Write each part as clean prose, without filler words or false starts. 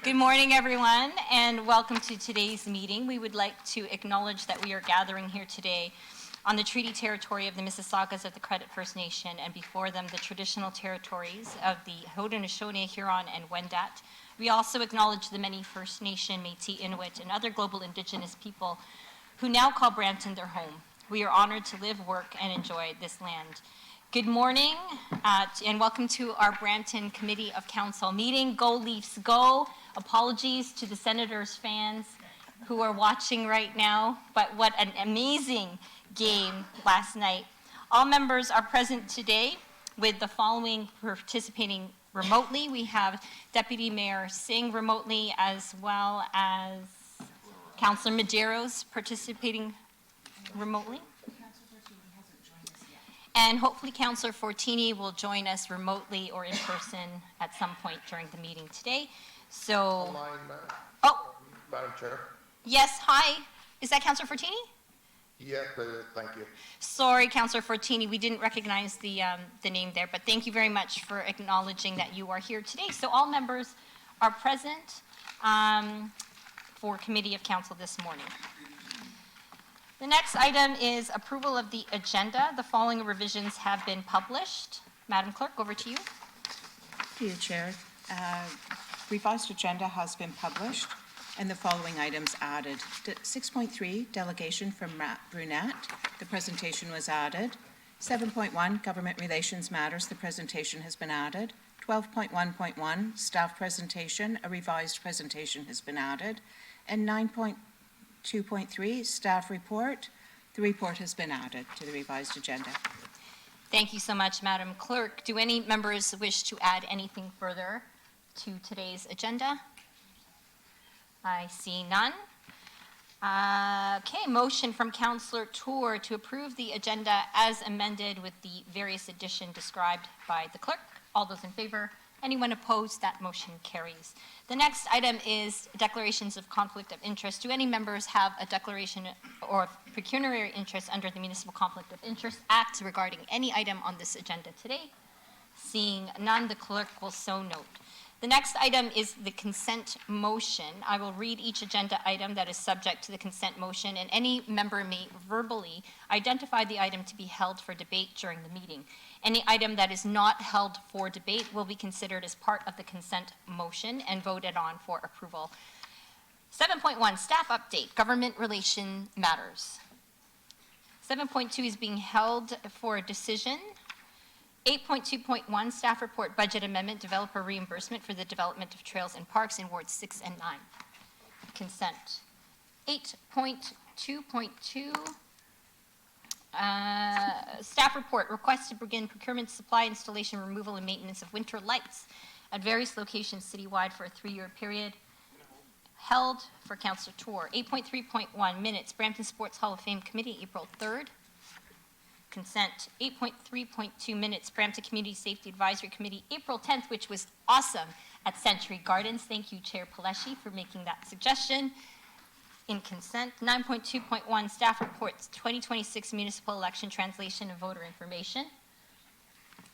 Good morning, everyone, and welcome to today's meeting. We would like to acknowledge that we are gathering here today on the treaty territory of the Mississaugas of the Credit First Nation, and before them the traditional territories of the Haudenosaunee, Huron, and Wendat. We also acknowledge the many First Nation, Métis, Inuit, and other global Indigenous people who now call Brampton their home. We are honored to live, work, and enjoy this land. Good morning, and welcome to our Brampton Committee of Council meeting. Go Leafs, go! Apologies to the Senators fans who are watching right now, but what an amazing game last night. All members are present today with the following participating remotely. We have Deputy Mayor Singh remotely, as well as Councillor Medeiros participating remotely. And hopefully Councillor Fortini will join us remotely or in person at some point during the meeting today. So, Madam Chair. Yes, hi. Is that Councillor Fortini? Yeah, thank you. Sorry, Councillor Fortini, we didn't recognize the name there, but thank you very much for acknowledging that you are here today. So all members are present for Committee of Council this morning. The next item is approval of the agenda. The following revisions have been published. Madam Clerk, over to you. Thank you, Chair. Revised agenda has been published and the following items added. 6.3, delegation from Matt Brunette. The presentation was added. 7.1, government relations matters. The presentation has been added. 12.1.1, staff presentation. A revised presentation has been added. And 9.2.3, staff report. The report has been added to the revised agenda. Thank you so much, Madam Clerk. Do any members wish to add anything further to today's agenda? I see none. Okay, motion from Councillor Tour to approve the agenda as amended with the various additions described by the clerk. All those in favor? Anyone opposed? That motion carries. The next item is declarations of conflict of interest. Do any members have a declaration or pecuniary interest under the Municipal Conflict of Interest Act regarding any item on this agenda today? Seeing none, the clerk will so note. The next item is the consent motion. I will read each agenda item that is subject to the consent motion, and any member may verbally identify the item to be held for debate during the meeting. Any item that is not held for debate will be considered as part of the consent motion and voted on for approval. 7.1, staff update, government relation matters. 7.2 is being held for a decision. 8.2.1, staff report budget amendment, developer reimbursement for the development of trails and parks in wards 6 and 9. Consent. 8.2.2, staff report, request to begin procurement, supply, installation, removal, and maintenance of winter lights at various locations citywide for a 3-year period. Held for Councillor Tour. 8.3.1, minutes, Brampton Sports Hall of Fame Committee, April 3rd. Consent. 8.3.2 minutes, Brampton Community Safety Advisory Committee, April 10th, which was awesome at Century Gardens. Thank you, Chair Paleshi, for making that suggestion. In consent. 9.2.1, staff reports, 2026 municipal election translation and voter information.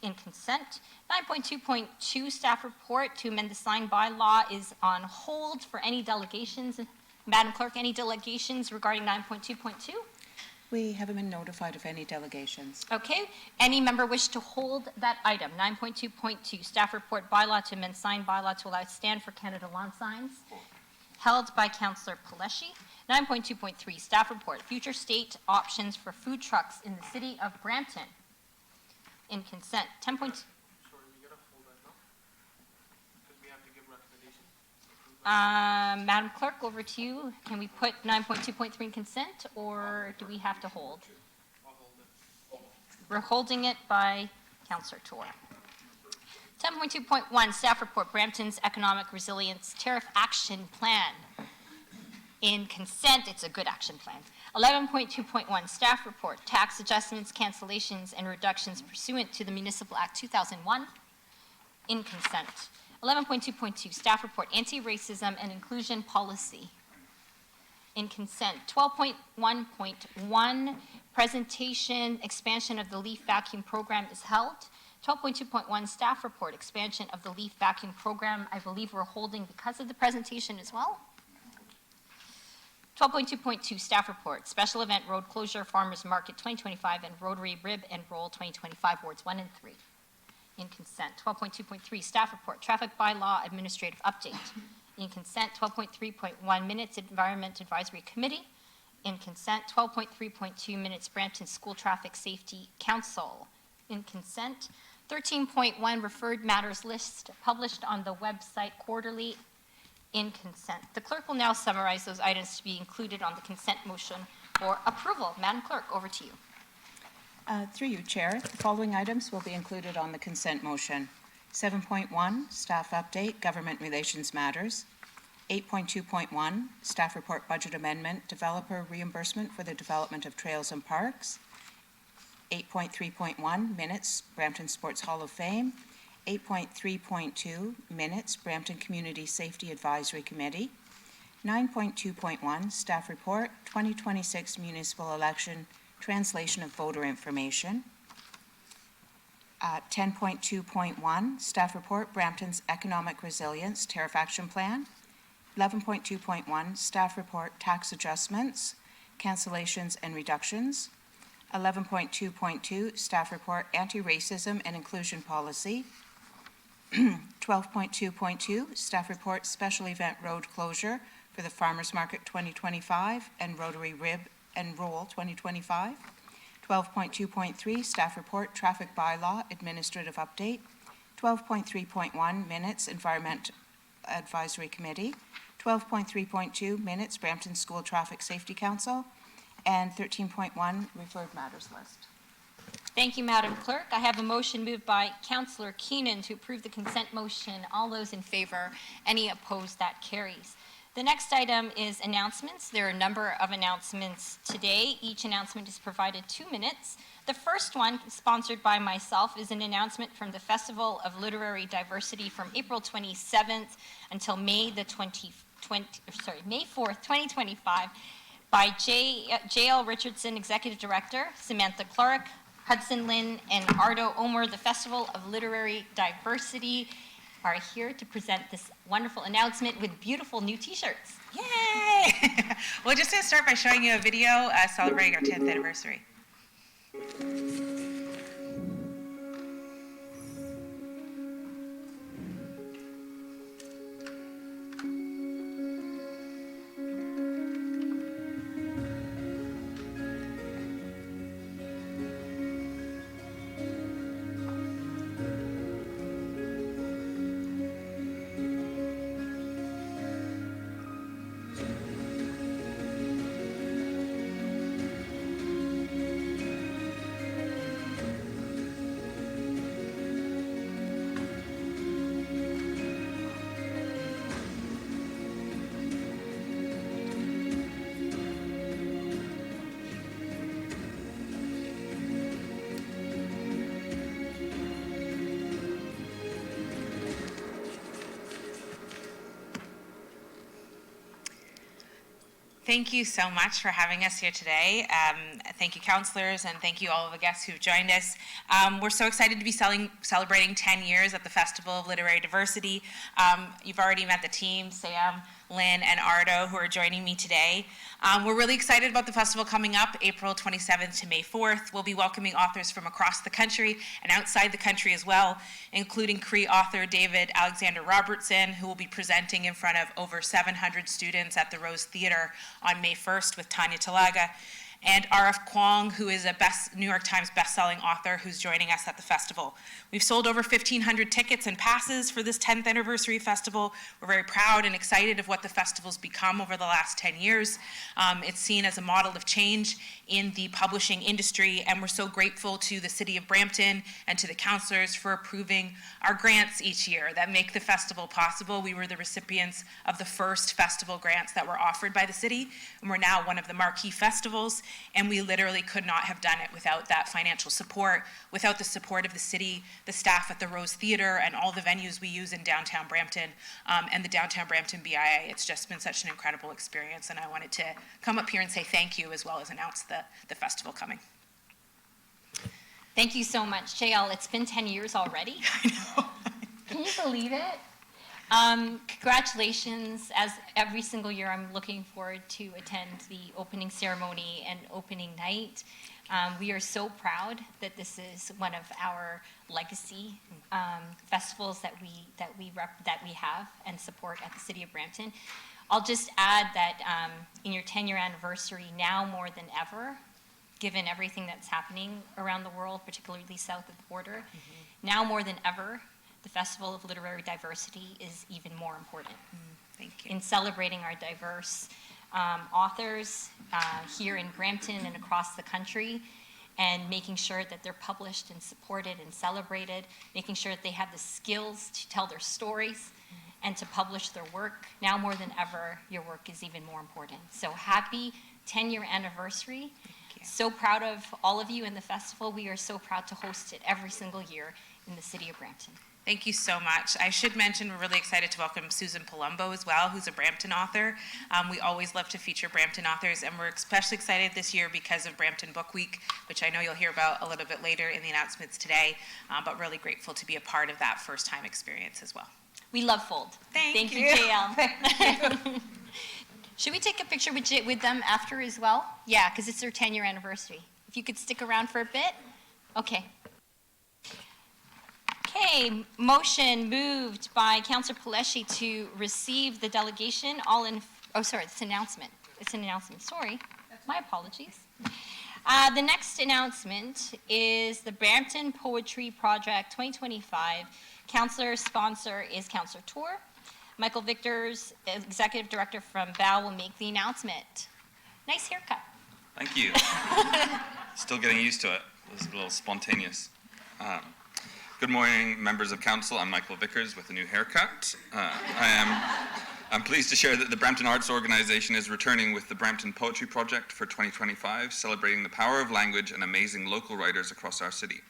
In consent. 9.2.2, staff report to amend the sign bylaw is on hold for any delegations. Madam Clerk, any delegations regarding 9.2.2? We haven't been notified of any delegations. Okay. Any member wish to hold that item? 9.2.2, staff report bylaw to amend sign bylaw to allow Stand for Canada lawn signs. Held by Councillor Paleshi. 9.2.3, staff report, future state options for food trucks in the city of Brampton. In consent. 10. Sorry, we gotta hold that now because we have to give recommendations. Madam Clerk, over to you. Can we put 9.2.3 in consent, or do we have to hold? I'll hold it. We're holding it by Councillor Tour. 10.2.1, staff report, Brampton's Economic Resilience Tariff Action Plan. In consent, it's a good action plan. 11.2.1, staff report, tax adjustments, cancellations, and reductions pursuant to the Municipal Act 2001. In consent. 11.2.2, staff report, anti-racism and inclusion policy. In consent. 12.1.1, presentation, expansion of the LEAF vacuum program is held. 12.2.1 staff report, expansion of the leaf vacuum program. I believe we're holding because of the presentation as well. 12.2.2 staff report, special event road closure, farmers market 2025, and Rotary Rib and Roll 2025, wards 1 and 3. In consent. 12.2.3 staff report, traffic bylaw administrative update. In consent. 12.3.1 minutes, Environment Advisory Committee. In consent. 12.3.2 minutes, Brampton School Traffic Safety Council. In consent. 13.1 referred matters list published on the website quarterly. In consent. The clerk will now summarize those items to be included on the consent motion for approval. Madam Clerk, over to you. Through you, Chair, the following items will be included on the consent motion. 7.1, staff update, government relations matters. 8.2.1, staff report budget amendment, developer reimbursement for the development of trails and parks. 8.3.1, minutes, Brampton Sports Hall of Fame. 8.3.2, minutes, Brampton Community Safety Advisory Committee. 9.2.1, staff report, 2026 municipal election, translation of voter information. 10.2.1, staff report, Brampton's economic resilience, tariff action plan. 11.2.1, staff report, tax adjustments, cancellations and reductions. 11.2.2, staff report, anti-racism and inclusion policy. 12.2.2, staff report, special event road closure for the Farmers Market 2025 and Rotary Rib and Roll 2025. 12.2.3, staff report, traffic bylaw, administrative update. 12.3.1, minutes, Environment Advisory Committee. 12.3.2, minutes, Brampton School Traffic Safety Council. And 13.1, referred matters list. Thank you, Madam Clerk. I have a motion moved by Councillor Keenan to approve the consent motion. All those in favor? Any opposed? That carries. The next item is announcements. There are a number of announcements today. Each announcement is provided 2 minutes. The first one, sponsored by myself, is an announcement from the Festival of Literary Diversity from April 27th until May 4th, 2025, by J.L. Richardson, Executive Director, Samantha Clark, Hudson Lynn, and Ardo Omer. The Festival of Literary Diversity are here to present this wonderful announcement with beautiful new t-shirts. Yay! We're just going to start by showing you a video celebrating our 10th anniversary. Thank you so much for having us here today. Thank you, councillors, and thank you all of the guests who've joined us. We're so excited to be celebrating 10 years at the Festival of Literary Diversity. You've already met the team, Sam, Lynn, and Ardo, who are joining me today. We're really excited about the festival coming up, April 27th to May 4th. We'll be welcoming authors from across the country and outside the country as well, including Cree author David Alexander Robertson, who will be presenting in front of over 700 students at the Rose Theatre on May 1st with Tanya Talaga, and R.F. Kwong, who is a New York Times bestselling author who's joining us at the festival. We've sold over 1,500 tickets and passes for this 10th anniversary festival. We're very proud and excited of what the festival's become over the last 10 years. It's seen as a model of change in the publishing industry, and we're so grateful to the City of Brampton and to the councillors for approving our grants each year that make the festival possible. We were the recipients of the first festival grants that were offered by the city, and we're now one of the marquee festivals, and we literally could not have done it without that financial support, without the support of the city, the staff at the Rose Theatre, and all the venues we use in downtown Brampton, and the Downtown Brampton BIA. It's just been such an incredible experience, and I wanted to come up here and say thank you, as well as announce the festival coming. Thank you so much. JL, it's been 10 years already. I know. Can you believe it? Congratulations. As every single year, I'm looking forward to attend the opening ceremony and opening night. We are so proud that this is one of our legacy festivals that we have and support at the City of Brampton. I'll just add that in your 10-year anniversary, now more than ever, given everything that's happening around the world, particularly south of the border, now more than ever, the Festival of Literary Diversity is even more important Thank you. in celebrating our diverse authors here in Brampton and across the country, and making sure that they're published and supported and celebrated, making sure that they have the skills to tell their stories and to publish their work. Now more than ever, your work is even more important. So happy 10-year anniversary. Thank you. So proud of all of you in the festival. We are so proud to host it every single year in the City of Brampton. Thank you so much. I should mention we're really excited to welcome Susan Palumbo as well, who's a Brampton author. We always love to feature Brampton authors, and we're especially excited this year because of Brampton Book Week, which I know you'll hear about a little bit later in the announcements today, but really grateful to be a part of that first-time experience as well. We love Fold. Thank you. JL. Should we take a picture with them after as well? Yeah, because it's their 10-year anniversary. If you could stick around for a bit? Okay. Okay, motion moved by Councillor Paleshi to receive the delegation, it's an announcement. It's an announcement, sorry. My apologies. The next announcement is the Brampton Poetry Project 2025. Councillor sponsor is Councillor Tour. Michael Victors, Executive Director from BOW, will make the announcement. Nice haircut. Thank you. Still getting used to it. It was a little spontaneous. Good morning, members of council. I'm Michael Vickers with a new haircut. I'm pleased to share that the Brampton Arts Organization is returning with the Brampton Poetry Project for 2025, celebrating the power of language and amazing local writers across our city.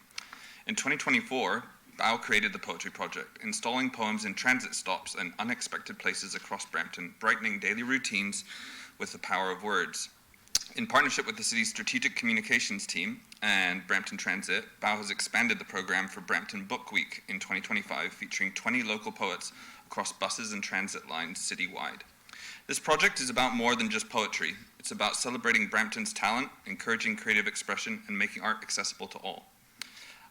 In 2024, BOW created the Poetry Project, installing poems in transit stops and unexpected places across Brampton, brightening daily routines with the power of words. In partnership with the city's strategic communications team and Brampton Transit, BOW has expanded the program for Brampton Book Week in 2025, featuring 20 local poets across buses and transit lines citywide. This project is about more than just poetry. It's about celebrating Brampton's talent, encouraging creative expression, and making art accessible to all.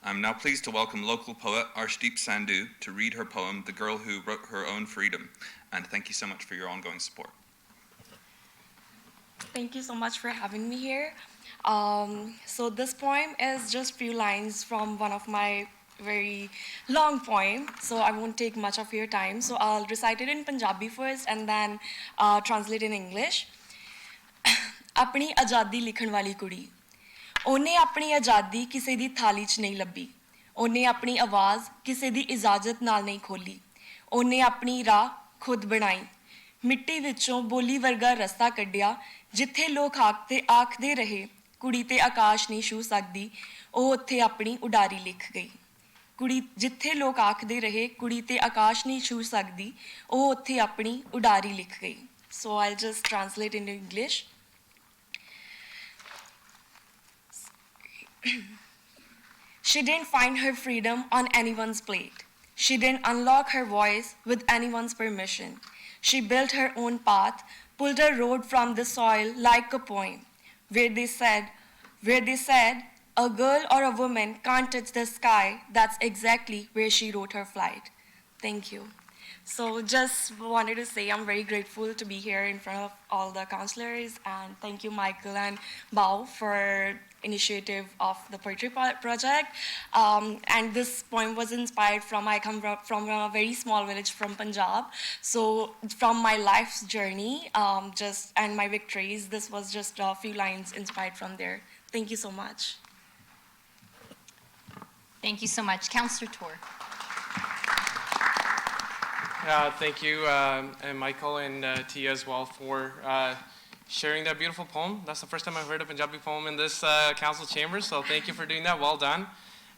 I'm now pleased to welcome local poet Arshdeep Sandhu to read her poem, The Girl Who Wrote Her Own Freedom, and thank you so much for your ongoing support. Thank you so much for having me here. So this poem is just few lines from one of my very long poem, so I won't take much of your time. So I'll recite it in Punjabi first and then translate in English. अपनी आज़ादी लिखण वाली कुड़ी ਉਹਨੇ ਆਪਣੀ ਆਜ਼ਾਦੀ ਕਿਸੇ ਦੀ ਥਾਲੀ 'ਚ ਨਹੀਂ ਲੱਭੀ ਉਹਨੇ ਆਪਣੀ ਆਵਾਜ਼ ਕਿਸੇ ਦੀ ਇਜਾਜ਼ਤ ਨਾਲ ਨਹੀਂ ਖੋਲੀ ਉਹਨੇ ਆਪਣੀ ਰਾਹ ਖੁਦ ਬਣਾਈ ਮਿੱਟੀ ਵਿੱਚੋਂ ਬੋਲੀ ਵਰਗਾ ਰਸਤਾ ਕੱਢਿਆ ਜਿੱਥੇ ਲੋਕ ਆਖਦੇ ਰਹੇ ਕੁੜੀ ਤੇ ਆਕਾਸ਼ ਨਹੀਂ ਛੂ ਸਕਦੀ ਉਹ ਉੱਥੇ ਆਪਣੀ ਉਡਾਰੀ ਲਿਖ ਗਈ ਕੁੜੀ ਜਿੱਥੇ ਲੋਕ ਆਖਦੇ ਰਹੇ ਕੁੜੀ ਤੇ ਆਕਾਸ਼ ਨਹੀਂ ਛੂ ਸਕਦੀ ਉਹ ਉੱਥੇ ਆਪਣੀ ਉਡਾਰੀ ਲਿਖ ਗਈ So I'll just translate in English. She didn't find her freedom on anyone's plate. She didn't unlock her voice with anyone's permission. She built her own path, pulled a road from the soil like a poem, where they said, a girl or a woman can't touch the sky. That's exactly where she wrote her flight. Thank you. So just wanted to say I'm very grateful to be here in front of all the councillors, and thank you Michael and Bao for initiative of the poetry project. And this poem was inspired from, I come from a very small village from Punjab. So from my life's journey and my victories, this was just a few lines inspired from there. Thank you so much. Thank you so much. Councillor Tour. Thank you, and Michael and Tia as well for sharing that beautiful poem. That's the first time I've heard a Punjabi poem in this council chamber, so thank you for doing that. Well done.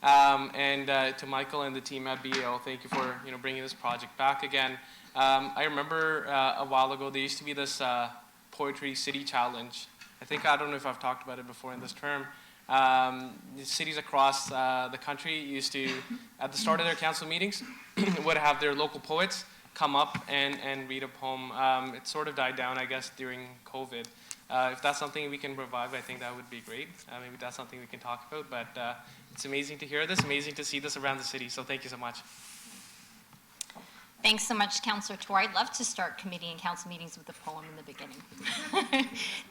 And to Michael and the team at BAO, thank you for bringing this project back again. I remember a while ago there used to be this Poetry City Challenge. I don't know if I've talked about it before in this term, Cities across the country used to, at the start of their council meetings, would have their local poets come up and read a poem. It sort of died down, I guess, during COVID. If that's something we can revive, I think that would be great. Maybe that's something we can talk about, but it's amazing to hear this, amazing to see this around the city, so thank you so much. Thanks so much, Councillor Tour. I'd love to start committee and council meetings with a poem in the beginning.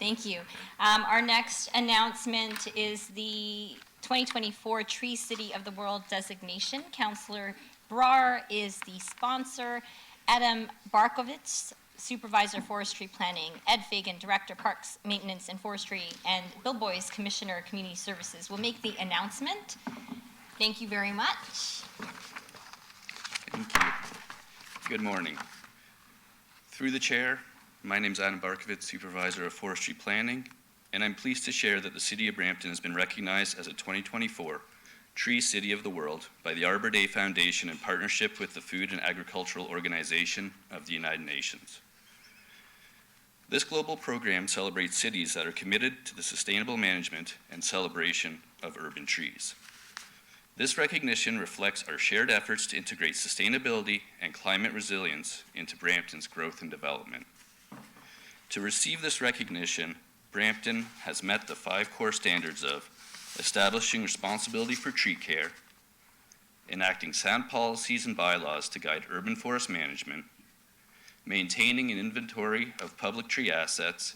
Thank you. Our next announcement is the 2024 Tree City of the World designation. Councillor Brar is the sponsor. Adam Barkovitz, Supervisor Forestry Planning. Ed Fagan, Director Parks Maintenance and Forestry. And Bill Boyce, Commissioner Community Services, will make the announcement. Thank you very much. Thank you. Good morning. Through the chair, my name is Adam Barkovitz, Supervisor of Forestry Planning, and I'm pleased to share that the City of Brampton has been recognized as a 2024 Tree City of the World by the Arbor Day Foundation in partnership with the Food and Agricultural Organization of the United Nations. This global program celebrates cities that are committed to the sustainable management and celebration of urban trees. This recognition reflects our shared efforts to integrate sustainability and climate resilience into Brampton's growth and development. To receive this recognition, Brampton has met the 5 core standards of establishing responsibility for tree care, enacting sound policies and bylaws to guide urban forest management, maintaining an inventory of public tree assets,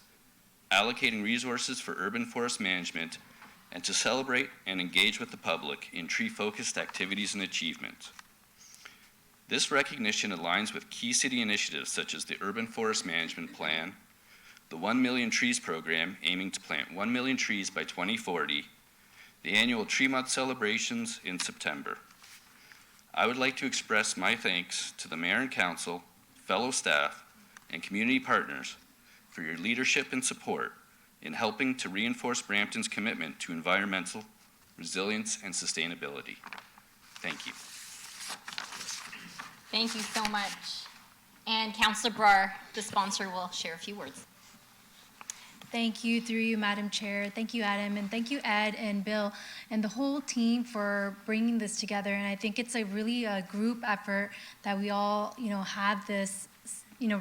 allocating resources for urban forest management, and to celebrate and engage with the public in tree-focused activities and achievements. This recognition aligns with key city initiatives such as the Urban Forest Management Plan, the 1 Million Trees program aiming to plant 1 million trees by 2040, the annual Tree Month celebrations in September. I would like to express my thanks to the Mayor and Council, fellow staff, and community partners for your leadership and support in helping to reinforce Brampton's commitment to environmental resilience and sustainability. Thank you. Thank you so much. And Councillor Brar, the sponsor, will share a few words. Thank you, through you, Madam Chair. Thank you, Adam, and thank you, Ed and Bill, and the whole team for bringing this together. And I think it's a really group effort that we all, have this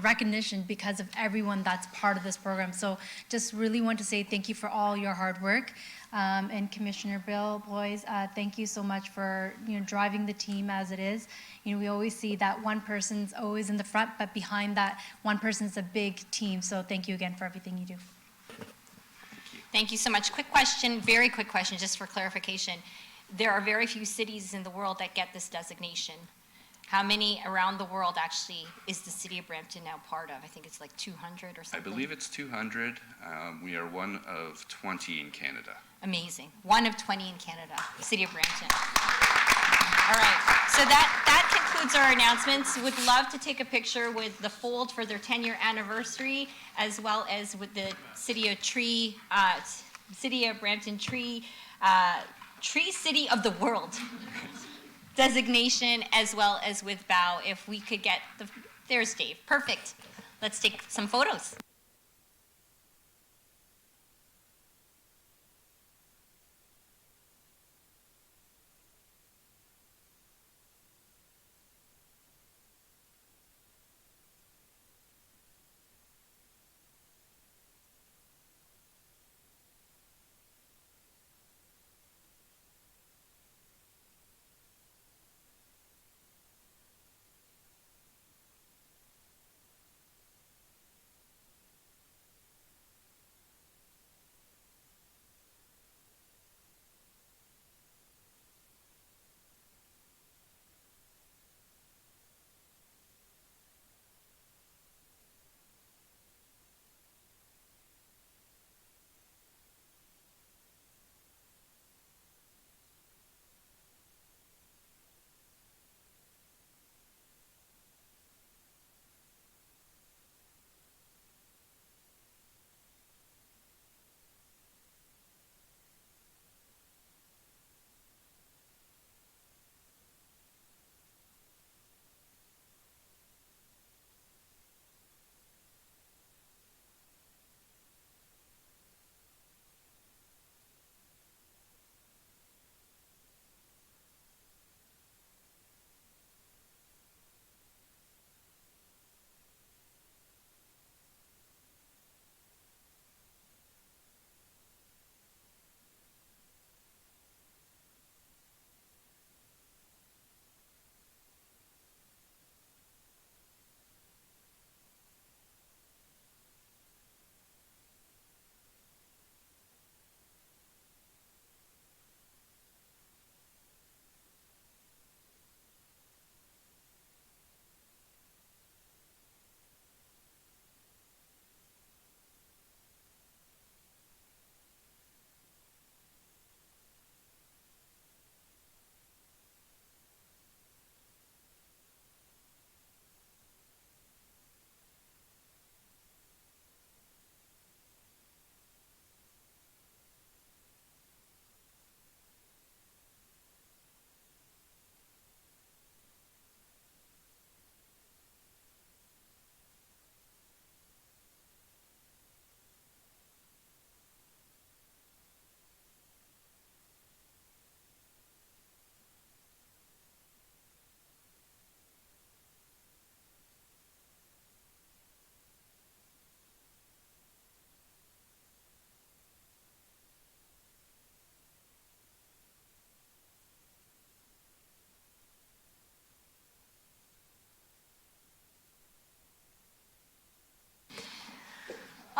recognition because of everyone that's part of this program. So just really want to say thank you for all your hard work. And Commissioner Bill Boyce, thank you so much for driving the team as it is. We always see that one person's always in the front, but behind that one person's a big team. So thank you again for everything you do. Thank you so much. Quick question, very quick question, just for clarification. There are very few cities in the world that get this designation. How many around the world actually is the City of Brampton now part of? I think it's like 200 or something. I believe it's 200. We are one of 20 in Canada. Amazing. One of 20 in Canada, City of Brampton. All right, so that concludes our announcements. Would love to take a picture with the Fold for their 10-year anniversary, as well as with the City of Brampton Tree City of the World designation, as well as with Bow. If we could get there's Dave. Perfect. Let's take some photos.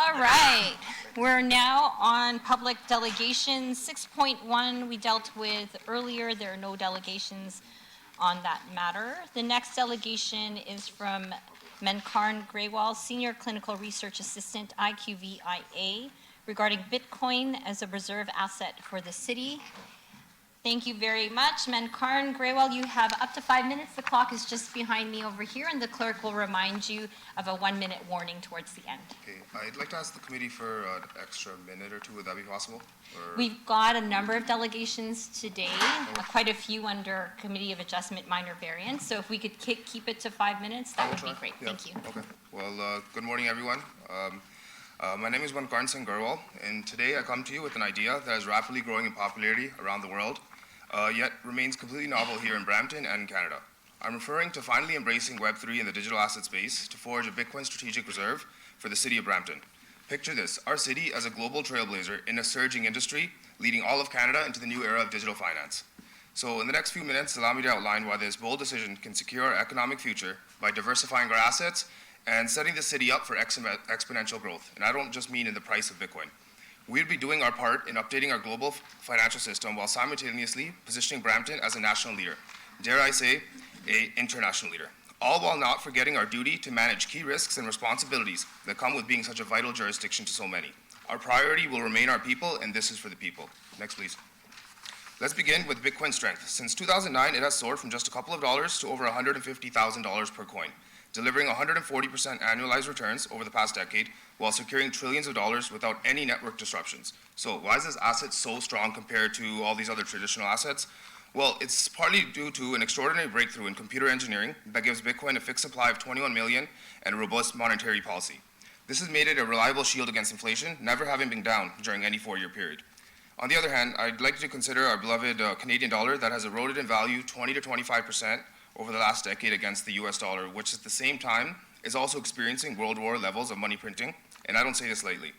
All right, we're now on public delegations. 6.1 we dealt with earlier. There are no delegations on that matter. The next delegation is from Menkarn Graywal, Senior Clinical Research Assistant, IQVIA, regarding Bitcoin as a reserve asset for the city. Thank you very much. Menkarn Graywal, you have up to 5 minutes. The clock is just behind me over here, and the clerk will remind you of a 1-minute warning towards the end. Okay, I'd like to ask the committee for an extra minute or two. Would that be possible? Or- We've got a number of delegations today, quite a few under Committee of Adjustment Minor Variance. So if we could keep it to 5 minutes, that would be great. Yeah, Thank you. Okay. Well, good morning, everyone. My name is Mankarn Singh Garwal, and today I come to you with an idea that is rapidly growing in popularity around the world, yet remains completely novel here in Brampton and in Canada. I'm referring to finally embracing Web3 in the digital asset space to forge a Bitcoin strategic reserve for the city of Brampton. Picture this, our city as a global trailblazer in a surging industry, leading all of Canada into the new era of digital finance. So in the next few minutes, allow me to outline why this bold decision can secure our economic future by diversifying our assets and setting the city up for exponential growth. And I don't just mean in the price of Bitcoin. We'd be doing our part in updating our global financial system while simultaneously positioning Brampton as a national leader. Dare I say, an international leader. All while not forgetting our duty to manage key risks and responsibilities that come with being such a vital jurisdiction to so many. Our priority will remain our people, and this is for the people. Next, please. Let's begin with Bitcoin's strength. Since 2009, it has soared from just a couple of dollars to over $150,000 per coin, delivering 140% annualized returns over the past decade while securing trillions of dollars without any network disruptions. So why is this asset so strong compared to all these other traditional assets? Well, it's partly due to an extraordinary breakthrough in computer engineering that gives Bitcoin a fixed supply of 21 million and a robust monetary policy. This has made it a reliable shield against inflation, never having been down during any 4-year period. On the other hand, I'd like to consider our beloved Canadian dollar that has eroded in value 20 to 25% over the last decade against the US dollar, which at the same time is also experiencing World War levels of money printing, and I don't say this lightly.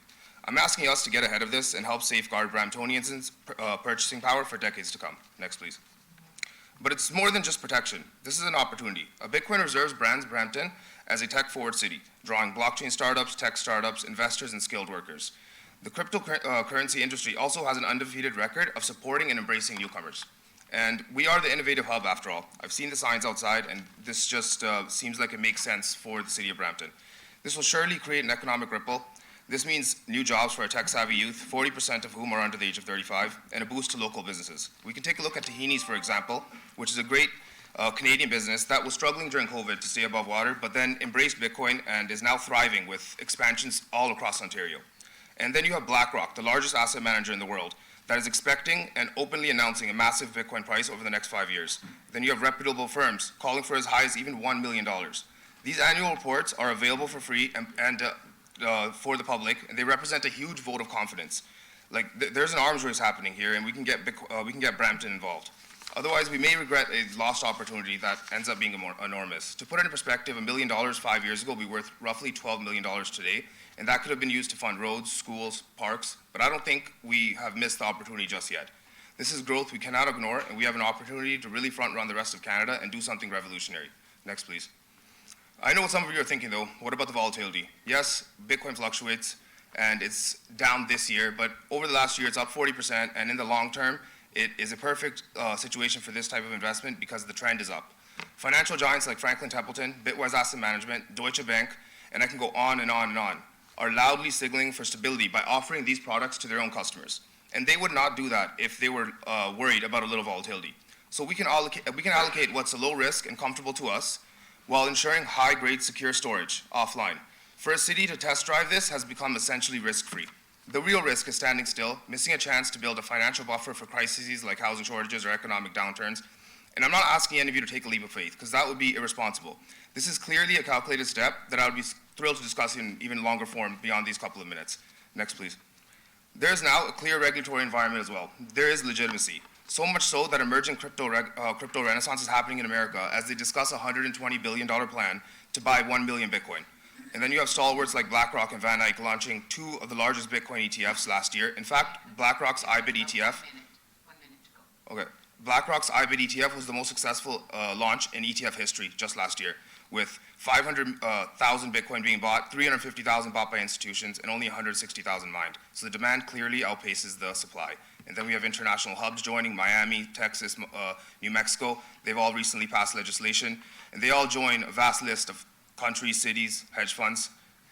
I'm asking us to get ahead of this and help safeguard Bramptonians' purchasing power for decades to come. Next, please. But it's more than just protection. This is an opportunity. A Bitcoin reserves brands Brampton as a tech-forward city, drawing blockchain startups, tech startups, investors, and skilled workers. The cryptocurrency industry also has an undefeated record of supporting and embracing newcomers. And we are the innovative hub, after all. I've seen the signs outside, and this just seems like it makes sense for the city of Brampton. This will surely create an economic ripple. This means new jobs for our tech-savvy youth, 40% of whom are under the age of 35, and a boost to local businesses. We can take a look at Tahini's, for example, which is a great Canadian business that was struggling during COVID to stay above water, but then embraced Bitcoin and is now thriving with expansions all across Ontario. And then you have BlackRock, the largest asset manager in the world, that is expecting and openly announcing a massive Bitcoin price over the next 5 years. Then you have reputable firms calling for as high as even $1 million. These annual reports are available for free and for the public, and they represent a huge vote of confidence. There's an arms race happening here, and we can get Brampton involved. Otherwise, we may regret a lost opportunity that ends up being enormous. To put it in perspective, $1 million 5 years ago would be worth roughly $12 million today, and that could have been used to fund roads, schools, parks, but I don't think we have missed the opportunity just yet. This is growth we cannot ignore, and we have an opportunity to really front-run the rest of Canada and do something revolutionary. Next, please. I know what some of you are thinking, though. What about the volatility? Yes, Bitcoin fluctuates, and it's down this year, but over the last year, it's up 40%, and in the long term, it is a perfect situation for this type of investment because the trend is up. Financial giants like Franklin Templeton, Bitwise Asset Management, Deutsche Bank, and I can go on and on and on, are loudly signaling for stability by offering these products to their own customers. And they would not do that if they were worried about a little volatility. So we can allocate what's low risk and comfortable to us while ensuring high-grade secure storage offline. For a city to test drive this has become essentially risk-free. The real risk is standing still, missing a chance to build a financial buffer for crises like housing shortages or economic downturns. And I'm not asking any of you to take a leap of faith, because that would be irresponsible. This is clearly a calculated step that I would be thrilled to discuss in even longer form beyond these couple of minutes. Next, please. There is now a clear regulatory environment as well. There is legitimacy. So much so that emerging crypto renaissance is happening in America as they discuss a $120 billion plan to buy 1 million Bitcoin. And then you have stalwarts like BlackRock and Van Eyck launching 2 of the largest Bitcoin ETFs last year. In fact, BlackRock's IBIT ETF. 1 minute to go. Okay. BlackRock's IBIT ETF was the most successful launch in ETF history just last year, with 500,000 Bitcoin being bought, 350,000 bought by institutions, and only 160,000 mined. So the demand clearly outpaces the supply. And then we have international hubs joining, Miami, Texas, New Mexico. They've all recently passed legislation, and they all join a vast list of countries, cities, hedge funds.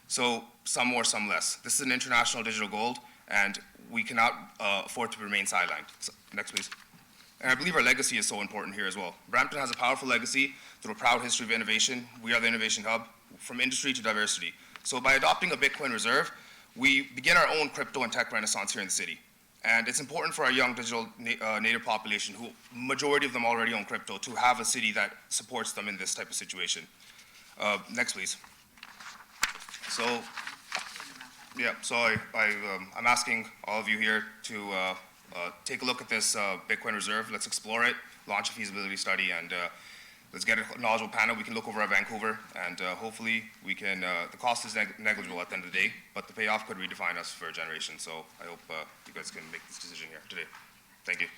So some more, some less. This is an international digital gold, and we cannot afford to remain sidelined. So, next, please. And I believe our legacy is so important here as well. Brampton has a powerful legacy through a proud history of innovation. We are the innovation hub, from industry to diversity. So by adopting a Bitcoin reserve, we begin our own crypto and tech renaissance here in the city. And it's important for our young digital native population, who majority of them already own crypto, to have a city that supports them in this type of situation. Next, please. So, yeah, so I'm asking all of you here to take a look at this Bitcoin reserve. Let's explore it, launch a feasibility study, and let's get a knowledgeable panel. We can look over at Vancouver, and hopefully we can, the cost is negligible at the end of the day, but the payoff could redefine us for a generation. So I hope you guys can make this decision here today. Thank you.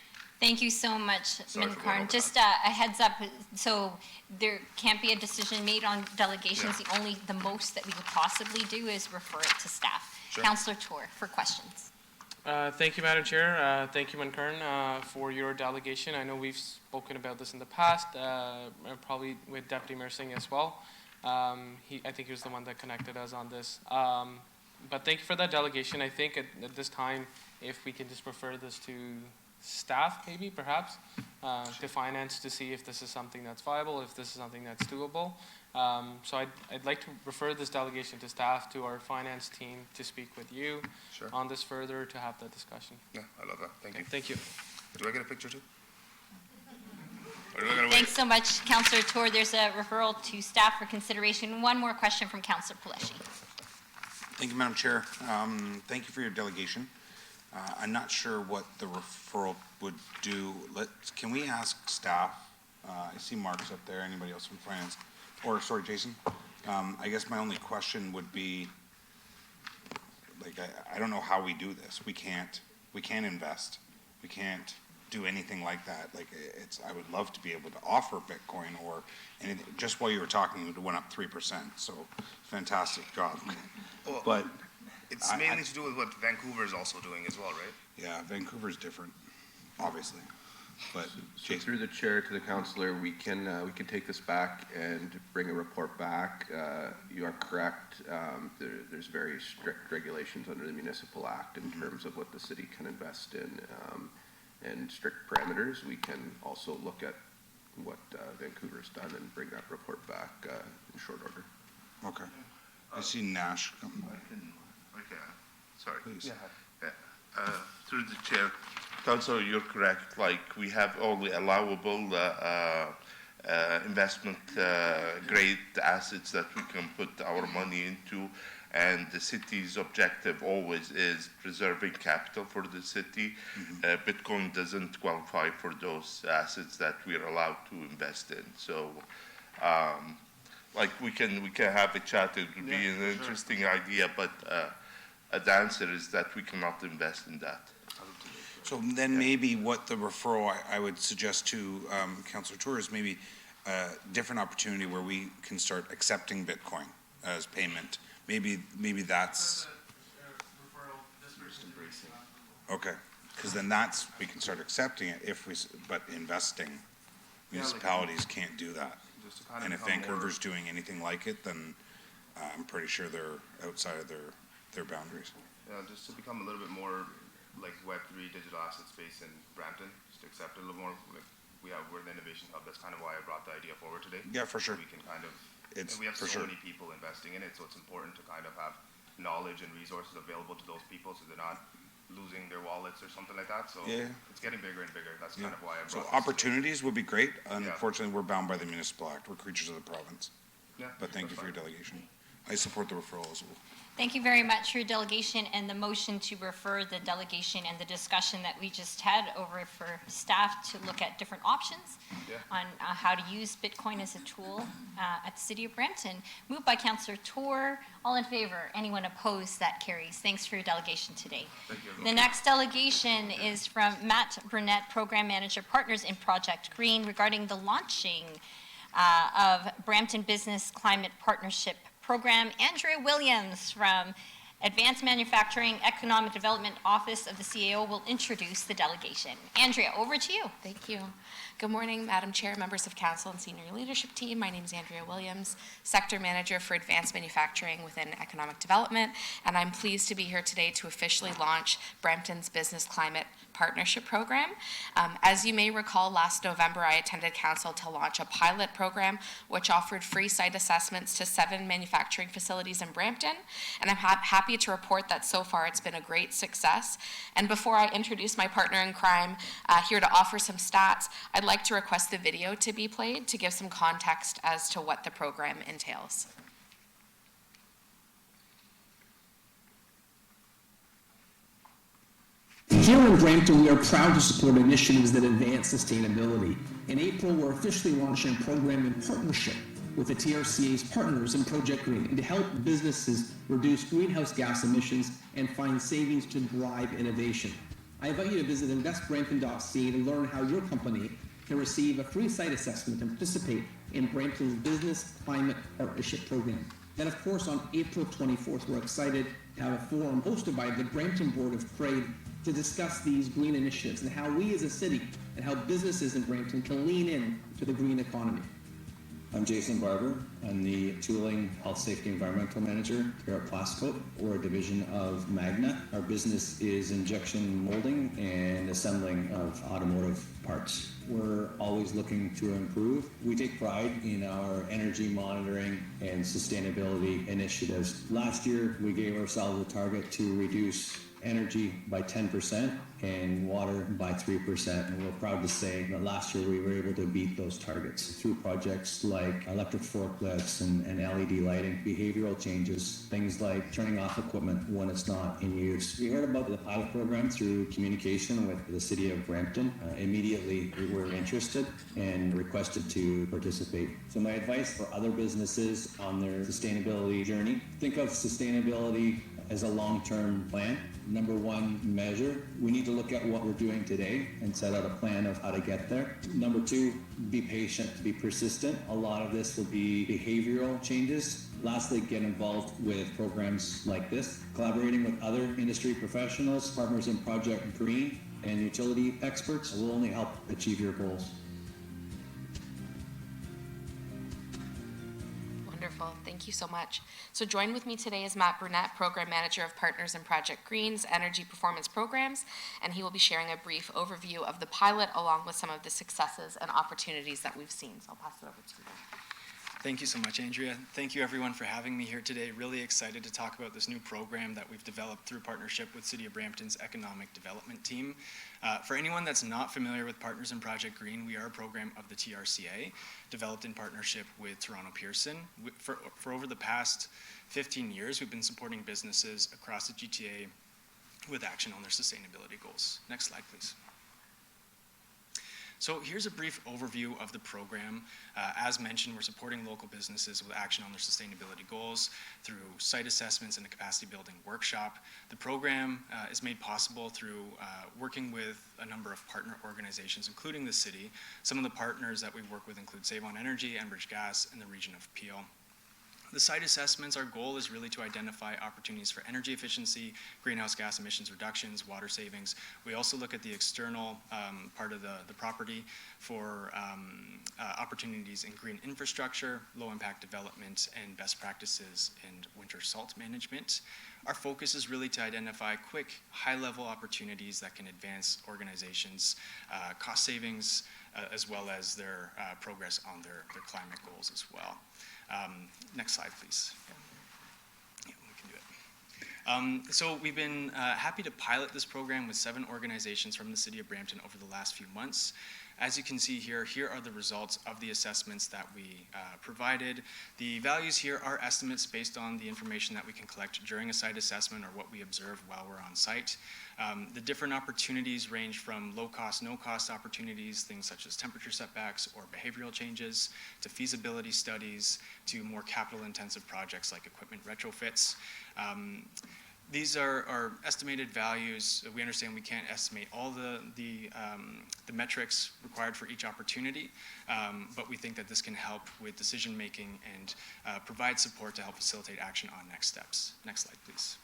Thank you so much, Sorry for going Minkarn. over Just a heads up, so there can't be a decision made on delegations. Yeah. The most that we could possibly do is refer it to staff. Sure. Councillor Tour for questions. Thank you, Madam Chair. Thank you, Mankarn, for your delegation. I know we've spoken about this in the past, probably with Deputy Mayor Singh as well. I think he was the one that connected us on this. But thank you for that delegation. I think at this time, if we can just refer this to staff, maybe, perhaps, to finance, to see if this is something that's viable, if this is something that's doable. So I'd like to refer this delegation to staff, to our finance team, to speak with you Sure. on this further, to have that discussion. Yeah, I love that. Thank you. Thank you. Do I get a picture too? Or do I gotta wait? Thanks so much, Councillor Tour. There's a referral to staff for consideration. One more question from Councillor Paleshi. Thank you, Madam Chair. Thank you for your delegation. I'm not sure what the referral would do. Can we ask staff, I see Mark's up there, anybody else from finance? Or, sorry, Jason. I guess my only question would be, like, I don't know how we do this. We can't invest. We can't do anything like that. Like, I would love to be able to offer Bitcoin or anything. Just while you were talking, it went up 3%. So, fantastic job. Well, But it's mainly to do with what Vancouver is also doing as well, right? yeah, Vancouver's different, obviously. But So Jason, through the chair to the councillor, we can take this back and bring a report back. You are correct. There's very strict regulations under the Municipal Act in terms of what the city can invest in, and strict parameters. We can also look at what Vancouver's done and bring that report back in short order. okay. I see Nash come. Okay, sorry. Please. Yeah. Through the chair, Councillor, you're correct. Like, we have only allowable investment grade assets that we can put our money into, and the city's objective always is preserving capital for the city. Bitcoin doesn't qualify for those assets that we are allowed to invest in. So, like, we can have a chat. It would be an interesting idea, but the answer is that we cannot invest in that. So then maybe what the referral I would suggest to Councillor Tour is maybe a different opportunity where we can start accepting Bitcoin as payment. Maybe that's. Okay, because then we can start accepting it but investing. Municipalities can't do that. Just to kind of And if become more- Vancouver's doing anything like it, then I'm pretty sure they're outside of their boundaries. just to become a little bit more like Web3 digital asset space in Brampton, just to accept it a little more. Like, we're the innovation hub. That's kind of why I brought the idea forward today. Yeah, for sure. We can kind of, It's and we have for so sure. many people investing in it, so it's important to kind of have knowledge and resources available to those people, so they're not losing their wallets or something like that. So Yeah. it's getting bigger and bigger. That's kind of why I brought So this opportunities would be great. Unfortunately, we're bound by the Municipal Act. We're creatures of the province. today. Yeah, But thank you that's for your fine. delegation. I support the referral as well. Thank you very much for your delegation and the motion to refer the delegation and the discussion that we just had over for staff to look at different options on how to use Bitcoin as a tool at the City of Brampton. Moved by Councillor Tour. All in favor? Anyone opposed? That carries. Thanks for your delegation today. Thank you. The next delegation is from Matt Burnett, Program Manager, Partners in Project Green, regarding the launching of Brampton Business Climate Partnership Program. Andrea Williams from Advanced Manufacturing Economic Development Office of the CAO will introduce the delegation. Andrea, over to you. Thank you. Good morning, Madam Chair, members of Council and Senior Leadership Team. My name is Andrea Williams, Sector Manager for Advanced Manufacturing within Economic Development, and I'm pleased to be here today to officially launch Brampton's Business Climate Partnership Program. As you may recall, last November I attended Council to launch a pilot program which offered free site assessments to 7 manufacturing facilities in Brampton, and I'm happy to report that so far it's been a great success. And before I introduce my partner in crime here to offer some stats, I'd like to request the video to be played to give some context as to what the program entails. Here in Brampton, we are proud to support initiatives that advance sustainability. In April, we're officially launching a program in partnership with the TRCA's partners in Project Green and to help businesses reduce greenhouse gas emissions and find savings to drive innovation. I invite you to visit investbrampton.ca to learn how your company can receive a free site assessment and participate in Brampton's Business Climate Partnership Program. Then, of course, on April 24th, we're excited to have a forum hosted by the Brampton Board of Trade to discuss these green initiatives and how we as a city and how businesses in Brampton can lean in to the green economy. I'm Jason Barber. I'm the Tooling Health Safety Environmental Manager here at Plascoat. We're a division of Magna. Our business is injection molding and assembling of automotive parts. We're always looking to improve. We take pride in our energy monitoring and sustainability initiatives. Last year, we gave ourselves a target to reduce energy by 10% and water by 3%. And we're proud to say that last year we were able to beat those targets through projects like electric forklifts and LED lighting, behavioral changes, things like turning off equipment when it's not in use. We heard about the pilot program through communication with the City of Brampton. Immediately we were interested and requested to participate. So my advice for other businesses on their sustainability journey, think of sustainability as a long-term plan. Number one measure, we need to look at what we're doing today and set out a plan of how to get there. Number two, be patient, be persistent. A lot of this will be behavioral changes. Lastly, get involved with programs like this, collaborating with other industry professionals, partners in Project Green, and utility experts will only help achieve your goals. Wonderful. Thank you so much. So join with me today is Matt Burnett, Program Manager of Partners in Project Green's Energy Performance Programs, and he will be sharing a brief overview of the pilot along with some of the successes and opportunities that we've seen. So I'll pass it over to you. Thank you so much, Andrea. Thank you everyone for having me here today. Really excited to talk about this new program that we've developed through partnership with City of Brampton's Economic Development Team. For anyone that's not familiar with Partners in Project Green, we are a program of the TRCA, developed in partnership with Toronto Pearson. For over the past 15 years, we've been supporting businesses across the GTA with action on their sustainability goals. Next slide, please. So here's a brief overview of the program. As mentioned, we're supporting local businesses with action on their sustainability goals through site assessments and a capacity building workshop. The program is made possible through working with a number of partner organizations, including the city. Some of the partners that we work with include Save On Energy, Enbridge Gas, and the region of Peel. The site assessments, our goal is really to identify opportunities for energy efficiency, greenhouse gas emissions reductions, water savings. We also look at the external part of the property for opportunities in green infrastructure, low impact development, and best practices in winter salt management. Our focus is really to identify quick, high-level opportunities that can advance organizations' cost savings, as well as their progress on their climate goals as well. Next slide, please. Yeah, we can do So we've been happy to pilot this program with 7 organizations from the City of Brampton over the last few months. As you can see here, here are the results of the assessments that we provided. The values here are estimates based on the information that we can collect during a site assessment or what we observe while we're on site. The different opportunities range from low-cost, no-cost opportunities, things such as temperature setbacks or behavioral changes, to feasibility studies, to more capital-intensive projects like equipment retrofits. These are estimated values. We understand we can't estimate all the metrics required for each opportunity, but we think that this can help with decision-making and provide support to help facilitate action on next steps. Next slide, please.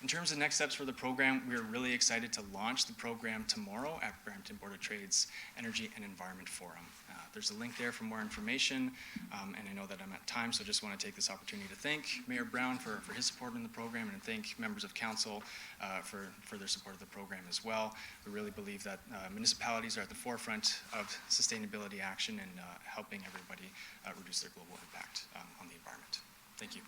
In terms of next steps for the program, we're really excited to launch the program tomorrow at Brampton Board of Trade's Energy and Environment Forum. There's a link there for more information, and I know that I'm at time, so I just want to take this opportunity to thank Mayor Brown for his support in the program and thank members of council for their support of the program as well. We really believe that municipalities are at the forefront of sustainability action and helping everybody reduce their global impact on the environment. Thank you.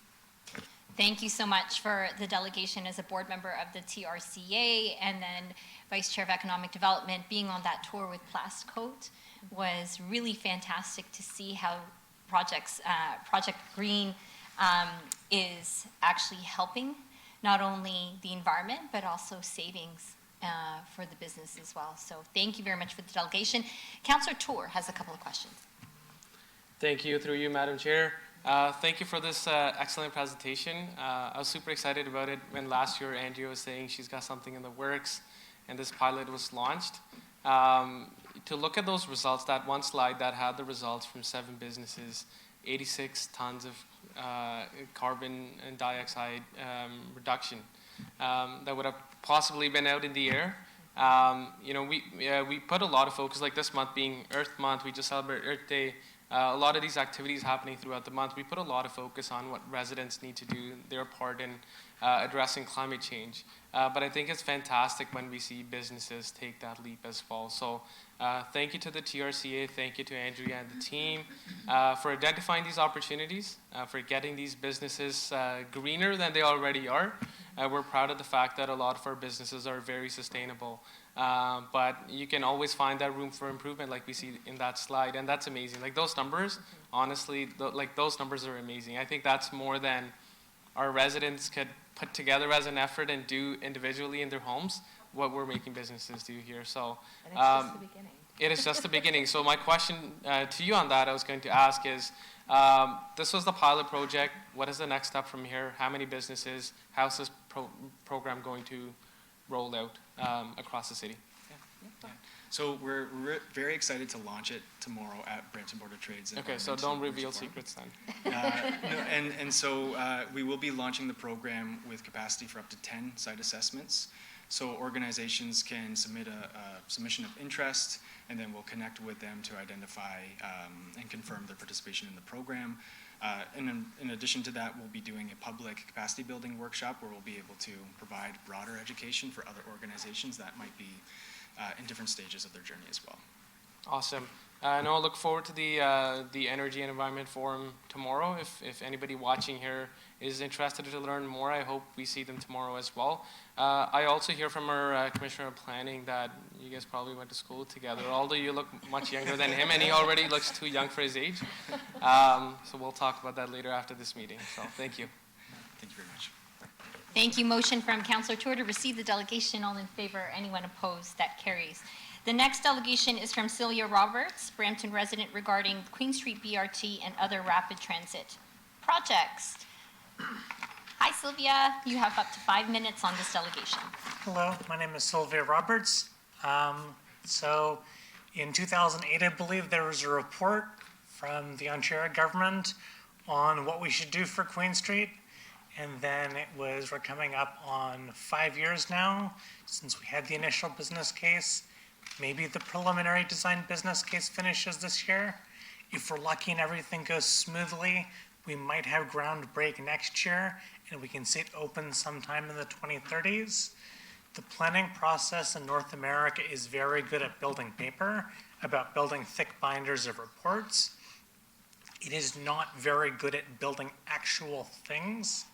Thank you so much for the delegation as a board member of the TRCA and then Vice Chair of Economic Development. Being on that tour with Plastcoat was really fantastic to see how Project Green is actually helping not only the environment but also savings for the business as well. So thank you very much for the delegation. Councillor Tour has a couple of questions. Thank you, through you, Madam Chair. Thank you for this excellent presentation. I was super excited about it when last year Andrea was saying she's got something in the works and this pilot was launched. To look at those results, that one slide that had the results from 7 businesses, 86 tons of carbon and dioxide reduction that would have possibly been out in the air. We put a lot of focus, like this month being Earth Month, we just celebrated Earth Day. A lot of these activities happening throughout the month, we put a lot of focus on what residents need to do their part in addressing climate change. But I think it's fantastic when we see businesses take that leap as well. So thank you to the TRCA, thank you to Andrea and the team for identifying these opportunities, for getting these businesses greener than they already are. We're proud of the fact that a lot of our businesses are very sustainable. But you can always find that room for improvement like we see in that slide, and that's amazing. Like those numbers, honestly, those numbers are amazing. I think that's more than our residents could put together as an effort and do individually in their homes, what we're making businesses do here. So and it's just the beginning. It is just the beginning. So my question to you on that I was going to ask is, this was the pilot project. What is the next step from here? How many businesses? How's this program going to roll out across the city? Yeah. So we're very excited to launch it tomorrow at Brampton Board of Trade's. Okay, so don't reveal secrets then. So we will be launching the program with capacity for up to 10 site assessments. So organizations can submit a submission of interest, and then we'll connect with them to identify and confirm their participation in the program. And in addition to that, we'll be doing a public capacity building workshop where we'll be able to provide broader education for other organizations that might be in different stages of their journey as well. Awesome. And I'll look forward to the Energy and Environment Forum tomorrow. If anybody watching here is interested to learn more, I hope we see them tomorrow as well. I also hear from our Commissioner of Planning that you guys probably went to school together, although you look much younger than him, and he already looks too young for his age. So we'll talk about that later after this meeting. So thank you. Thank you very much. Thank you. Motion from Councillor Tour to receive the delegation. All in favor? Anyone opposed? That carries. The next delegation is from Sylvia Roberts, Brampton resident, regarding Queen Street BRT and other rapid transit projects. Hi, Sylvia. You have up to 5 minutes on this delegation. Hello, my name is Sylvia Roberts. So in 2008, I believe there was a report from the Ontario government on what we should do for Queen Street. And then we're coming up on 5 years now since we had the initial business case. Maybe the preliminary design business case finishes this year. If we're lucky and everything goes smoothly, we might have ground break next year and we can see it open sometime in the 2030s. The planning process in North America is very good at building paper, about building thick binders of reports. It is not very good at building actual things.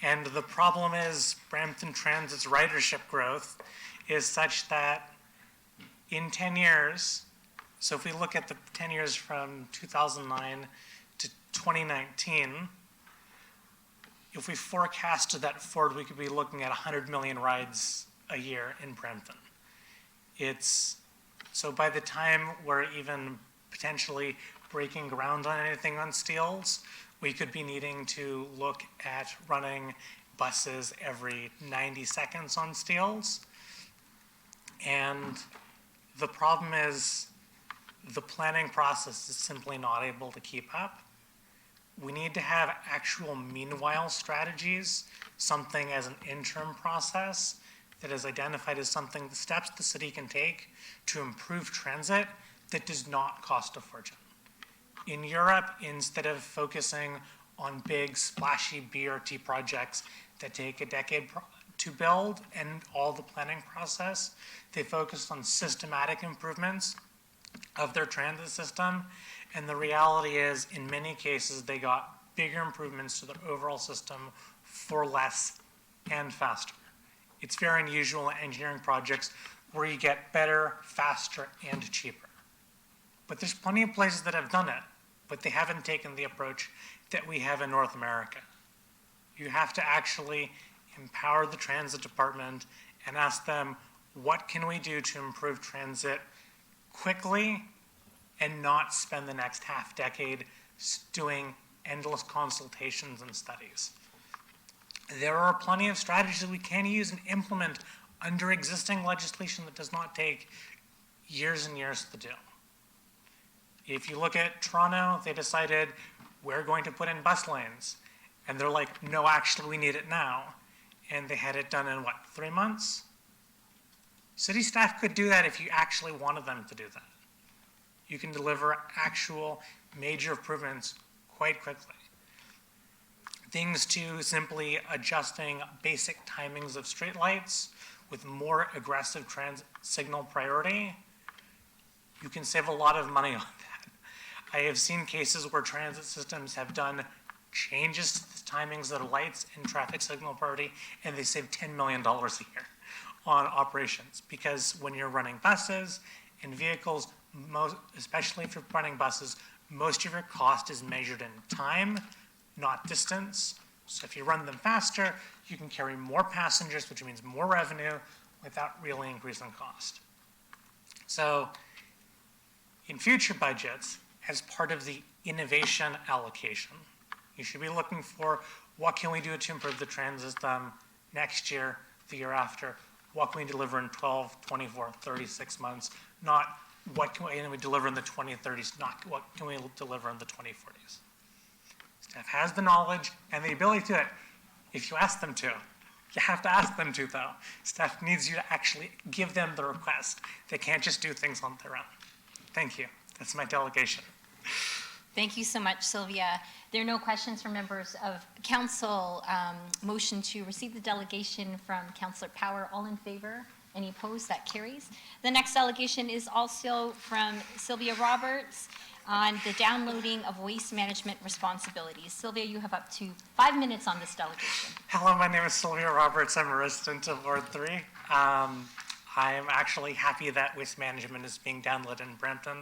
And the problem is Brampton Transit's ridership growth is such that in 10 years, so if we look at the 10 years from 2009 to 2019, if we forecasted that forward, we could be looking at 100 million rides a year in Brampton. So by the time we're even potentially breaking ground on anything on Steeles, we could be needing to look at running buses every 90 seconds on Steeles. And the problem is the planning process is simply not able to keep up. We need to have actual meanwhile strategies, something as an interim process that is identified as something, the steps the city can take to improve transit that does not cost a fortune. In Europe, instead of focusing on big splashy BRT projects that take a decade to build and all the planning process, they focused on systematic improvements of their transit system. And the reality is, in many cases, they got bigger improvements to their overall system for less and faster. It's very unusual in engineering projects where you get better, faster, and cheaper. But there's plenty of places that have done it, but they haven't taken the approach that we have in North America. You have to actually empower the transit department and ask them, what can we do to improve transit quickly and not spend the next half decade doing endless consultations and studies? There are plenty of strategies that we can use and implement under existing legislation that does not take years and years to do. If you look at Toronto, they decided we're going to put in bus lanes. And they're like, no, actually, we need it now. And they had it done in, 3 months? City staff could do that if you actually wanted them to do that. You can deliver actual major improvements quite quickly. Things to simply adjusting basic timings of streetlights with more aggressive transit signal priority. You can save a lot of money on that. I have seen cases where transit systems have done changes to the timings of the lights and traffic signal priority, and they save $10 million a year on operations. Because when you're running buses and vehicles, especially if you're running buses, most of your cost is measured in time, not distance. So if you run them faster, you can carry more passengers, which means more revenue, without really increasing cost. So in future budgets, as part of the innovation allocation, you should be looking for what can we do to improve the transit system next year, the year after, what can we deliver in 12, 24, 36 months, not what can we deliver in the 2030s, not what can we deliver in the 2040s. Staff has the knowledge and the ability to do it if you ask them to. You have to ask them to, though. Staff needs you to actually give them the request. They can't just do things on their own. Thank you. That's my delegation. Thank you so much, Sylvia. There are no questions from members of council. Motion to receive the delegation from Councillor Power. All in favor? Any opposed? That carries. The next delegation is also from Sylvia Roberts on the downloading of waste management responsibilities. Sylvia, you have up to 5 minutes on this delegation. Hello, my name is Sylvia Roberts. I'm a resident of Ward 3. I'm actually happy that waste management is being downloaded in Brampton.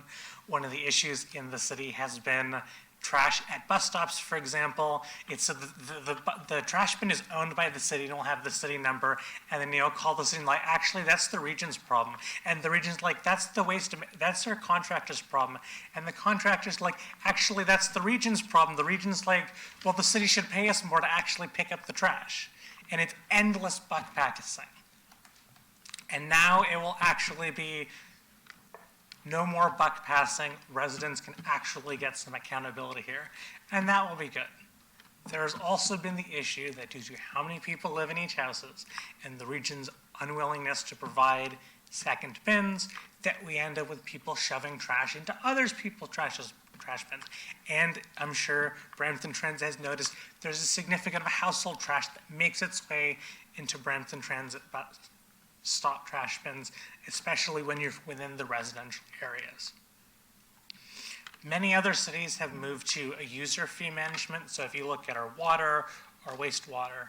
One of the issues in the city has been trash at bus stops, for example. It's the trash bin is owned by the city, don't have the city number, and then you'll call the city and like, actually, that's the region's problem. And the region's like, that's their contractor's problem. And the contractor's like, actually, that's the region's problem. The region's like, well, the city should pay us more to actually pick up the trash. And it's endless buck passing. And now it will actually be no more buck passing. Residents can actually get some accountability here, and that will be good. There has also been the issue that due to how many people live in each houses and the region's unwillingness to provide second bins, that we end up with people shoving trash into other people's trash bins. And I'm sure Brampton Transit has noticed there's a significant amount of household trash that makes its way into Brampton Transit stop trash bins, especially when you're within the residential areas. Many other cities have moved to a user fee management. So if you look at our water, our wastewater,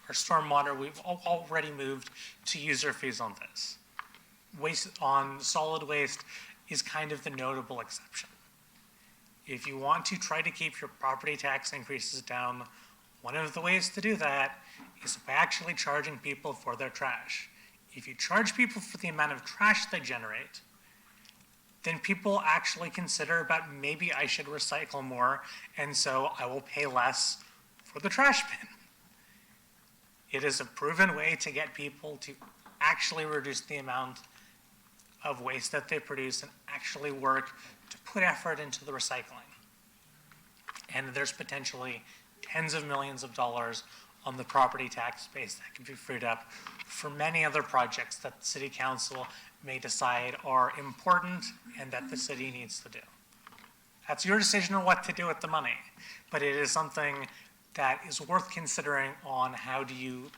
Our stormwater, we've already moved to user fees on this. Waste on solid waste is kind of the notable exception. If you want to try to keep your property tax increases down, one of the ways to do that is by actually charging people for their trash. If you charge people for the amount of trash they generate, then people actually consider about maybe I should recycle more, and so I will pay less for the trash bin. It is a proven way to get people to actually reduce the amount of waste that they produce and actually work to put effort into the recycling. And there's potentially tens of millions of dollars on the property tax base that can be freed up for many other projects that the city council may decide are important and that the city needs to do. That's your decision on what to do with the money, but it is something that is worth considering on how do you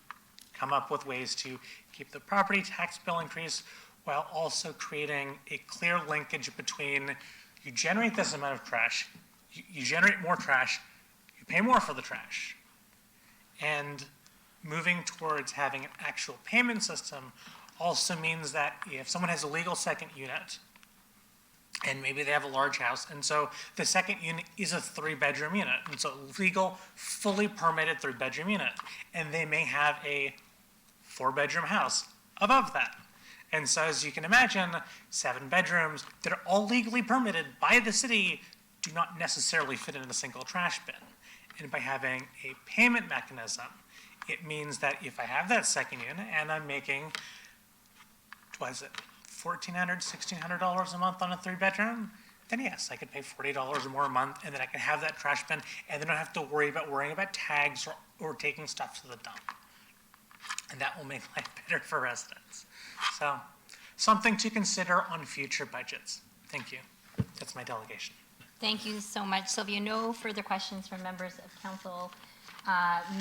come up with ways to keep the property tax bill increase while also creating a clear linkage between you generate this amount of trash, you generate more trash, you pay more for the trash. And moving towards having an actual payment system also means that if someone has a legal second unit, and maybe they have a large house, and so the second unit is a 3-bedroom unit, and so legal, fully permitted 3-bedroom unit, and they may have a 4-bedroom house above that. And so as you can imagine, 7 bedrooms that are all legally permitted by the city do not necessarily fit in a single trash bin. And by having a payment mechanism, it means that if I have that second unit and I'm making, what is it, $1,400, $1,600 a month on a 3-bedroom, then yes, I could pay $40 or more a month, and then I can have that trash bin, and then I don't have to worrying about tags or taking stuff to the dump. And that will make life better for residents. So, something to consider on future budgets. Thank you. That's my delegation. Thank you so much, Sylvia. No further questions from members of council.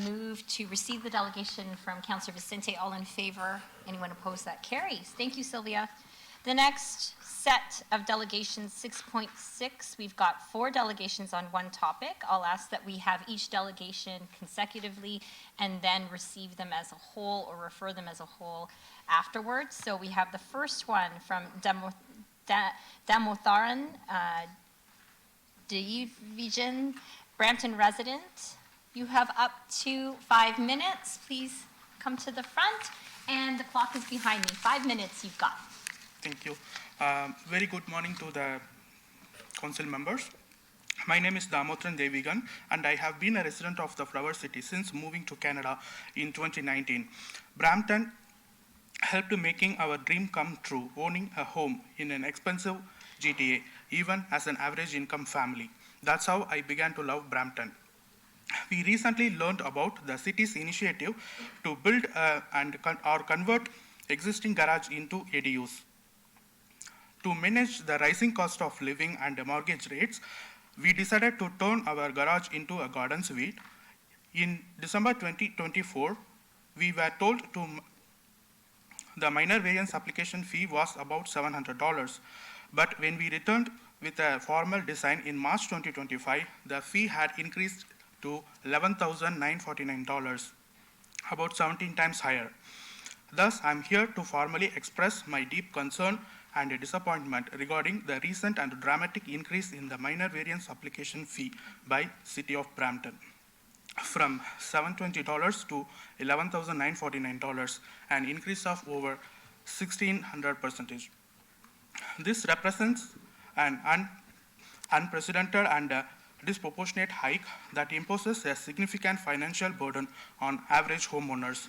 Move to receive the delegation from Councillor Vicente. All in favor? Anyone opposed? That carries. Thank you, Sylvia. The next set of delegations, 6.6, we've got 4 delegations on one topic. I'll ask that we have each delegation consecutively and then receive them as a whole or refer them as a whole afterwards. So we have the first one from Damotharan Division, Brampton resident. You have up to 5 minutes. Please come to the front, and the clock is behind me. 5 minutes you've got. Thank you. Very good morning to the council members. My name is Damotharan Devigan, and I have been a resident of the Flower City since moving to Canada in 2019. Brampton helped making our dream come true, owning a home in an expensive GTA, even as an average income family. That's how I began to love Brampton. We recently learned about the city's initiative to build or convert existing garage into ADUs. To manage the rising cost of living and mortgage rates, we decided to turn our garage into a garden suite. In December 2024, we were told the minor variance application fee was about $700. But when we returned with a formal design in March 2025, the fee had increased to $11,949, about 17 times higher. Thus, I'm here to formally express my deep concern and disappointment regarding the recent and dramatic increase in the minor variance application fee by City of Brampton, from $720 to $11,949, an increase of over 1,600%. This represents an unprecedented and disproportionate hike that imposes a significant financial burden on average homeowners.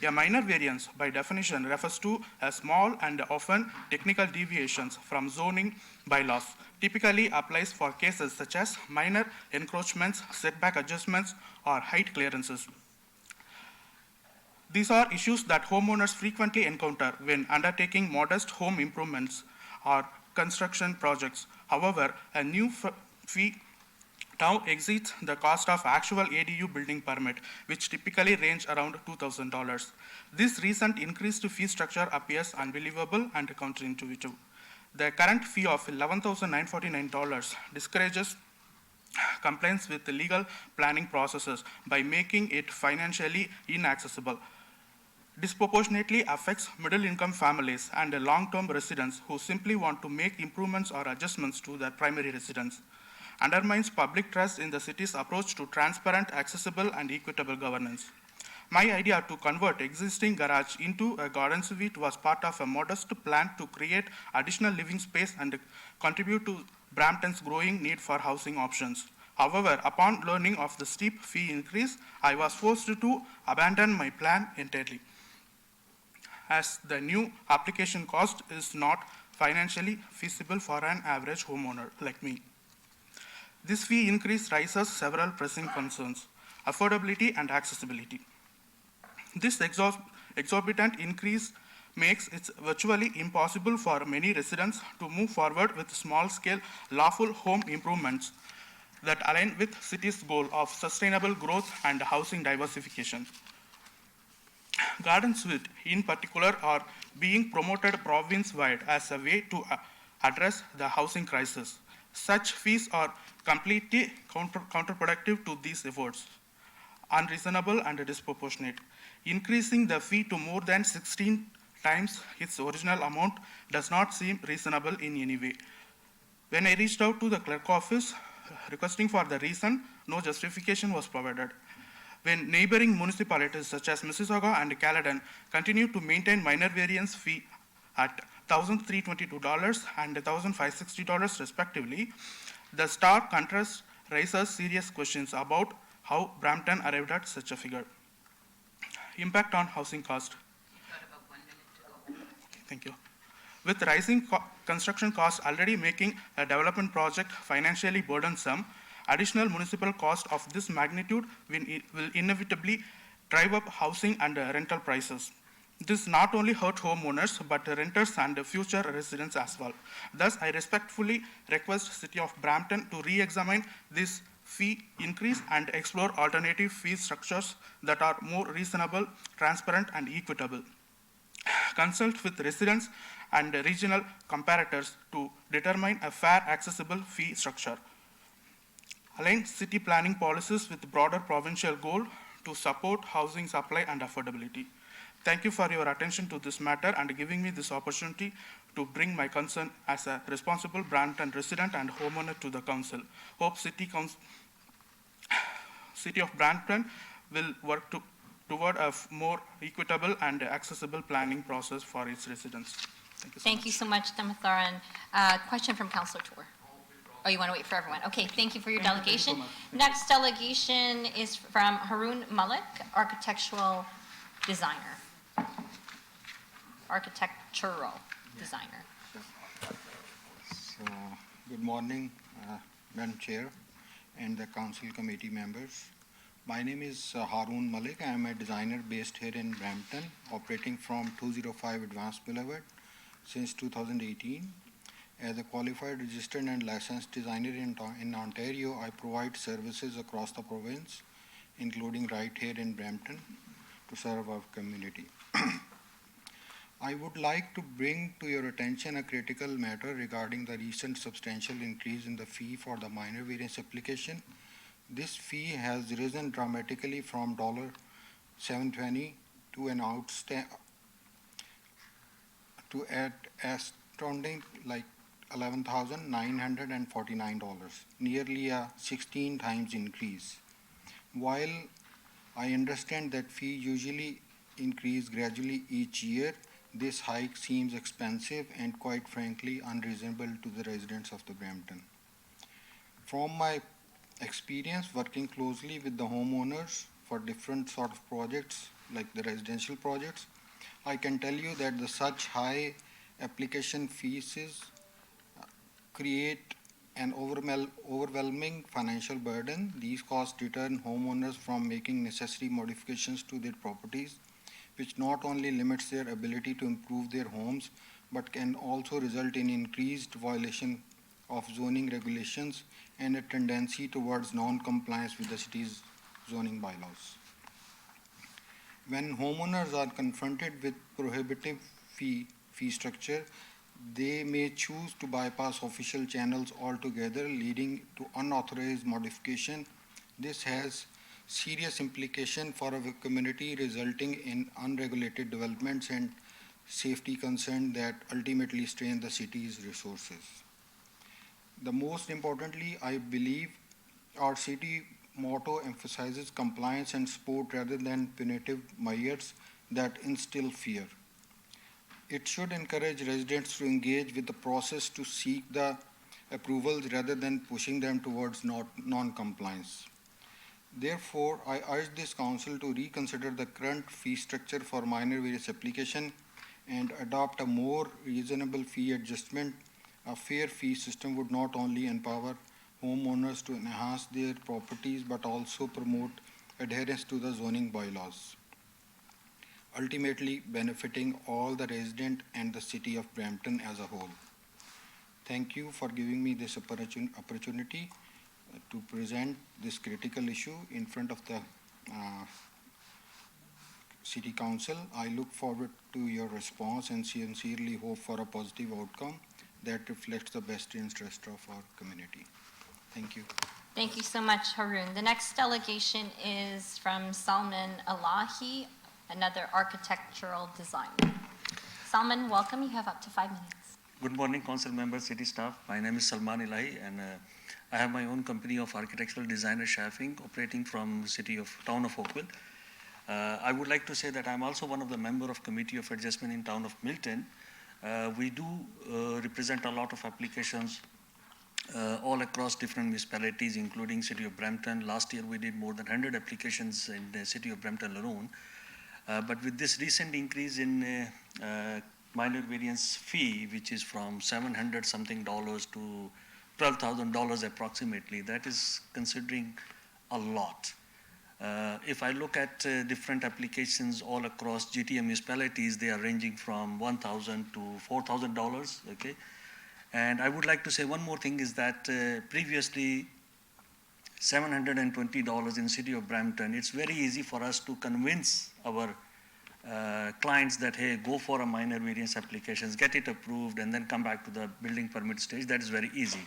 A minor variance, by definition, refers to a small and often technical deviations from zoning bylaws. Typically applies for cases such as minor encroachments, setback adjustments, or height clearances. These are issues that homeowners frequently encounter when undertaking modest home improvements or construction projects. However, a new fee now exceeds the cost of actual ADU building permit, which typically range around $2,000. This recent increased fee structure appears unbelievable and counterintuitive. The current fee of $11,949 discourages compliance with the legal planning processes by making it financially inaccessible. Disproportionately affects middle-income families and long-term residents who simply want to make improvements or adjustments to their primary residence. Undermines public trust in the city's approach to transparent, accessible, and equitable governance. My idea to convert existing garage into a garden suite was part of a modest plan to create additional living space and contribute to Brampton's growing need for housing options. However, upon learning of the steep fee increase, I was forced to abandon my plan entirely, as the new application cost is not financially feasible for an average homeowner like me. This fee increase raises several pressing concerns: affordability and accessibility. This exorbitant increase makes it virtually impossible for many residents to move forward with small-scale lawful home improvements that align with city's goal of sustainable growth and housing diversification. Garden suite, in particular, are being promoted province-wide as a way to address the housing crisis. Such fees are completely counterproductive to these efforts, unreasonable and disproportionate. Increasing the fee to more than 16 times its original amount does not seem reasonable in any way. When I reached out to the clerk office requesting for the reason, no justification was provided. When neighboring municipalities such as Mississauga and Caledon continue to maintain minor variance fee at $1,322 and $1,560 respectively, the stark contrast raises serious questions about how Brampton arrived at such a figure. Impact on housing cost. Thank you. With rising construction costs already making a development project financially burdensome, additional municipal cost of this magnitude will inevitably drive up housing and rental prices. This not only hurt homeowners, but renters and future residents as well. Thus, I respectfully request City of Brampton to re-examine this fee increase and explore alternative fee structures that are more reasonable, transparent, and equitable. Consult with residents and regional comparators to determine a fair, accessible fee structure. Align city planning policies with broader provincial goal to support housing supply and affordability. Thank you for your attention to this matter and giving me this opportunity to bring my concern as a responsible Brampton resident and homeowner to the council. Hope City of Brampton will work toward a more equitable and accessible planning process for its residents. Thank you so much, Damatharan. Question from Councillor Tour. Oh, you want to wait for everyone? Okay, thank you for your delegation. Next delegation is from Haroon Malik, architectural designer. Architectural designer. So, good morning, Madam Chair and the council committee members. My name is Haroon Malik. I am a designer based here in Brampton, operating from 205 Advanced Boulevard since 2018. As a qualified, registered and licensed designer in Ontario, I provide services across the province, including right here in Brampton, to serve our community. I would like to bring to your attention a critical matter regarding the recent substantial increase in the fee for the minor variance application. This fee has risen dramatically from $720 to an astounding like $11,949, nearly a 16 times increase. While I understand that fee usually increase gradually each year, this hike seems expensive and quite frankly unreasonable to the residents of the Brampton. From my experience working closely with the homeowners for different sort of projects like the residential projects, I can tell you that the such high application fees create an overwhelming financial burden. These costs deter homeowners from making necessary modifications to their properties, which not only limits their ability to improve their homes, but can also result in increased violation of zoning regulations and a tendency towards non-compliance with the city's zoning bylaws. When homeowners are confronted with prohibitive fee structure, they may choose to bypass official channels altogether, leading to unauthorized modification. This has serious implication for our community, resulting in unregulated developments and safety concerns that ultimately strain the city's resources. The most importantly, I believe our city motto emphasizes compliance and support rather than punitive measures that instill fear. It should encourage residents to engage with the process to seek the approvals rather than pushing them towards non-compliance. Therefore, I urge this council to reconsider the current fee structure for minor various application and adopt a more reasonable fee adjustment. A fair fee system would not only empower homeowners to enhance their properties but also promote adherence to the zoning bylaws, ultimately benefiting all the residents and the city of Brampton as a whole. Thank you for giving me this opportunity to present this critical issue in front of the City Council. I look forward to your response and sincerely hope for a positive outcome that reflects the best interest of our community. Thank you. Thank you so much, Haroon. The next delegation is from Salman Elahi, another architectural designer. Salman, welcome. You have up to 5 minutes. Good morning, council members, city staff. My name is Salman Elahi, and I have my own company of architectural designer Shaffing, operating from town of Oakville. I would like to say that I'm also one of the member of Committee of Adjustment in town of Milton. We do represent a lot of applications all across different municipalities, including City of Brampton. Last year, we did more than 100 applications in the City of Brampton alone. But with this recent increase in minor variance fee, which is from $700 something to $12,000 approximately, that is considering a lot. If I look at different applications all across GTA municipalities, they are ranging from $1,000 to $4,000, okay? And I would like to say one more thing is that previously $720 in City of Brampton, it's very easy for us to convince our clients that, hey, go for a minor variance applications, get it approved, and then come back to the building permit stage. That is very easy.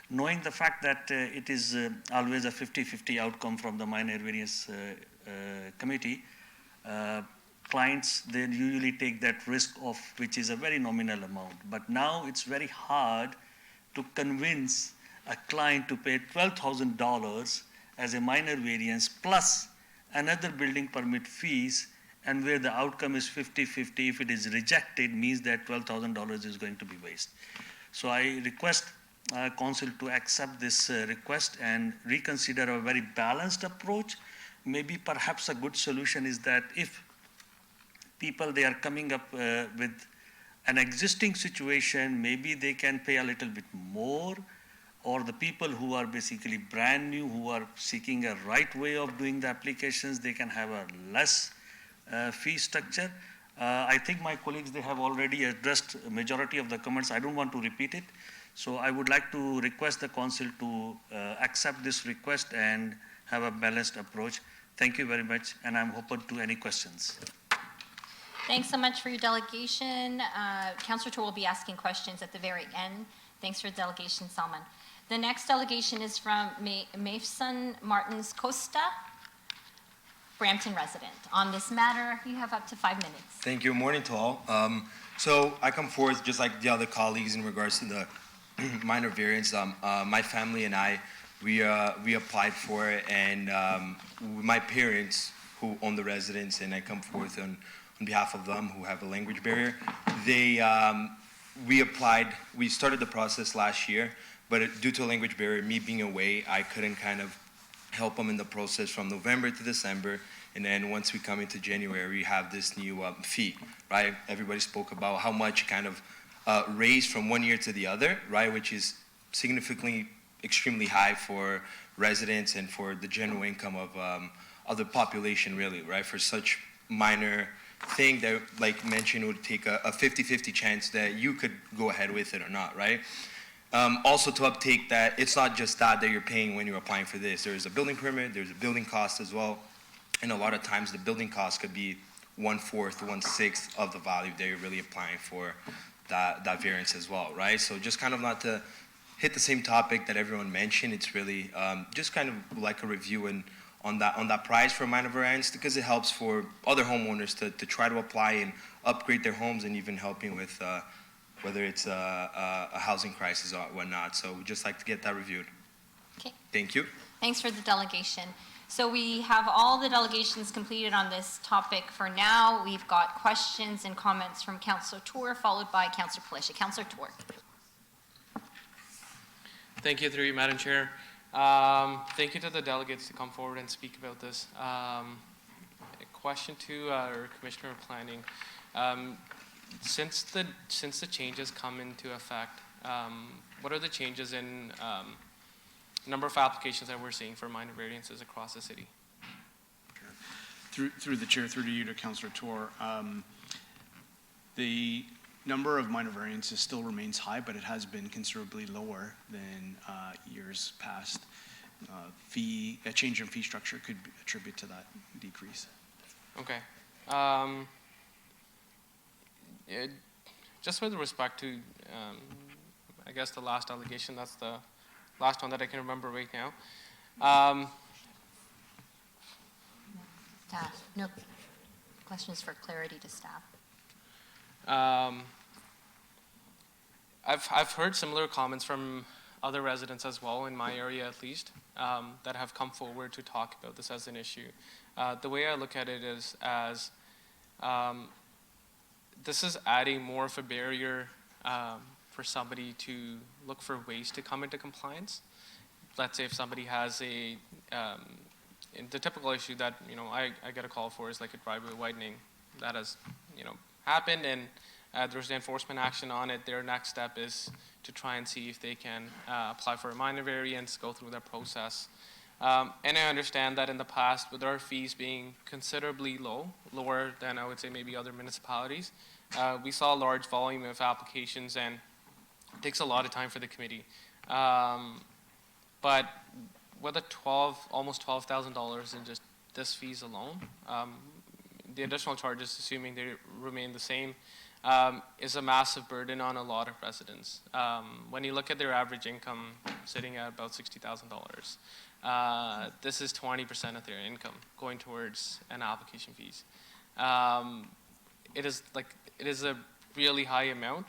Knowing the fact that it is always a 50-50 outcome from the minor variance committee, clients, they usually take that risk of, which is a very nominal amount. But now it's very hard to convince a client to pay $12,000 as a minor variance plus another building permit fees, and where the outcome is 50-50. If it is rejected, means that $12,000 is going to be waste. So I request council to accept this request and reconsider a very balanced approach. Maybe perhaps a good solution is that if people, they are coming up with an existing situation, maybe they can pay a little bit more, or the people who are basically brand new, who are seeking a right way of doing the applications, they can have a less fee structure. I think my colleagues, they have already addressed a majority of the comments. I don't want to repeat it. So I would like to request the council to accept this request and have a balanced approach. Thank you very much, and I'm open to any questions. Thanks so much for your delegation. Councillor Toole will be asking questions at the very end. Thanks for the delegation, Salman. The next delegation is from Mason Martins Costa, Brampton resident. On this matter, you have up to 5 minutes. Thank you. Morning to all. So I come forth just like the other colleagues in regards to the minor variance. My family and I, we applied for it, and my parents who own the residence, and I come forth on behalf of them who have a language barrier. We applied, we started the process last year, but due to a language barrier, me being away, I couldn't kind of help them in the process from November to December. And then once we come into January, we have this new fee, right? Everybody spoke about how much kind of raised from one year to the other, right? Which is significantly extremely high for residents and for the general income of the population, really, right? For such minor thing that, like mentioned, would take a 50-50 chance that you could go ahead with it or not, right? Also to uptake that, it's not just that you're paying when you're applying for this. There's a building permit, there's a building cost as well. And a lot of times the building cost could be 1/4 to 1/6 of the value that you're really applying for that variance as well, right? So just kind of not to hit the same topic that everyone mentioned, it's really just kind of like a review on that price for a minor variance, because it helps for other homeowners to try to apply and upgrade their homes, and even helping with whether it's a housing crisis or whatnot. So we'd just like to get that reviewed. Okay. Thank you. Thanks for the delegation. So we have all the delegations completed on this topic for now. We've got questions and comments from Councillor Tour, followed by Councillor Palish. Councillor Tour. Thank you, through you, Madam Chair. Thank you to the delegates to come forward and speak about this. A question to our Commissioner of Planning. Since the changes come into effect, what are the changes in number of applications that we're seeing for minor variances across the city? Through the chair, through to you, to Councillor Tour. The number of minor variances still remains high, but it has been considerably lower than years past. A change in fee structure could attribute to that decrease. Okay. Just with respect to, I guess, the last allegation, that's the last one that I can remember right now. Staff, no questions for clarity to staff. I've heard similar comments from other residents as well, in my area at least, that have come forward to talk about this as an issue. The way I look at it is as this is adding more of a barrier for somebody to look for ways to come into compliance. Let's say if somebody has the typical issue that I get a call for is like a driveway widening that has happened, and there's the enforcement action on it. Their next step is to try and see if they can apply for a minor variance, go through that process. And I understand that in the past, with our fees being considerably lower than I would say maybe other municipalities, we saw a large volume of applications, and it takes a lot of time for the committee. But with almost $12,000 in just this fees alone, the additional charges, assuming they remain the same, is a massive burden on a lot of residents. When you look at their average income sitting at about $60,000, this is 20% of their income going towards an application fees. It is a really high amount.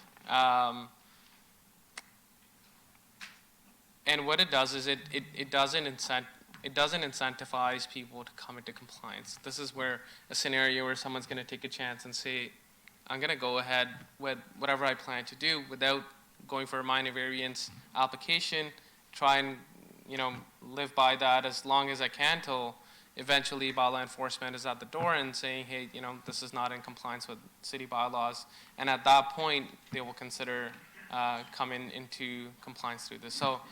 And what it does is it doesn't incentivize people to come into compliance. This is where a scenario where someone's going to take a chance and say, I'm going to go ahead with whatever I plan to do without going for a minor variance application, try and live by that as long as I can till eventually bylaw enforcement is at the door and saying, hey, this is not in compliance with city bylaws. And at that point, they will consider coming into compliance through this. So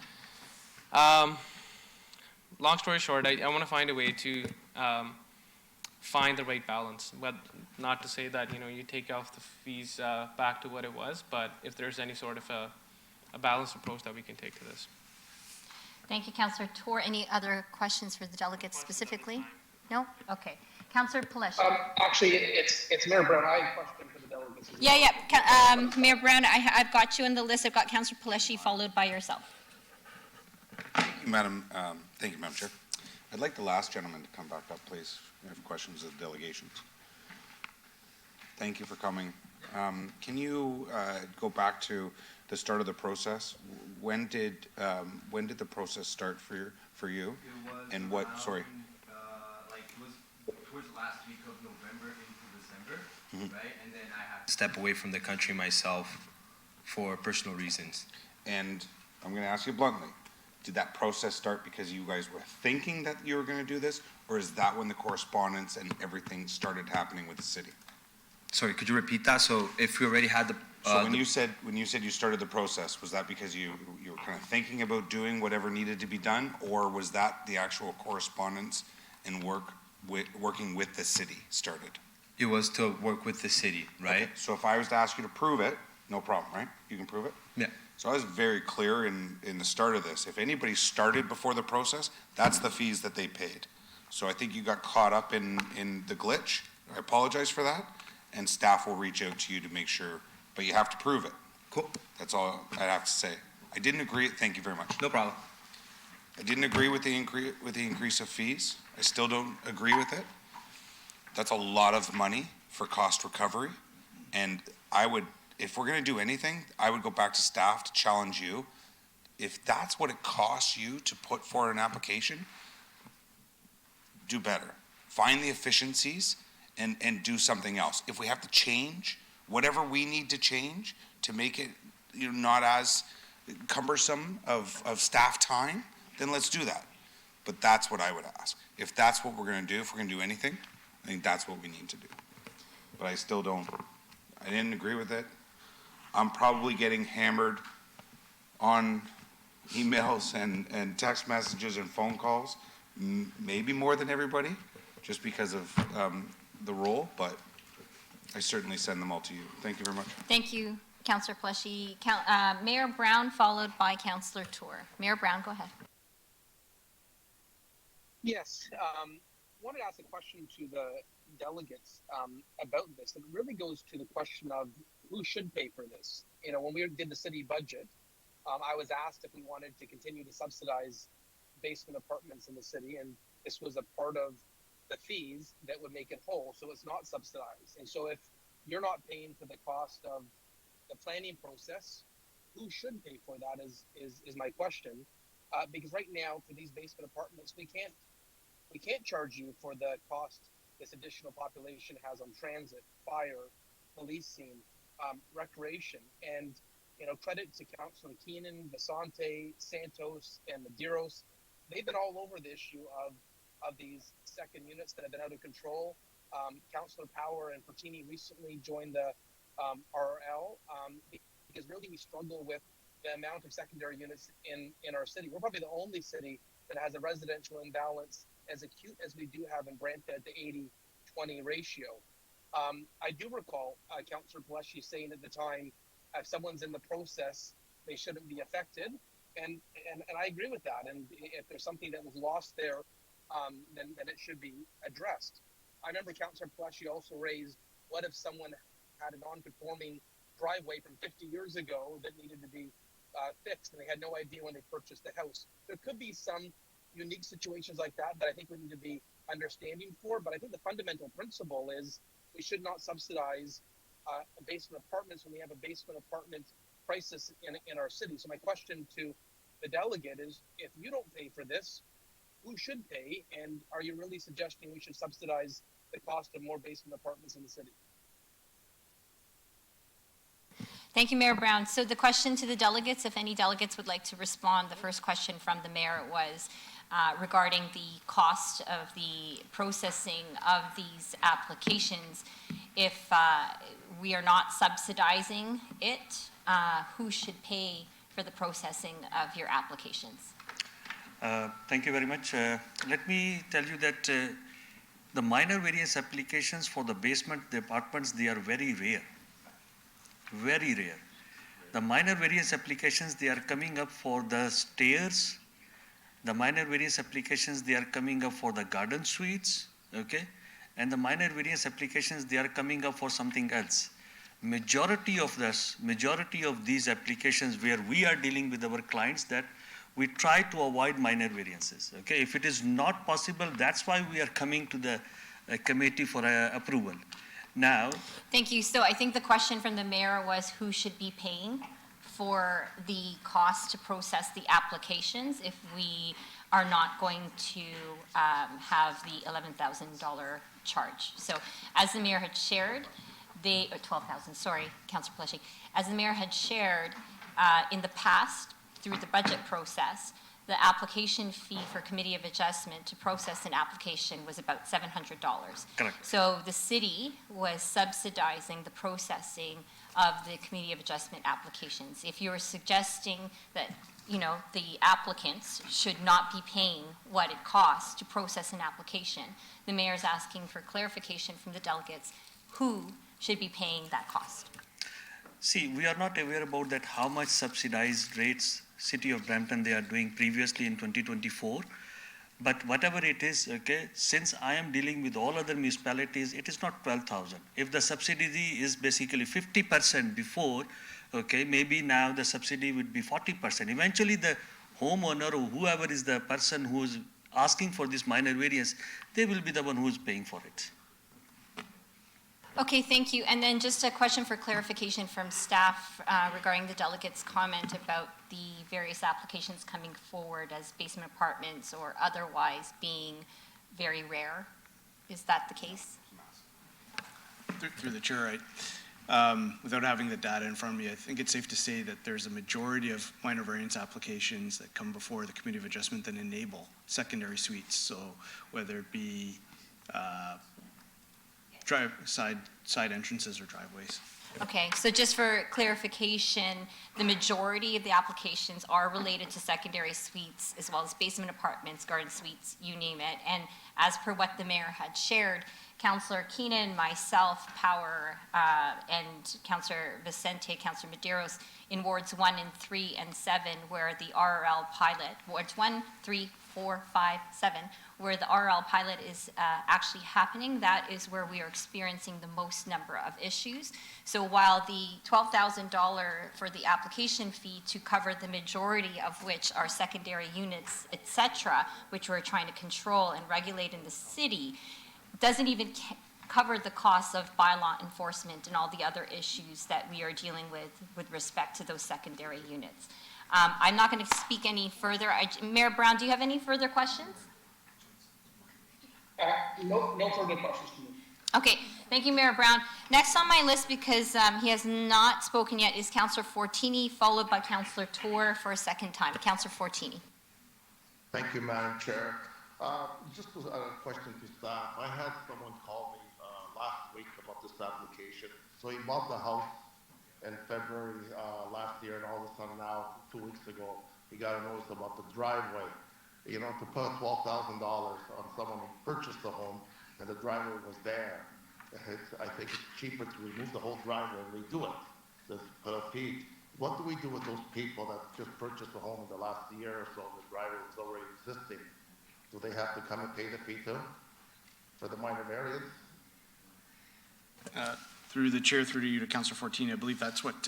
long story short, I want to find a way to find the right balance. But not to say that you take off the fees back to what it was, but if there's any sort of a balanced approach that we can take to this. Thank you, Councillor Tour. Any other questions for the delegates specifically? No? Okay. Councillor Palish. Actually, it's Mayor Brown. I have a question for the delegates. Yeah. Mayor Brown, I've got you on the list. I've got Councillor Palish followed by yourself. Thank you, Madam Chair. I'd like the last gentleman to come back up, please. We have questions of the delegations. Thank you for coming. Can you go back to the start of the process? When did the process start for you? And what? Sorry. It was towards the last week of November into December, right? And then I had to step away from the country myself for personal reasons. And I'm going to ask you bluntly. Did that process start because you guys were thinking that you were going to do this, or is that when the correspondence and everything started happening with the city? Sorry, could you repeat that? So if we already had the So when you said you started the process, was that because you were kind of thinking about doing whatever needed to be done, or was that the actual correspondence and working with the city started? It was to work with the city, right? Okay. So if I was to ask you to prove it, no problem, right? You can prove it? Yeah. So I was very clear in the start of this. If anybody started before the process, that's the fees that they paid. So I think you got caught up in the glitch. I apologize for that. And staff will reach out to you to make sure but you have to prove it. Cool. That's all I have to say. I didn't agree, thank you very much. No problem. I didn't agree with the increase of fees. I still don't agree with it. That's a lot of money for cost recovery. And I would, if we're gonna do anything, I would go back to staff to challenge you. If that's what it costs you to put forward an application, do better. Find the efficiencies and do something else. If we have to change, whatever we need to change to make it, not as cumbersome of staff time, then let's do that. But that's what I would ask. If that's what we're gonna do, if we're gonna do anything, I think that's what we need to do. But I still don't, I didn't agree with it. I'm probably getting hammered on emails and text messages and phone calls, maybe more than everybody, just because of the role, but I certainly send them all to you. Thank you very much. Thank you, Councillor Pelletier. Mayor Brown, followed by Councillor Tour. Mayor Brown, go ahead. Yes, wanted to ask a question to the delegates about this. And it really goes to the question of who should pay for this. When we did the city budget, I was asked if we wanted to continue to subsidize basement apartments in the city, and this was a part of the fees that would make it whole, so it's not subsidized. And so if you're not paying for the cost of the planning process, who should pay for that is my question. Because right now, for these basement apartments, we can't charge you for the cost this additional population has on transit, fire, policing, recreation. And credit to Councillor Keenan, Basante, Santos, and Medeiros. They've been all over the issue of these second units that have been out of control. Councillor Power and Pertini recently joined the RRL because really we struggle with the amount of secondary units in our city. We're probably the only city that has a residential imbalance as acute as we do have in Brampton at the 80-20 ratio. I do recall Councillor Pelletier saying at the time, if someone's in the process, they shouldn't be affected. And I agree with that. And if there's something that was lost there, then it should be addressed. I remember Councillor Pelletier also raised, what if someone had a non-conforming driveway from 50 years ago that needed to be fixed, and they had no idea when they purchased the house? There could be some unique situations like that I think we need to be understanding for, but I think the fundamental principle is we should not subsidize basement apartments when we have a basement apartment crisis in our city. So my question to the delegate is, if you don't pay for this, who should pay? And are you really suggesting we should subsidize the cost of more basement apartments in the city? Thank you, Mayor Brown. So the question to the delegates, if any delegates would like to respond, the first question from the mayor was regarding the cost of the processing of these applications. If we are not subsidizing it, who should pay for the processing of your applications? Thank you very much. Let me tell you that the minor variance applications for the basement, the apartments, they are very rare. Very rare. The minor variance applications, they are coming up for the stairs. The minor variance applications, they are coming up for the garden suites, okay? And the minor variance applications, they are coming up for something else. Majority of these applications where we are dealing with our clients, that we try to avoid minor variances, okay? If it is not possible, that's why we are coming to the committee for approval. Now. Thank you. So I think the question from the mayor was who should be paying for the cost to process the applications if we are not going to have the $11,000 charge. So as the mayor had shared, $12,000, sorry, Councillor Pelletier. As the mayor had shared, in the past, through the budget process, the application fee for Committee of Adjustment to process an application was about $700. Correct. So the city was subsidizing the processing of the Committee of Adjustment applications. If you were suggesting that, the applicants should not be paying what it costs to process an application, the mayor's asking for clarification from the delegates, who should be paying that cost? See, we are not aware about that how much subsidized rates City of Brampton they are doing previously in 2024, But whatever it is, okay, since I am dealing with all other municipalities, it is not 12,000. If the subsidy is basically 50% before, okay, maybe now the subsidy would be 40%. Eventually the homeowner or whoever is the person who is asking for this minor variance, they will be the one who is paying for it. Okay, thank you. And then just a question for clarification from staff regarding the delegate's comment about the various applications coming forward as basement apartments or otherwise being very rare. Is that the case? Through the chair, without having the data in front of me, I think it's safe to say that there's a majority of minor variance applications that come before the Committee of Adjustment that enable secondary suites. So whether it be side entrances or driveways. Okay, so just for clarification, the majority of the applications are related to secondary suites as well as basement apartments, garden suites, you name it. And as per what the mayor had shared, Councillor Keenan, myself, Power, and Councillor Vicente, Councillor Medeiros, in wards 1 and 3 and 7, where the RRL pilot, wards 1, 3, 4, 5, 7, where the RRL pilot is actually happening, that is where we are experiencing the most number of issues. So while the $12,000 for the application fee to cover the majority of which are secondary units, et cetera, which we're trying to control and regulate in the city, doesn't even cover the costs of bylaw enforcement and all the other issues that we are dealing with respect to those secondary units. I'm not going to speak any further. Mayor Brown, do you have any further questions? No further questions to me. Okay, thank you, Mayor Brown. Next on my list, because he has not spoken yet, is Councillor Fortini, followed by Councillor Tour for a second time. Councillor Fortini. Thank you, Madam Chair. Just a question to staff. I had someone call me last week about this application. So he bought the house in February last year, and all of a sudden now, 2 weeks ago, he got a notice about the driveway. You know, to put $12,000 on someone who purchased the home and the driveway was there. I think it's cheaper to remove the whole driveway and redo it, just put a fee. What do we do with those people that just purchased a home in the last year or so, and the driveway was already existing? Do they have to come and pay the fee too for the minor variance? Through the chair, through to you to Councillor Fortini, I believe that's what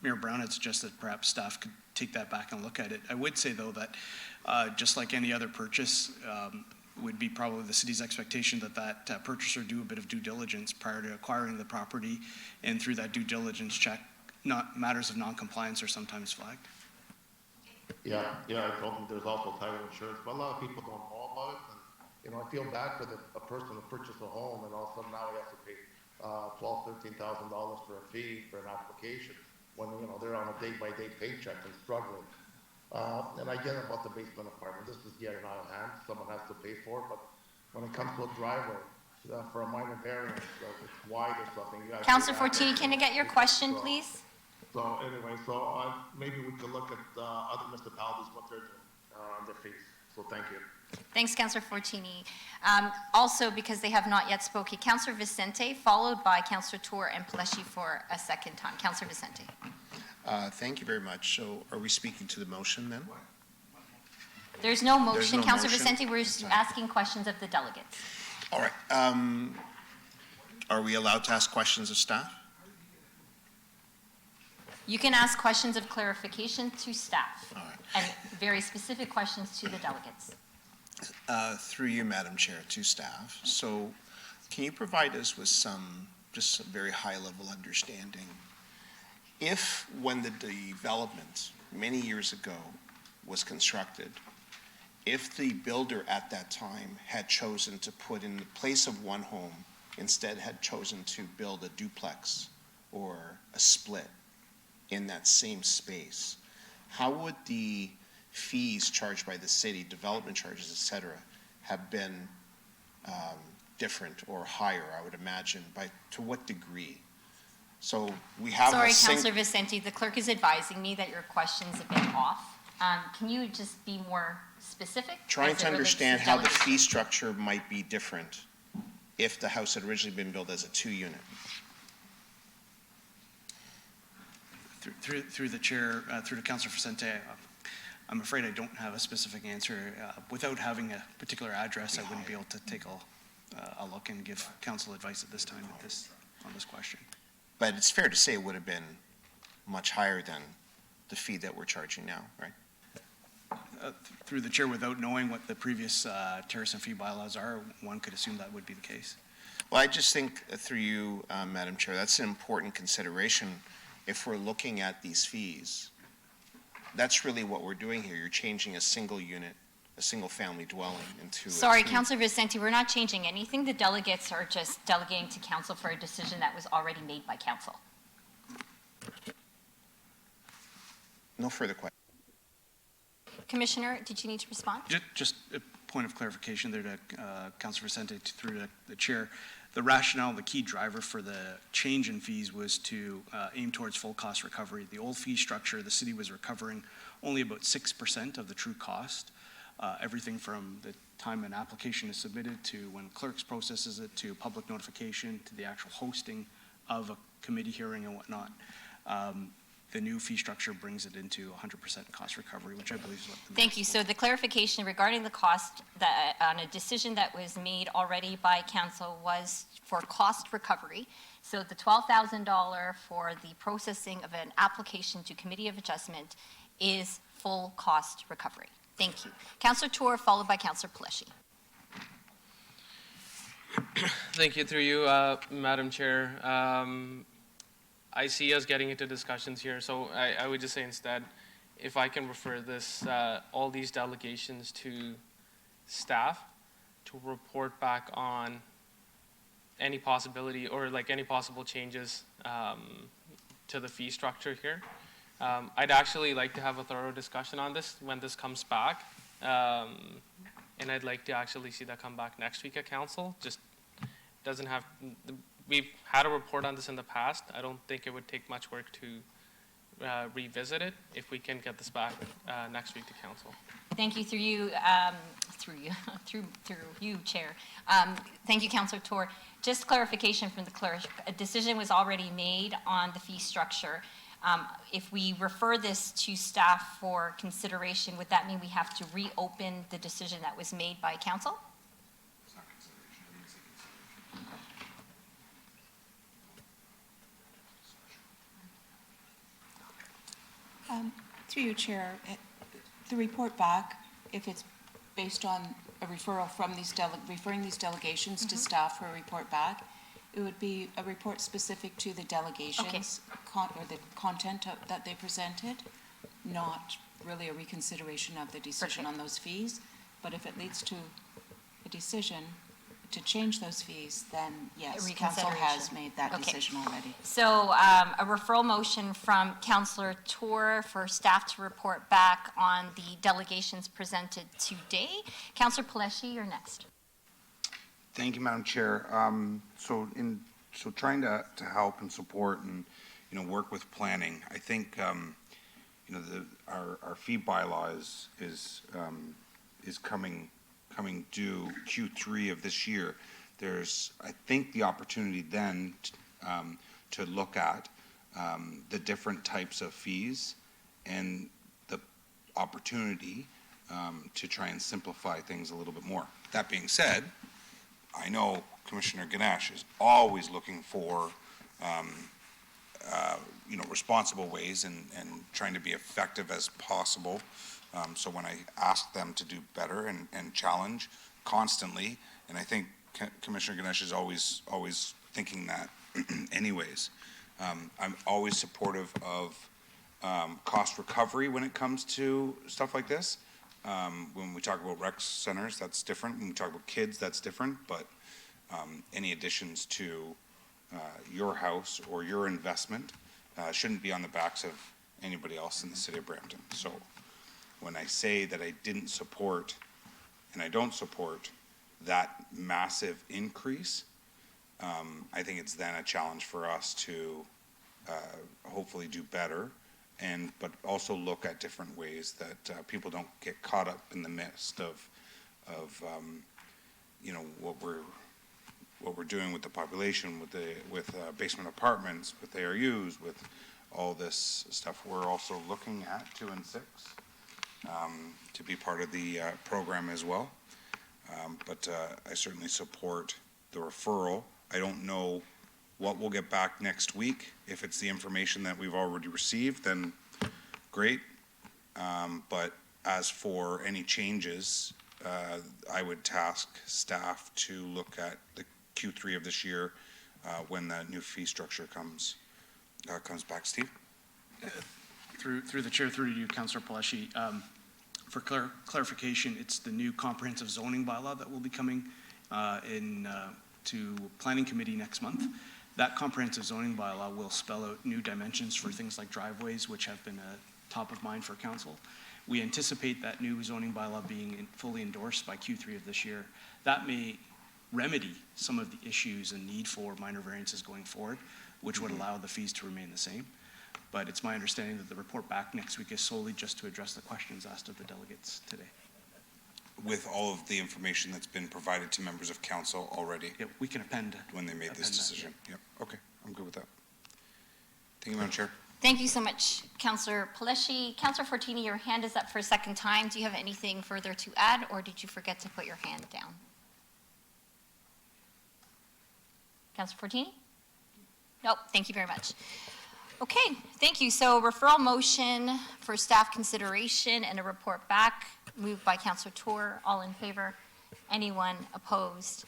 Mayor Brown had suggested. Perhaps staff could take that back and look at it. I would say, though, that just like any other purchase, would be probably the city's expectation that purchaser do a bit of due diligence prior to acquiring the property, and through that due diligence check, matters of non-compliance are sometimes flagged. Yeah, I told him there's also title insurance, but a lot of people don't know about it. And, you know, I feel bad for a person who purchased a home and all of a sudden now he has to pay $12,000, $13,000 for a fee for an application when, you know, they're on a day-by-day paycheck and struggling. And I get about the basement apartment. This is getting out of hand. Someone has to pay for it, but when it comes to a driveway, for a minor variance, it's wide or something. Councillor Fortini, can I get your question, please? So anyway, maybe we could look at other municipalities, what they're doing on their fees. So thank you. Thanks, Councillor Fortini. Also, because they have not yet spoken, Councillor Vicente, followed by Councillor Tour and Pleshy for a second time. Councillor Vicente. Thank you very much. So are we speaking to the motion then? There's no motion. There's no Councillor motion. Vicente, we're just asking questions of the delegates. All right. Are we allowed to ask questions of staff? You can ask questions of clarification to staff and very specific questions to the delegates. Through you, Madam Chair, to staff. So can you provide us with just a very high-level understanding? If, when the development many years ago was constructed, if the builder at that time had chosen to put in the place of one home, instead had chosen to build a duplex or a split in that same space, how would the fees charged by the city, development charges, et cetera, have been different or higher, I would imagine, to what degree? So we have Sorry, Councillor Vicente, the clerk is advising me that your question's a bit off. Can you just be more specific? Trying to understand how the fee structure might be different if the house had originally been built as a 2-unit. Through the chair, through to Councillor Vicente, I'm afraid I don't have a specific answer. Without having a particular address, I wouldn't be able to take a look and give council advice at this time on this question. But it's fair to say it would have been much higher than the fee that we're charging now, right? Through the chair, without knowing what the previous terrace and fee bylaws are, one could assume that would be the case. Well, I just think through you, Madam Chair, that's an important consideration. If we're looking at these fees, that's really what we're doing here. You're changing a single unit, a single family dwelling into. Sorry, Councillor Vicente, we're not changing anything. The delegates are just delegating to council for a decision that was already made by council. No further questions. Commissioner, did you need to respond? Just a point of clarification there to Councillor Vicente through the chair. The rationale, the key driver for the change in fees was to aim towards full cost recovery. The old fee structure, the city was recovering only about 6% of the true cost. Everything from the time an application is submitted to when clerks processes it, to public notification, to the actual hosting of a committee hearing and whatnot. The new fee structure brings it into 100% cost recovery, which I believe is what the... Thank you. So the clarification regarding the cost that on a decision that was made already by council was for cost recovery. So the $12,000 for the processing of an application to Committee of Adjustment is full cost recovery. Thank you. Councillor Tour, followed by Councillor Paleshi. Thank you, through you, Madam Chair. I see us getting into discussions here, so I would just say instead, if I can refer this, all these delegations to staff to report back on any possibility or like any possible changes to the fee structure here. I'd actually like to have a thorough discussion on this when this comes back, and I'd like to actually see that come back next week at council. Just doesn't have. We've had a report on this in the past. I don't think it would take much work to revisit it if we can get this back next week to council. Thank you, through you, Chair. Thank you, Councillor Tour. Just clarification from the clerk. A decision was already made on the fee structure. If we refer this to staff for consideration, would that mean we have to reopen the decision that was made by council? Through you, Chair, the report back, if it's based on a referral from referring these delegations to staff for a report back, it would be a report specific to the delegations or the content that they presented, not really a reconsideration of the decision on those fees. But if it leads to a decision to change those fees, then yes, council has made that decision already. So a referral motion from Councillor Tour for staff to report back on the delegations presented today. Councillor Paleshi, you're next. Thank you, Madam Chair. So trying to help and support and, work with planning, I think, our fee bylaw is coming due Q3 of this year. There's, I think, the opportunity then to look at the different types of fees and the opportunity to try and simplify things a little bit more. That being said, I know Commissioner Ganesh is always looking for responsible ways and trying to be effective as possible. So when I ask them to do better and challenge constantly, and I think Commissioner Ganesh is always thinking that anyways, I'm always supportive of cost recovery when it comes to stuff like this. When we talk about rec centers, that's different. When we talk about kids, that's different. But any additions to your house or your investment shouldn't be on the backs of anybody else in the city of Brampton. So when I say that I didn't support and I don't support that massive increase, I think it's then a challenge for us to hopefully do better, but also look at different ways that people don't get caught up in the midst of what we're doing with the population, with basement apartments, with ARUs, with all this stuff. We're also looking at 2 and 6 to be part of the program as well. But I certainly support the referral. I don't know what we'll get back next week. If it's the information that we've already received, then great. But as for any changes, I would task staff to look at the Q3 of this year when that new fee structure comes back. Steve? Through the chair, through to you, Councillor Paleshi. For clarification, it's the new comprehensive zoning bylaw that will be coming to Planning Committee next month. That comprehensive zoning bylaw will spell out new dimensions for things like driveways, which have been top of mind for council. We anticipate that new zoning bylaw being fully endorsed by Q3 of this year. That may remedy some of the issues and need for minor variances going forward, which would allow the fees to remain the same. But it's my understanding that the report back next week is solely just to address the questions asked of the delegates today. With all of the information that's been provided to members of council already? Yep, we can append. When they made this decision? Yep, okay, I'm good with that. Thank you, Madam Chair. Thank you so much, Councillor Paleshi. Councillor Fortini, your hand is up for a second time. Do you have anything further to add, or did you forget to put your hand down? Councillor Fortini? Nope, thank you very much. Okay, thank you. So referral motion for staff consideration and a report back, moved by Councillor Tour. All in favor? Anyone opposed?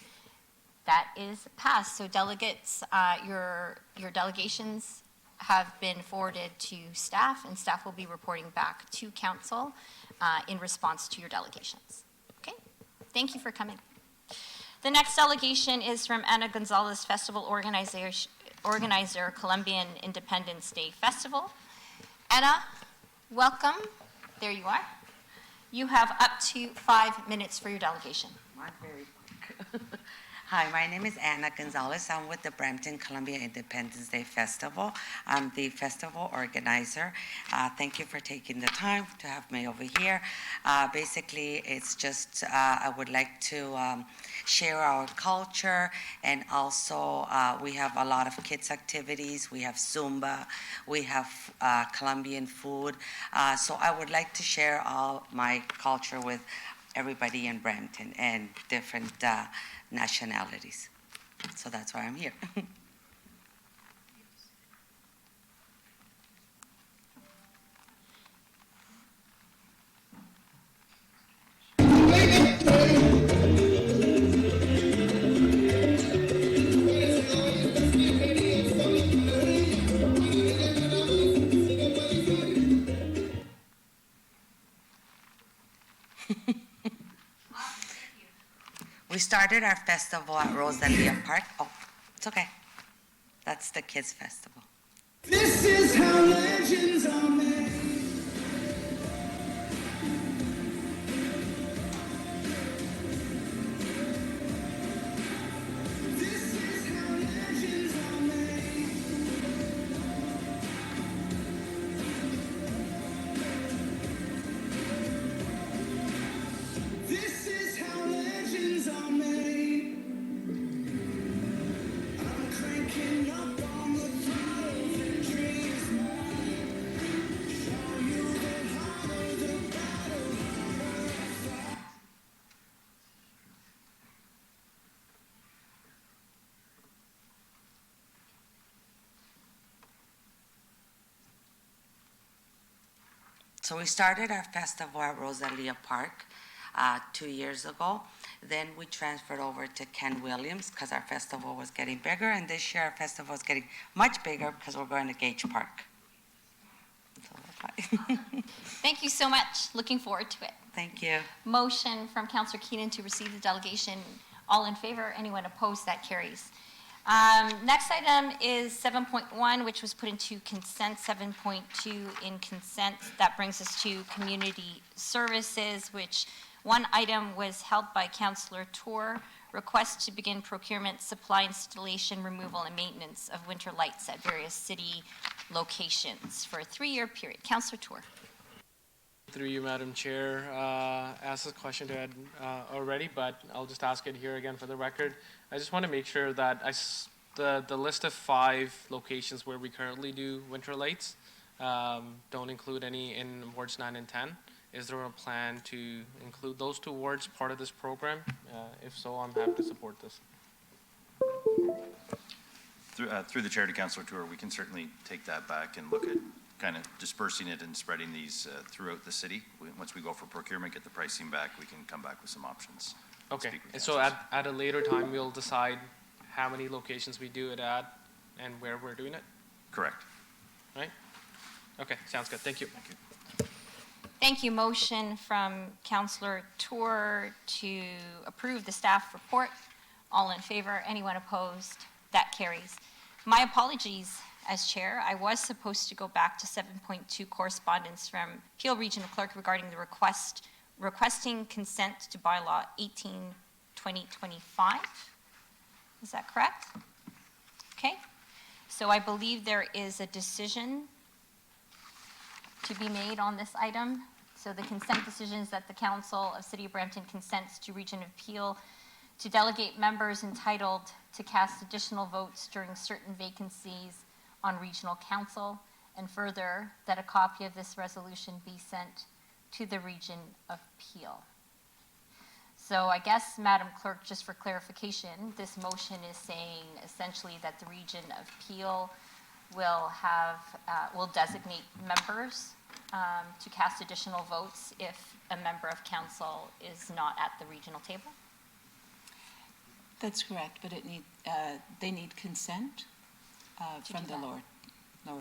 That is passed. So delegates, your delegations have been forwarded to staff, and staff will be reporting back to council in response to your delegations. Okay, thank you for coming. The next delegation is from Ana Gonzalez, Festival Organizer, Colombian Independence Day Festival. Ana, welcome. There you are. You have up to 5 minutes for your delegation. Very quick. Hi, my name is Ana Gonzalez. I'm with the Brampton Columbia Independence Day Festival. I'm the festival organizer. Thank you for taking the time to have me over here. Basically, it's just I would like to share our culture, and also we have a lot of kids activities. We have Zumba, we have Colombian food. So I would like to share all my culture with everybody in Brampton and different nationalities. So that's why I'm here. We started our festival at Rosalia Park. Oh, it's okay. That's the kids' festival. This is how legends are made. This is how legends are made. This is how legends are made. I'm cranking up on the throttle and dreams mine. Show you that harder the battle, harder I fight. So we started our festival at Rosalia Park 2 years ago. Then we transferred over to Ken Williams because our festival was getting bigger, and this year our festival is getting much bigger because we're going to Gage Park. So that's why. Thank you so much. Looking forward to it. Thank you. Motion from Councillor Keenan to receive the delegation. All in favor? Anyone opposed? That carries. Next item is 7.1, which was put into consent, 7.2 in consent. That brings us to community services, which one item was held by Councillor Tour, request to begin procurement, supply, installation, removal, and maintenance of winter lights at various city locations for a 3-year period. Councillor Tour. Through you, Madam Chair, asked this question to Ed already, but I'll just ask it here again for the record. I just want to make sure that the list of 5 locations where we currently do winter lights don't include any in wards 9 and 10. Is there a plan to include those two wards part of this program? If so, I'm happy to support this. Through the chair to Councillor Tour, we can certainly take that back and look at kind of dispersing it and spreading these throughout the city. Once we go for procurement, get the pricing back, we can come back with some options. Okay, Speak with and so at a later time, we'll decide how many locations we do it at and where we're doing it, Correct. right? Okay, sounds good. Thank you. Thank you. Motion from Councillor Tour to approve the staff report. All in favor? Anyone opposed? That carries. My apologies as chair. I was supposed to go back to 7.2 correspondence from Peel Regional Clerk regarding the requesting consent to bylaw 18/2025. Is that correct? Okay. So I believe there is a decision to be made on this item. So the consent decisions that the Council of City of Brampton consents to Region of Peel to delegate members entitled to cast additional votes during certain vacancies on Regional Council, and further, that a copy of this resolution be sent to the Region of Peel. So I guess, Madam Clerk, just for clarification, this motion is saying essentially that the Region of Peel will will designate members to cast additional votes if a member of council is not at the regional table? That's correct, but they need consent from the lower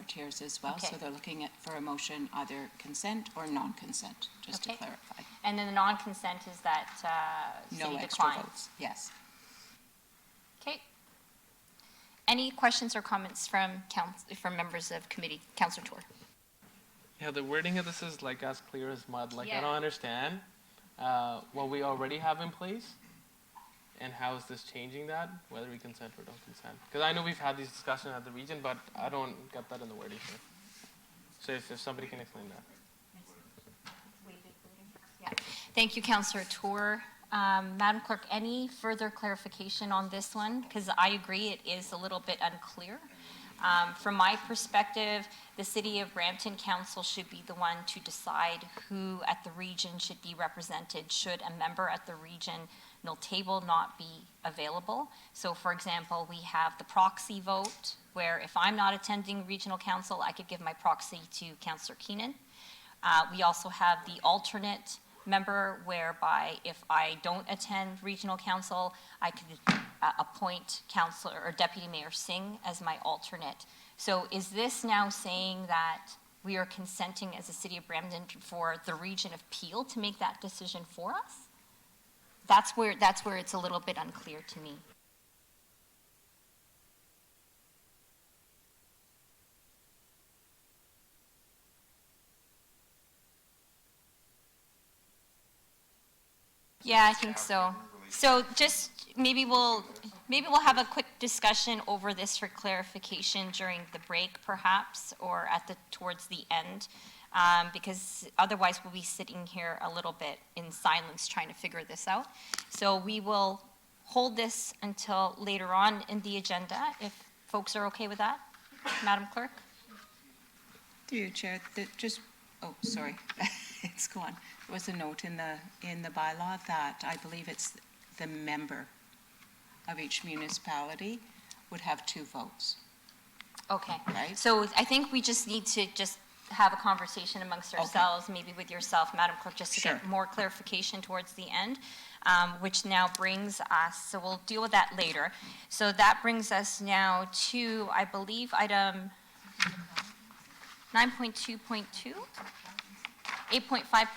tiers as well. Okay. So they're looking for a motion, either consent or non-consent, just to Okay. clarify. And then the non-consent is that No city extra declines? votes, yes. Okay. Any questions or comments from members of committee? Councillor Tour. Yeah, the wording of this is like as clear as mud. Like, Yeah. I don't understand what we already have in place and how is this changing that, whether we consent or don't consent. Because I know we've had these discussions at the region, but I don't get that in the wording here. So if somebody can explain that. Yeah. Thank you, Councillor Tour. Madam Clerk, any further clarification on this one? Because I agree it is a little bit unclear. From my perspective, the City of Brampton Council should be the one to decide who at the region should be represented should a member at the regional table not be available. So for example, we have the proxy vote, where if I'm not attending regional council, I could give my proxy to Councillor Keenan. We also have the alternate member, whereby if I don't attend regional council, I could appoint Councillor or Deputy Mayor Singh as my alternate. So is this now saying that we are consenting as a City of Brampton for the Region of Peel to make that decision for us? That's where it's a little bit unclear to me. Yeah, I think so. So just maybe we'll have a quick discussion over this for clarification during the break, perhaps, or towards the end, because otherwise we'll be sitting here a little bit in silence trying to figure this out. So we will hold this until later on in the agenda, if folks are okay with that, Madam Clerk. Through you, Chair, sorry, it's gone. There was a note in the bylaw that I believe it's the member of each municipality would have 2 votes. Okay. Right. So I think we just need to have a conversation amongst ourselves, maybe with yourself, Madam Clerk, just to Sure. get more clarification towards the end, which now brings us, so we'll deal with that later. So that brings us now to, I believe, item 9.2.2? 8.5.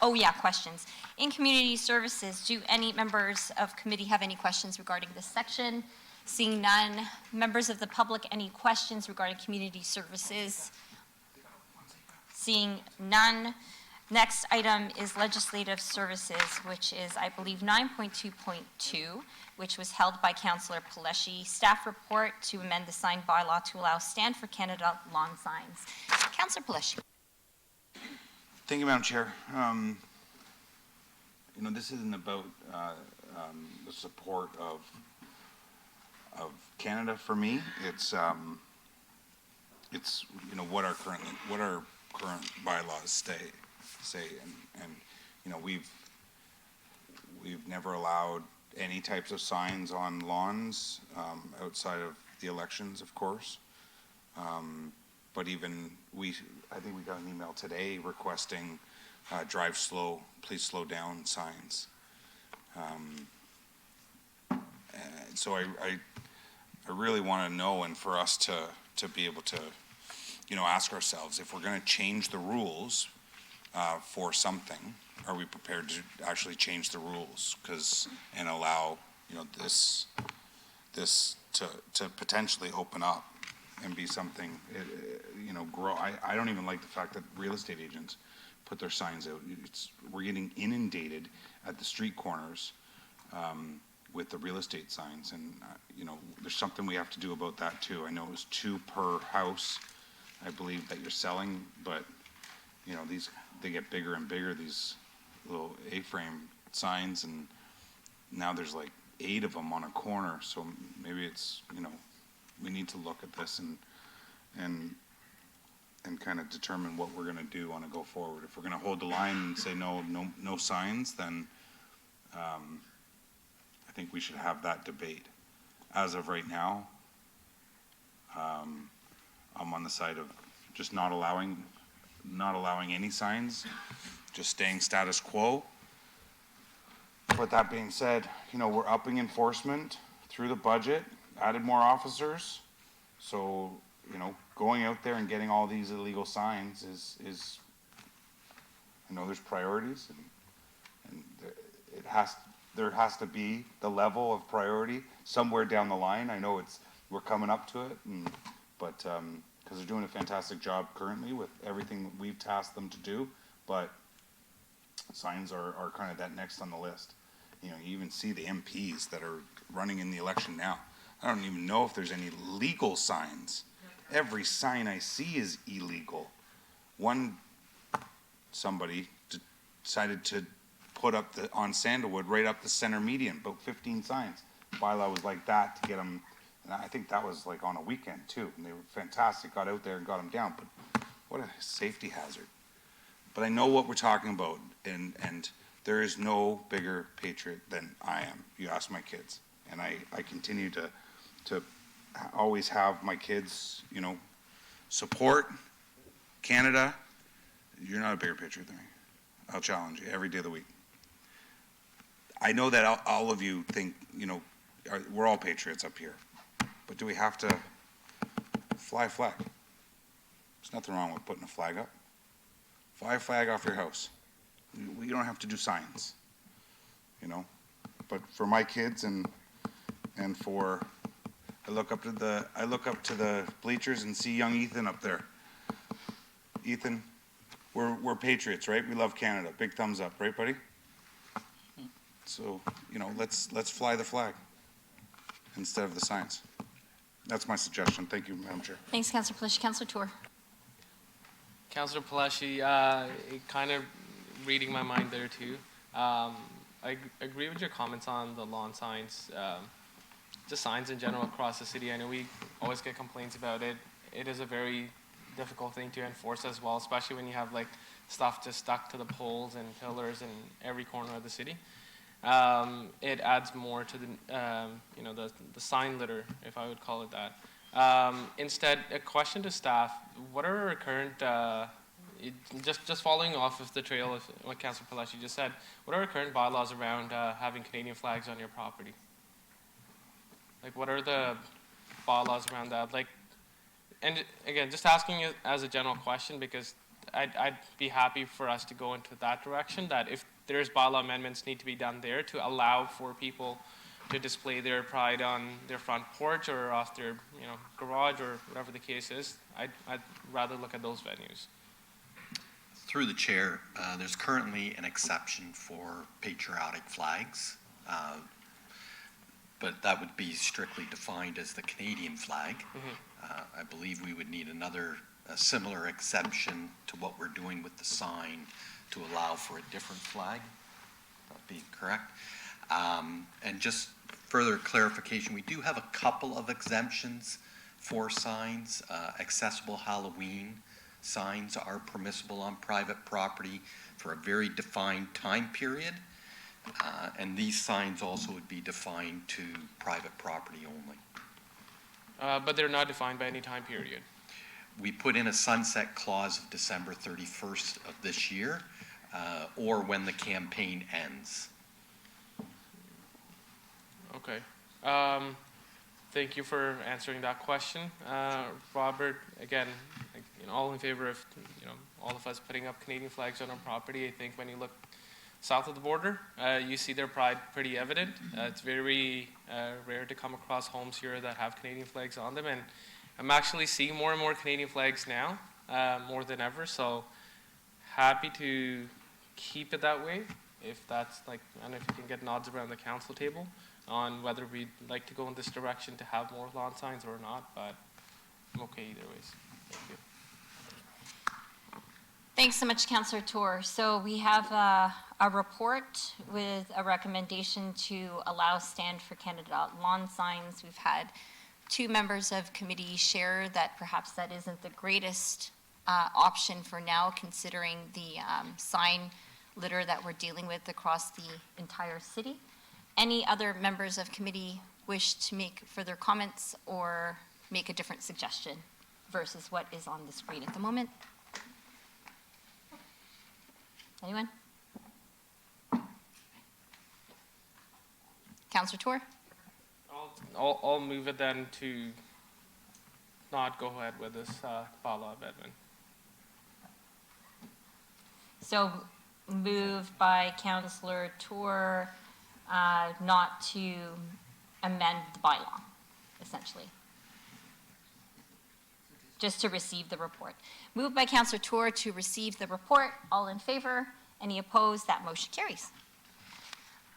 Oh yeah, questions. In community services, do any members of committee have any questions regarding this section? Seeing none. Members of the public, any questions regarding community services? Seeing none. Next item is legislative services, which is, I believe, 9.2.2, which was held by Councillor Paleshi. Staff report to amend the sign bylaw to allow Stand for Canada lawn signs. Councillor Paleshi. Thank you, Madam Chair. This isn't about the support of Canada for me. It's what our current bylaws state. say, and, you know, we've never allowed any types of signs on lawns, outside of the elections, of course. But even I think we got an email today requesting, drive slow, please slow down signs. And so I really want to know, and for us to be able to, you know, ask ourselves, if we're going to change the rules for something, are we prepared to actually change the rules and allow, you know, this to potentially open up and be something, you know, grow. I don't even like the fact that real estate agents put their signs out. We're getting inundated at the street corners with the real estate signs, and you know, there's something we have to do about that too. I know it was 2 per house, I believe, that you're selling, but you know, they get bigger and bigger, these little A-frame signs, and now there's like 8 of them on a corner. So maybe it's, you know, we need to look at this and kind of determine what we're going to do on a go forward. If we're going to hold the line and say no signs, then I think we should have that debate. As of right now, I'm on the side of just not allowing any signs, just staying status quo. But that being said, you know, we're upping enforcement through the budget, added more officers. So, you know, going out there and getting all these illegal signs is I know there's priorities, and there has to be the level of priority somewhere down the line. I know we're coming up to it, but because they're doing a fantastic job currently with everything that we've tasked them to do, but signs are kind of that next on the list. You know, you even see the MPs that are running in the election now. I don't even know if there's any legal signs. Every sign I see is illegal. Somebody decided to put up on Sandalwood, right up the center median, about 15 signs. Bylaw was like that to get them, and I think that was like on a weekend too, and they were fantastic, got out there and got them down, but what a safety hazard. But I know what we're talking about, and there is no bigger patriot than I am. You ask my kids, and I continue to always have my kids, you know, support Canada. You're not a bigger patriot than me. I'll challenge you every day of the week. I know that all of you think, you know, we're all patriots up here, but do we have to fly a flag? There's nothing wrong with putting a flag up. Fly a flag off your house. You don't have to do signs, you know. But for my kids and for, I look up to the bleachers and see young Ethan up there. Ethan, we're patriots, right? We love Canada. Big thumbs up, right, buddy? So, you know, let's fly the flag instead of the signs. That's my suggestion. Thank you, Madam Chair. Thanks, Councillor Palashi. Councillor Tour. Councillor Palashi, kind of reading my mind there too. I agree with your comments on the lawn signs, just signs in general across the city. I know we always get complaints about it. It is a very difficult thing to enforce as well, especially when you have like stuff just stuck to the poles and pillars in every corner of the city. It adds more to the, you know, the sign litter, if I would call it that. Instead, a question to staff: what are our current, just following off of the trail of what Councillor Palashi just said, what are our current bylaws around having Canadian flags on your property? Like, what are the bylaws around that? Like, and again, just asking it as a general question, because I'd be happy for us to go into that direction, that if there's bylaw amendments need to be done there to allow for people to display their pride on their front porch or off their, you know, garage or whatever the case is. I'd rather look at those venues. Through the chair, there's currently an exception for patriotic flags, but that would be strictly defined as the Canadian flag. I believe we would need a similar exception to what we're doing with the sign to allow for a different flag. That'd be correct. And just further clarification, we do have a couple of exemptions for signs, accessible Halloween, signs are permissible on private property for a very defined time period. And these signs also would be defined to private property only. But they're not defined by any time period. We put in a sunset clause of December 31st of this year, or when the campaign ends. Okay. Thank you for answering that question. Robert, again, all in favor of, all of us putting up Canadian flags on our property. I think when you look south of the border, you see their pride pretty evident. It's very rare to come across homes here that have Canadian flags on them, and I'm actually seeing more and more Canadian flags now, more than ever, so happy to keep it that way. If that's I don't know if you can get nods around the council table on whether we'd like to go in this direction to have more lawn signs or not, but I'm okay either ways. Thank you. Thanks so much, Councillor Tour. So we have a report with a recommendation to allow Stand for Canada lawn signs. We've had 2 members of committee share that perhaps that isn't the greatest option for now, considering the sign litter that we're dealing with across the entire city. Any other members of committee wish to make further comments or make a different suggestion versus what is on the screen at the moment? Anyone? Councillor Tour? I'll move it then to not go ahead with this bylaw amendment. So moved by Councillor Tour not to amend the bylaw, essentially. Just to receive the report. Moved by Councillor Tour to receive the report. All in favor? Any opposed? That motion carries.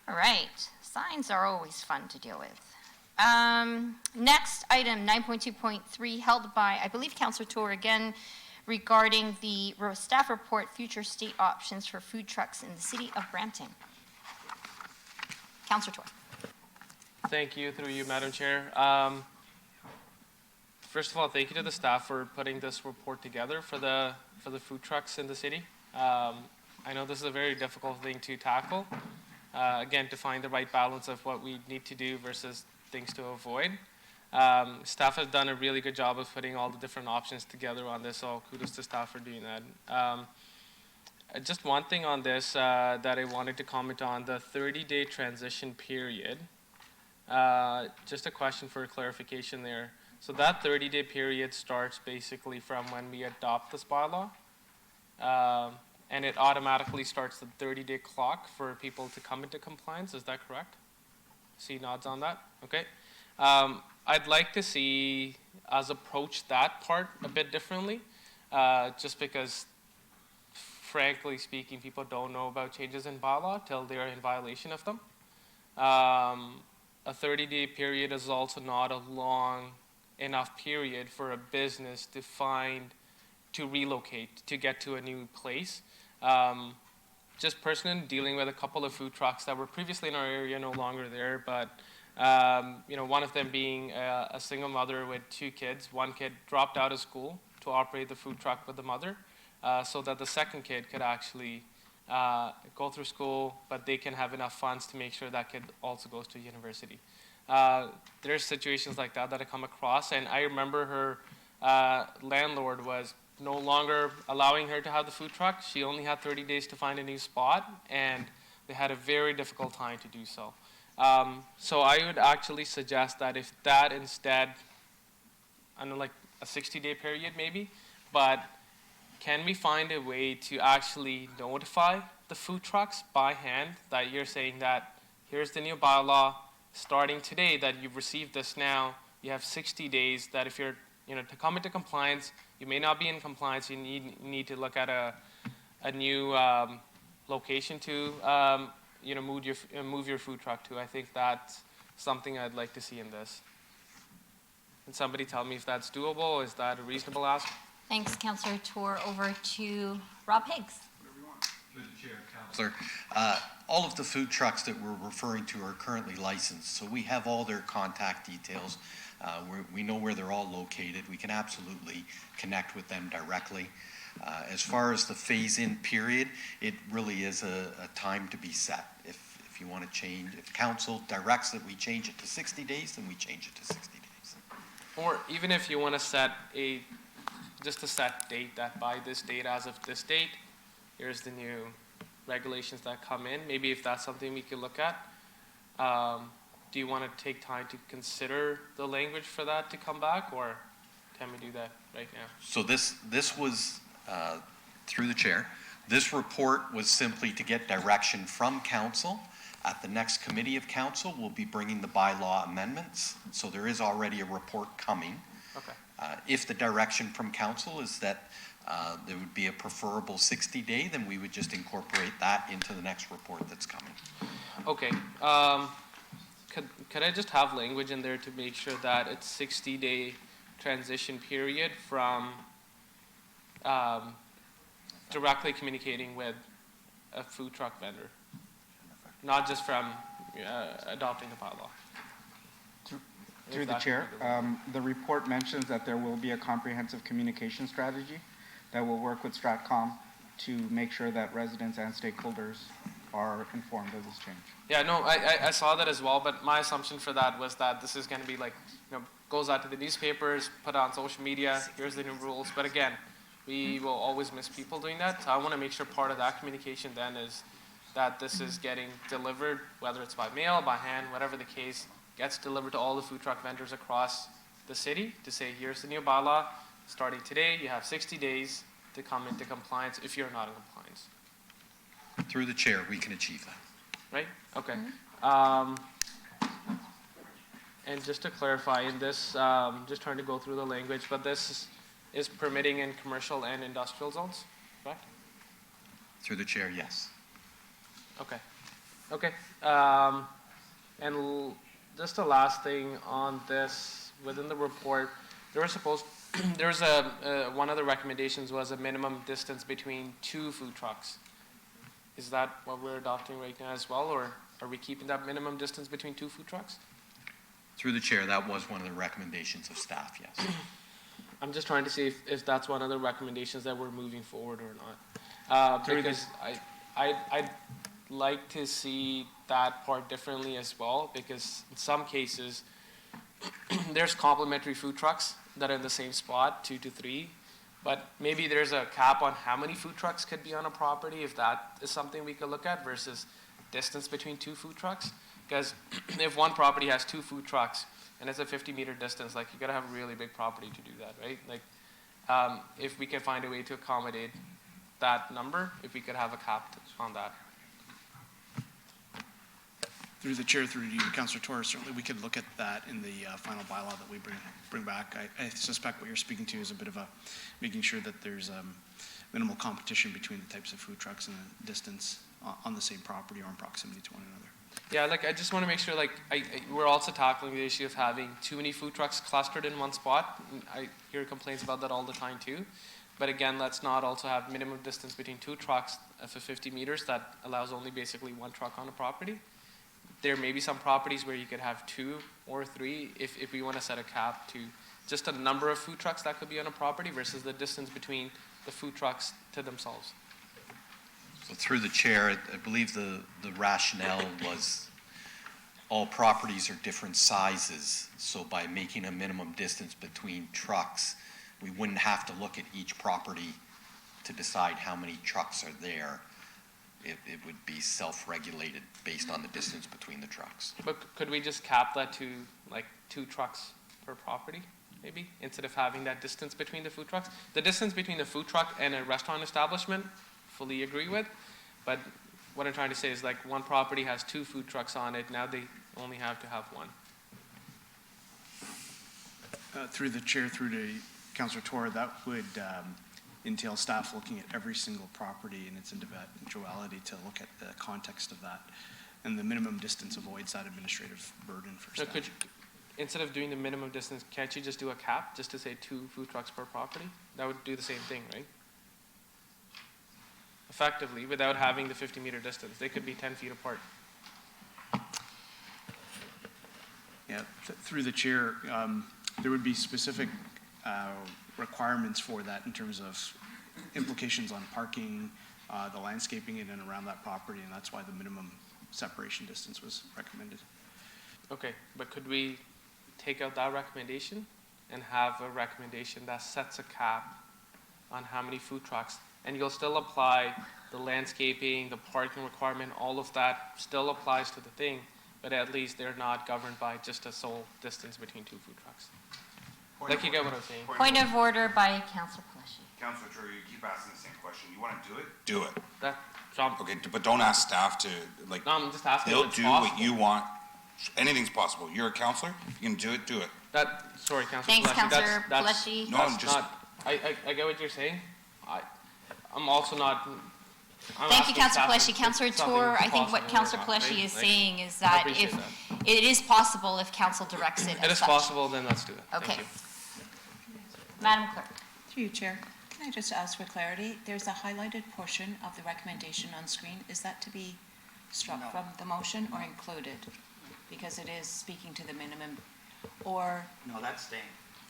All right. Signs are always fun to deal with. Next item, 9.2.3, held by, I believe, Councillor Tour again, regarding the staff report, future state options for food trucks in the city of Brampton. Councillor Tour. Thank you, through you, Madam Chair. First of all, thank you to the staff for putting this report together for the food trucks in the city. I know this is a very difficult thing to tackle. Again, to find the right balance of what we need to do versus things to avoid. Staff has done a really good job of putting all the different options together on this, so kudos to staff for doing that. Just one thing on this that I wanted to comment on, the 30-day transition period. Just a question for clarification there. So that 30-day period starts basically from when we adopt this bylaw, and it automatically starts the 30-day clock for people to come into compliance. Is that correct? See nods on that? Okay. I'd like to see us approach that part a bit differently, just because, frankly speaking, people don't know about changes in bylaw till they're in violation of them. A 30-day period is also not a long enough period for a business to relocate, to get to a new place. Just personally dealing with a couple of food trucks that were previously in our area, no longer there, but one of them being a single mother with 2 kids. One kid dropped out of school to operate the food truck with the mother, so that the second kid could actually go through school, but they can have enough funds to make sure that kid also goes to university. There's situations like that I come across, and I remember her landlord was no longer allowing her to have the food truck. She only had 30 days to find a new spot, and they had a very difficult time to do so. So I would actually suggest that if that instead, I don't know, like a 60-day period maybe, but can we find a way to actually notify the food trucks by hand that you're saying that here's the new bylaw starting today, that you've received this now, you have 60 days that if you're, to come into compliance, you may not be in compliance, you need to look at a new location to move your food truck to. I think that's something I'd like to see in this. Can somebody tell me if that's doable? Is that a reasonable ask? Thanks, Councillor Tour. Over to Rob Higgs. Through the chair, Councillor. All of the food trucks that we're referring to are currently licensed, so we have all their contact details. We know where they're all located. We can absolutely connect with them directly. As far as the phase-in period, it really is a time to be set. If you want to change, if council directs that we change it to 60 days, then we change it to 60 days. Or even if you want to set just a set date that by this date, as of this date, here's the new regulations that come in. Maybe if that's something we could look at. Do you want to take time to consider the language for that to come back, or can we do that right now? So this was, through the chair, this report was simply to get direction from council. At the next committee of council, we'll be bringing the bylaw amendments. So there is already a report coming. Okay. If the direction from council is that there would be a preferable 60-day, then we would just incorporate that into the next report that's coming. Okay. Could I just have language in there to make sure that it's 60-day transition period from directly communicating with a food truck vendor, not just from adopting the bylaw? Through the chair, the report mentions that there will be a comprehensive communication strategy that will work with Stratcom to make sure that residents and stakeholders are informed of this change. Yeah, no, I saw that as well, but my assumption for that was that this is going to be like, goes out to the newspapers, put on social media, here's the new rules. But again, we will always miss people doing that. So I want to make sure part of that communication then is that this is getting delivered, whether it's by mail, by hand, whatever the case, gets delivered to all the food truck vendors across the city to say, here's the new bylaw. Starting today, you have 60 days to come into compliance if you're not in compliance. Through the chair, we can achieve that. Right? Okay. And just to clarify, in this, just trying to go through the language, but this is permitting in commercial and industrial zones, correct? Through the chair, yes. Okay. Okay. And just the last thing on this, within the report, there was one of the recommendations was a minimum distance between two food trucks. Is that what we're adopting right now as well, or are we keeping that minimum distance between two food trucks? Through the chair, that was one of the recommendations of staff, yes. I'm just trying to see if that's one of the recommendations that we're moving forward or not. Because I'd like to see that part differently as well, because in some cases, there's complementary food trucks that are in the same spot, 2 to 3, but maybe there's a cap on how many food trucks could be on a property, if that is something we could look at, versus distance between two food trucks. Because if one property has two food trucks and it's a 50-meter distance, like, you gotta have a really big property to do that, right? Like, if we can find a way to accommodate that number, if we could have a cap on that. Through the chair, through you, Councillor Torres, certainly we could look at that in the final bylaw that we bring back. I suspect what you're speaking to is a bit of making sure that there's minimal competition between the types of food trucks and the distance on the same property or in proximity to one another. Yeah, like, I just want to make sure, like, we're also tackling the issue of having too many food trucks clustered in one spot. I hear complaints about that all the time too. But again, let's not also have minimum distance between two trucks for 50 meters that allows only basically one truck on a property. There may be some properties where you could have 2 or 3 if we want to set a cap to just a number of food trucks that could be on a property versus the distance between the food trucks to themselves. So through the chair, I believe the rationale was all properties are different sizes. So by making a minimum distance between trucks, we wouldn't have to look at each property to decide how many trucks are there. It would be self-regulated based on the distance between the trucks. But could we just cap that to like 2 trucks per property, maybe, instead of having that distance between the food trucks? The distance between the food truck and a restaurant establishment, fully agree with, but what I'm trying to say is, like, one property has 2 food trucks on it, now they only have to have 1. Through the chair, through to Councillor Torres, that would entail staff looking at every single property in its individuality to look at the context of that. And the minimum distance avoids that administrative burden for So staff. instead of doing the minimum distance, can't you just do a cap, just to say 2 food trucks per property? That would do the same thing, right? Effectively, without having the 50-meter distance. They could be 10 feet apart. Yeah, Through the chair, there would be specific requirements for that in terms of implications on parking, the landscaping in and around that property, and that's why the minimum separation distance was recommended. Okay, but could we take out that recommendation and have a recommendation that sets a cap on how many food trucks? And you'll still apply the landscaping, the parking requirement, all of that still applies to the thing, but at least they're not governed by just a sole distance between two food trucks. Like, you get what I'm saying? Point of order by Councillor Pelletier. Councilor Tour, you keep asking the same question. You want to do it? Do it. That, Okay, but don't ask staff to, like, no, I'm just asking if they'll it's do what possible. you want. Anything's possible. You're a counselor, you can do it, do it. Sorry, Councillor Thanks, Pelletier, Councillor that's Pelletier. No, that's I'm just- not, I get what you're saying. I'm also not. I'm Thank you, asking Councillor staff Pelletier. if Councillor something Tour, I think what possible or Councillor not, Pelletier right? is Like, saying is I that appreciate if, that. it is possible if council directs it It as is such. possible, then let's do it. Thank Okay. you. Madam Clerk. Through you, Chair. Can I just ask for clarity? There's a highlighted portion of the recommendation on screen. Is that to be struck from the motion or included? Because it is speaking to the minimum, or? No, that's staying.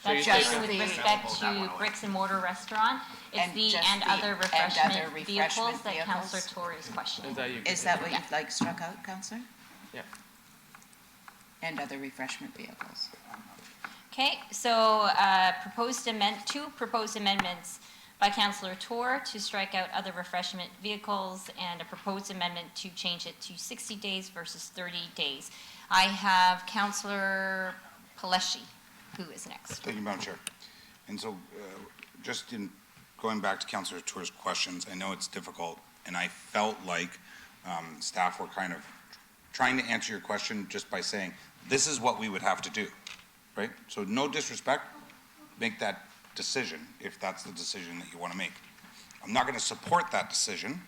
That's just with respect to bricks and mortar restaurant. It's And the just and the other and refreshment other vehicles refreshment that vehicles? Councillor Tour is questioning. Is that what you'd like struck out, Councillor? Yeah. And other refreshment vehicles. Okay, so two proposed amendments by Councillor Tour to strike out other refreshment vehicles and a proposed amendment to change it to 60 days versus 30 days. I have Councillor Pelletier, who is next. Thank you, Madam Chair. And so, just in going back to Councillor Tour's questions, I know it's difficult, and I felt like staff were kind of trying to answer your question just by saying, this is what we would have to do, right? So no disrespect, make that decision if that's the decision that you want to make. I'm not going to support that decision,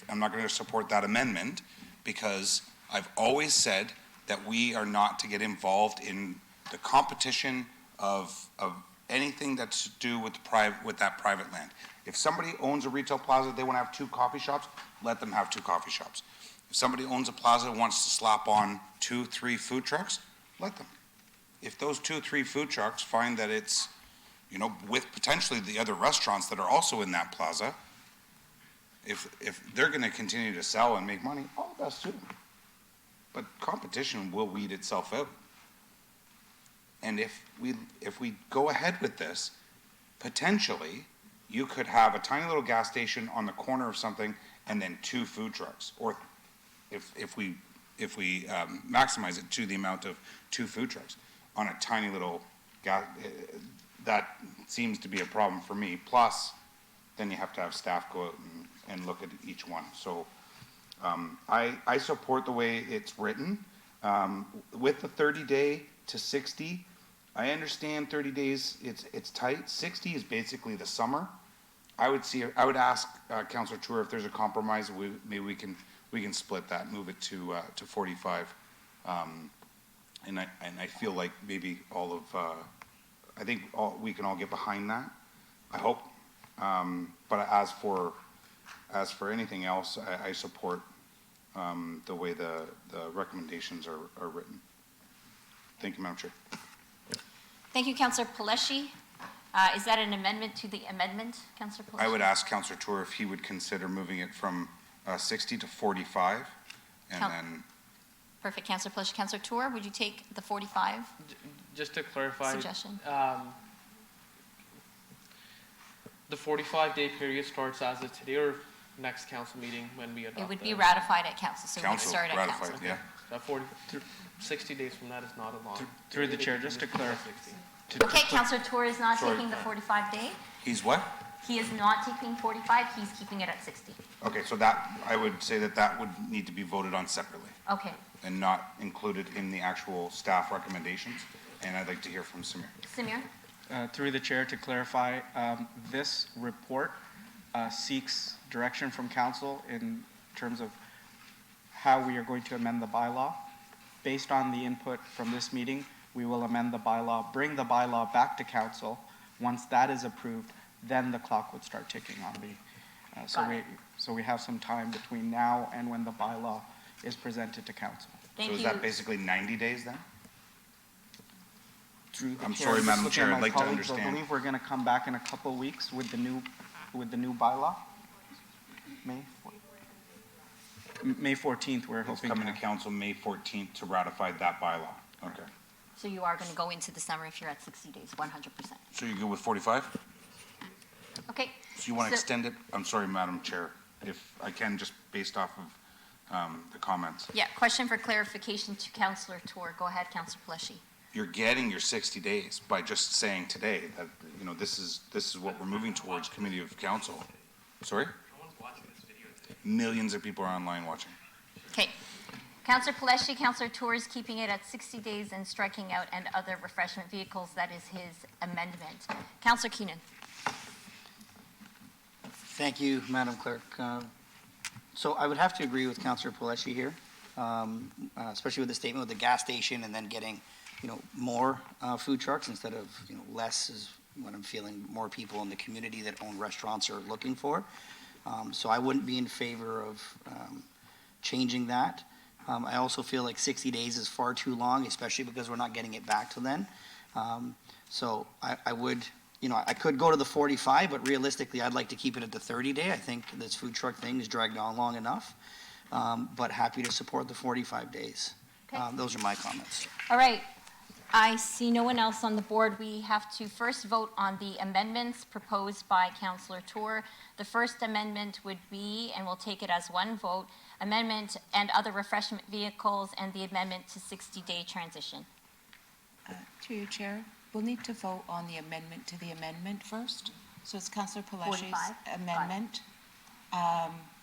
I'm not going to support that amendment, because I've always said that we are not to get involved in the competition of anything that's to do with that private land. If somebody owns a retail plaza, they want to have 2 coffee shops, let them have 2 coffee shops. If somebody owns a plaza and wants to slap on 2, 3 food trucks, let them. If those 2, 3 food trucks find that it's, with potentially the other restaurants that are also in that plaza, if they're going to continue to sell and make money, all the best too. But competition will weed itself out. And if we go ahead with this, potentially, you could have a tiny little gas station on the corner of something and then 2 food trucks. Or if we maximize it to the amount of 2 food trucks on a tiny little gas, that seems to be a problem for me. Plus, then you have to have staff go out and look at each one. So I support the way it's written. With the 30-day to 60, I understand 30 days, it's tight. 60 is basically the summer. I would ask Councillor Tour if there's a compromise, maybe we can split that, move it to 45. And I feel like maybe I think we can all get behind that, I hope. But as for anything else, I support the way the recommendations are written. Thank you, Madam Chair. Thank you, Councillor Pelletier. Is that an amendment to the amendment, Councillor Pelletier? I would ask Councillor Tour if he would consider moving it from 60 to 45, and then... Perfect, Councillor Pelletier. Councillor Tour, would you take the 45? Just to clarify. Suggestion. The 45-day period starts as of today or next council meeting when we adopt It would the- be ratified at council, so it would Council, start at ratified, council. yeah. 60 days from that is not a long. Through the chair, just to clarify. Okay, Councillor Tour is not Sorry. taking the 45-day. He's what? He is not taking 45, he's keeping it at 60. Okay, so that, I would say that would need to be voted on separately Okay. and not included in the actual staff recommendations. And I'd like to hear from Samir. Samir? Through the chair, to clarify, this report seeks direction from council in terms of how we are going to amend the bylaw. Based on the input from this meeting, we will amend the bylaw, bring the bylaw back to council. Once that is approved, then the clock would start ticking on the, so we have some time between now and when the bylaw is presented to council. Thank So is you. that basically 90 days then? Through the I'm chair, sorry, just Madam looking Chair, at I'd my like to colleagues, I understand. believe we're gonna come back in a couple weeks with the new bylaw. May 14th, we're It's hoping. coming to council May 14th to ratify that bylaw. Okay. So you are going to go into the summer if you're at 60 days, 100%. So you're good with 45? Okay. So you want to extend it? I'm sorry, Madam Chair, if I can, just based off of the comments. Yeah, question for clarification to Councillor Tour. Go ahead, Councillor Pelletier. You're getting your 60 days by just saying today that, you know, this is what we're moving towards, committee of council. Sorry? Millions of people are online watching. Okay. Councillor Pelletier, Councillor Tour is keeping it at 60 days and striking out and other refreshment vehicles. That is his amendment. Councillor Keenan. Thank you, Madam Clerk. So I would have to agree with Councillor Pelletier here, especially with the statement with the gas station and then getting, more food trucks instead of, less is what I'm feeling more people in the community that own restaurants are looking for. So I wouldn't be in favor of changing that. I also feel like 60 days is far too long, especially because we're not getting it back till then. So I would, I could go to the 45, but realistically, I'd like to keep it at the 30-day. I think this food truck thing has dragged on long enough, but happy to support the 45 days. Okay. Those are my comments. All right. I see no one else on the board. We have to first vote on the amendments proposed by Councillor Tour. The first amendment would be, and we'll take it as one vote, amendment and other refreshment vehicles and the amendment to 60-day transition. Through you, Chair, we'll need to vote on the amendment to the amendment first. So it's Councillor Pelletier's 45. amendment.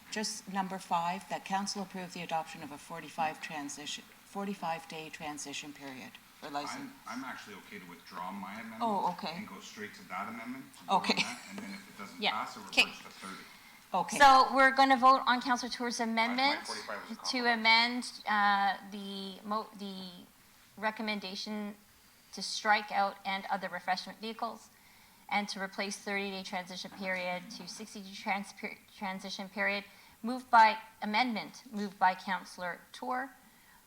Just number 5, that council approve the adoption of a 45-day transition period for license. I'm actually okay to withdraw my amendment. Oh, okay. And go straight to that amendment. Okay. And then if it doesn't Yeah. pass, it Okay. reverts to 30. Okay. So we're going to vote on Councillor Tour's amendment 45 was a to amend the recommendation to strike out and other refreshment vehicles and to replace 30-day transition period to 60-day transition period. Moved by Councillor Tour.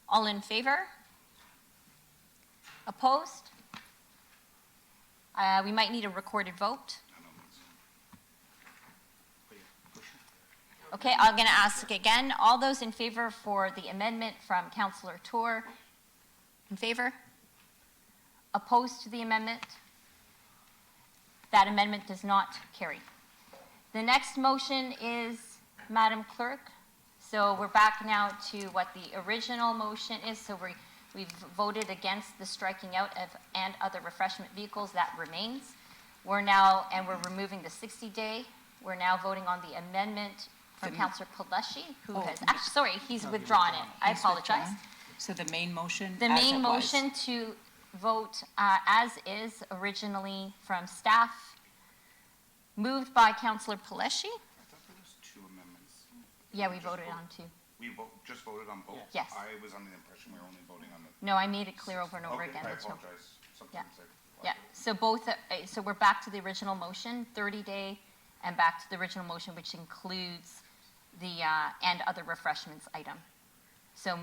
All in favor? Opposed? We might need a recorded vote. Okay, I'm going to ask again. All those in favor for the amendment from Councillor Tour? In favor? Opposed to the amendment? That amendment does not carry. The next motion is, Madam Clerk. So we're back now to what the original motion is. So we've voted against the striking out of and other refreshment vehicles. That remains. We're removing the 60-day. We're now voting on the amendment from Councillor Pelletier, who has, actually, sorry, he's withdrawn it. I apologize. So the main motion The main motion to vote as is originally from staff, moved by Councillor Pelletier. I thought there was 2 amendments. Yeah, we voted on two. We just voted on both? Yes. I was under the impression we were only voting on the. No, I made it clear over and over Okay, again. I That's no- apologize. Yeah. Sometimes Yeah, so both, so we're back to the original motion, 30-day, and back to the original motion, which includes the, and other refreshments item. So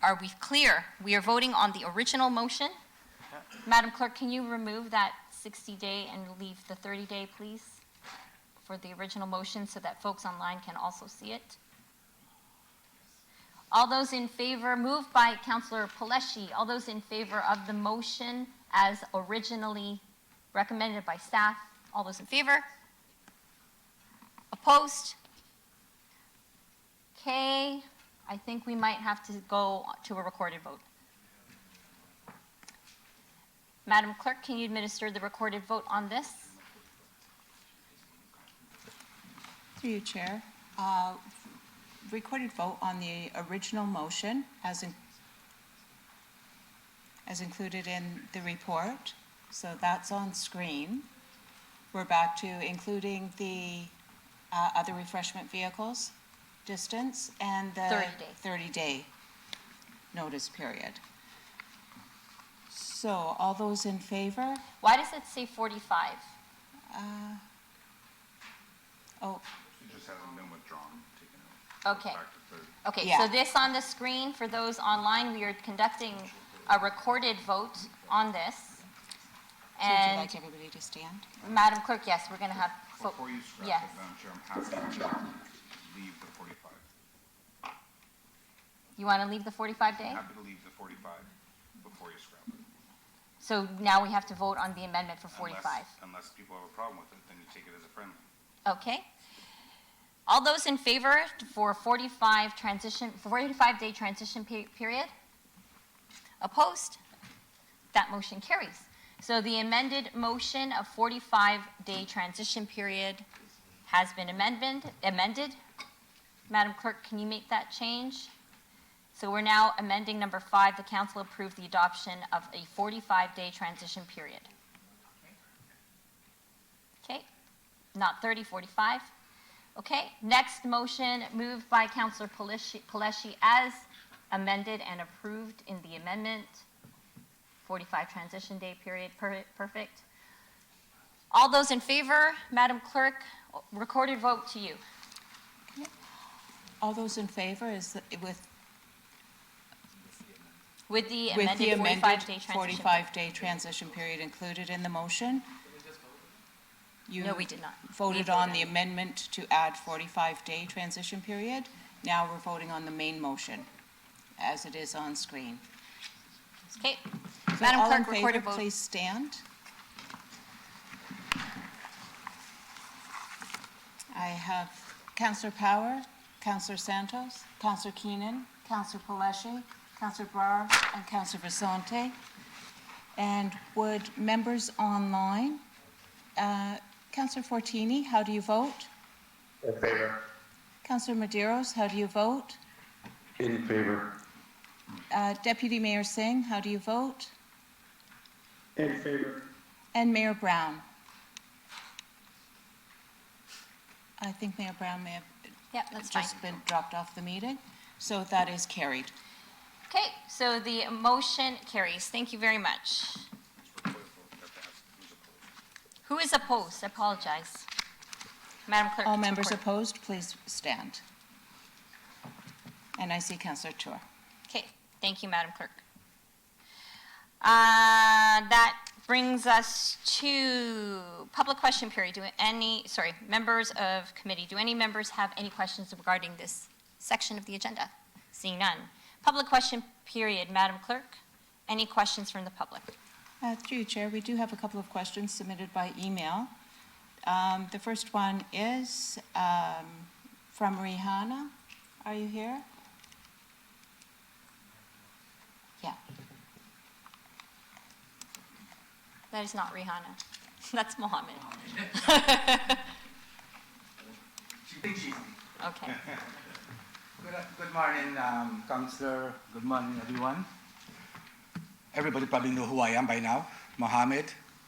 are we clear? We are voting on the original motion. Madam Clerk, can you remove that 60-day and leave the 30-day, please, for the original motion so that folks online can also see it? All those in favor, moved by Councillor Pelletier, all those in favor of the motion as originally recommended by staff, all those in favor? Opposed? Okay, I think we might have to go to a recorded vote. Madam Clerk, can you administer the recorded vote on this? Through you, Chair. Recorded vote on the original motion as included in the report. So that's on screen. We're back to including the other refreshment vehicles distance and the 30-day notice period. So all those in favor? Why does it say 45? Oh, It just hasn't been withdrawn, taken out. Okay. Back to 30. Okay, Yeah. so this on the screen, for those online, we are conducting a recorded vote on this. So would you And like everybody to stand? Madam Clerk, yes, we're going to have. Before you scrap Yes. it, Madam Chair, I'm happy to leave the 45. You want to leave the 45 day? I'm happy to leave the 45 before you scrap it. So now we have to vote on the amendment for 45. Unless people have a problem with it, then you take it as a friendly. Okay. All those in favor for 45-day transition period? Opposed? That motion carries. So the amended motion of 45-day transition period has been amended. Madam Clerk, can you make that change? So we're now amending number 5. The council approved the adoption of a 45-day transition period. Okay, not 30, 45. Okay, next motion moved by Councillor Paleshi as amended and approved in the amendment. 45 transition day period, perfect. All those in favor, Madam Clerk, recorded vote to you. All those in favor With the with the amended amended 45-day transition. 45-day transition period included in the motion? No, we did not. Voted We on voted. the amendment to add 45-day transition period. Now we're voting on the main motion as it is on screen. Okay, So Madam all Clerk, in favor, recorded vote. please stand. I have Councillor Power, Councillor Santos, Councillor Keenan, Councillor Paleshi, Councillor Brar, and Councillor Vasante. And would members online, Councillor Fortini, how do you vote? In favor. Councillor Maderos, how do you vote? In favor. Deputy Mayor Singh, how do you vote? In favor. And Mayor Brown? I think Mayor Brown may have that's just been dropped off the meeting, so that is carried. Okay, so the motion carries. Thank you very much. Who is opposed? I apologize. Madam Clerk. All it's members recorded. opposed, please stand. And I see Councillor Tour. Okay, thank you, Madam Clerk. That brings us to public question period. Members of committee, do any members have any questions regarding this section of the agenda? Seeing none. Public question period, Madam Clerk. Any questions from the public? Through you, Chair, we do have a couple of questions submitted by email. The first one is from Rihanna. Are you here? Yeah. That is not Rihanna. That's Mohammed. Okay. Good morning, Councillor. Good morning, everyone. Everybody probably know who I am by now. Mohammed,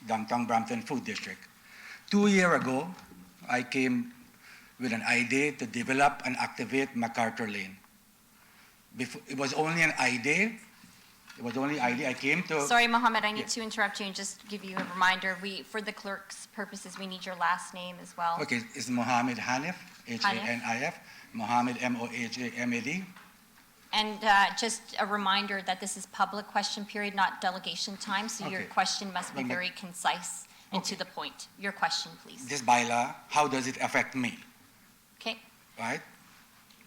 Downtown Brampton Food District. 2 years ago, I came with an idea to develop and activate MacArthur Lane. It was only an idea. It was only idea I came to. Sorry, Mohammed, I need to interrupt you and just give you a reminder. For the clerk's purposes, we need your last name as well. Okay, it's Mohammed Hanif, Hanif, Mohammed Mohammed. And just a reminder that this is public question period, not delegation time, so your Okay. question must be But- very concise and to the point. Your question, please. This bylaw, how does it affect me? Okay. Right?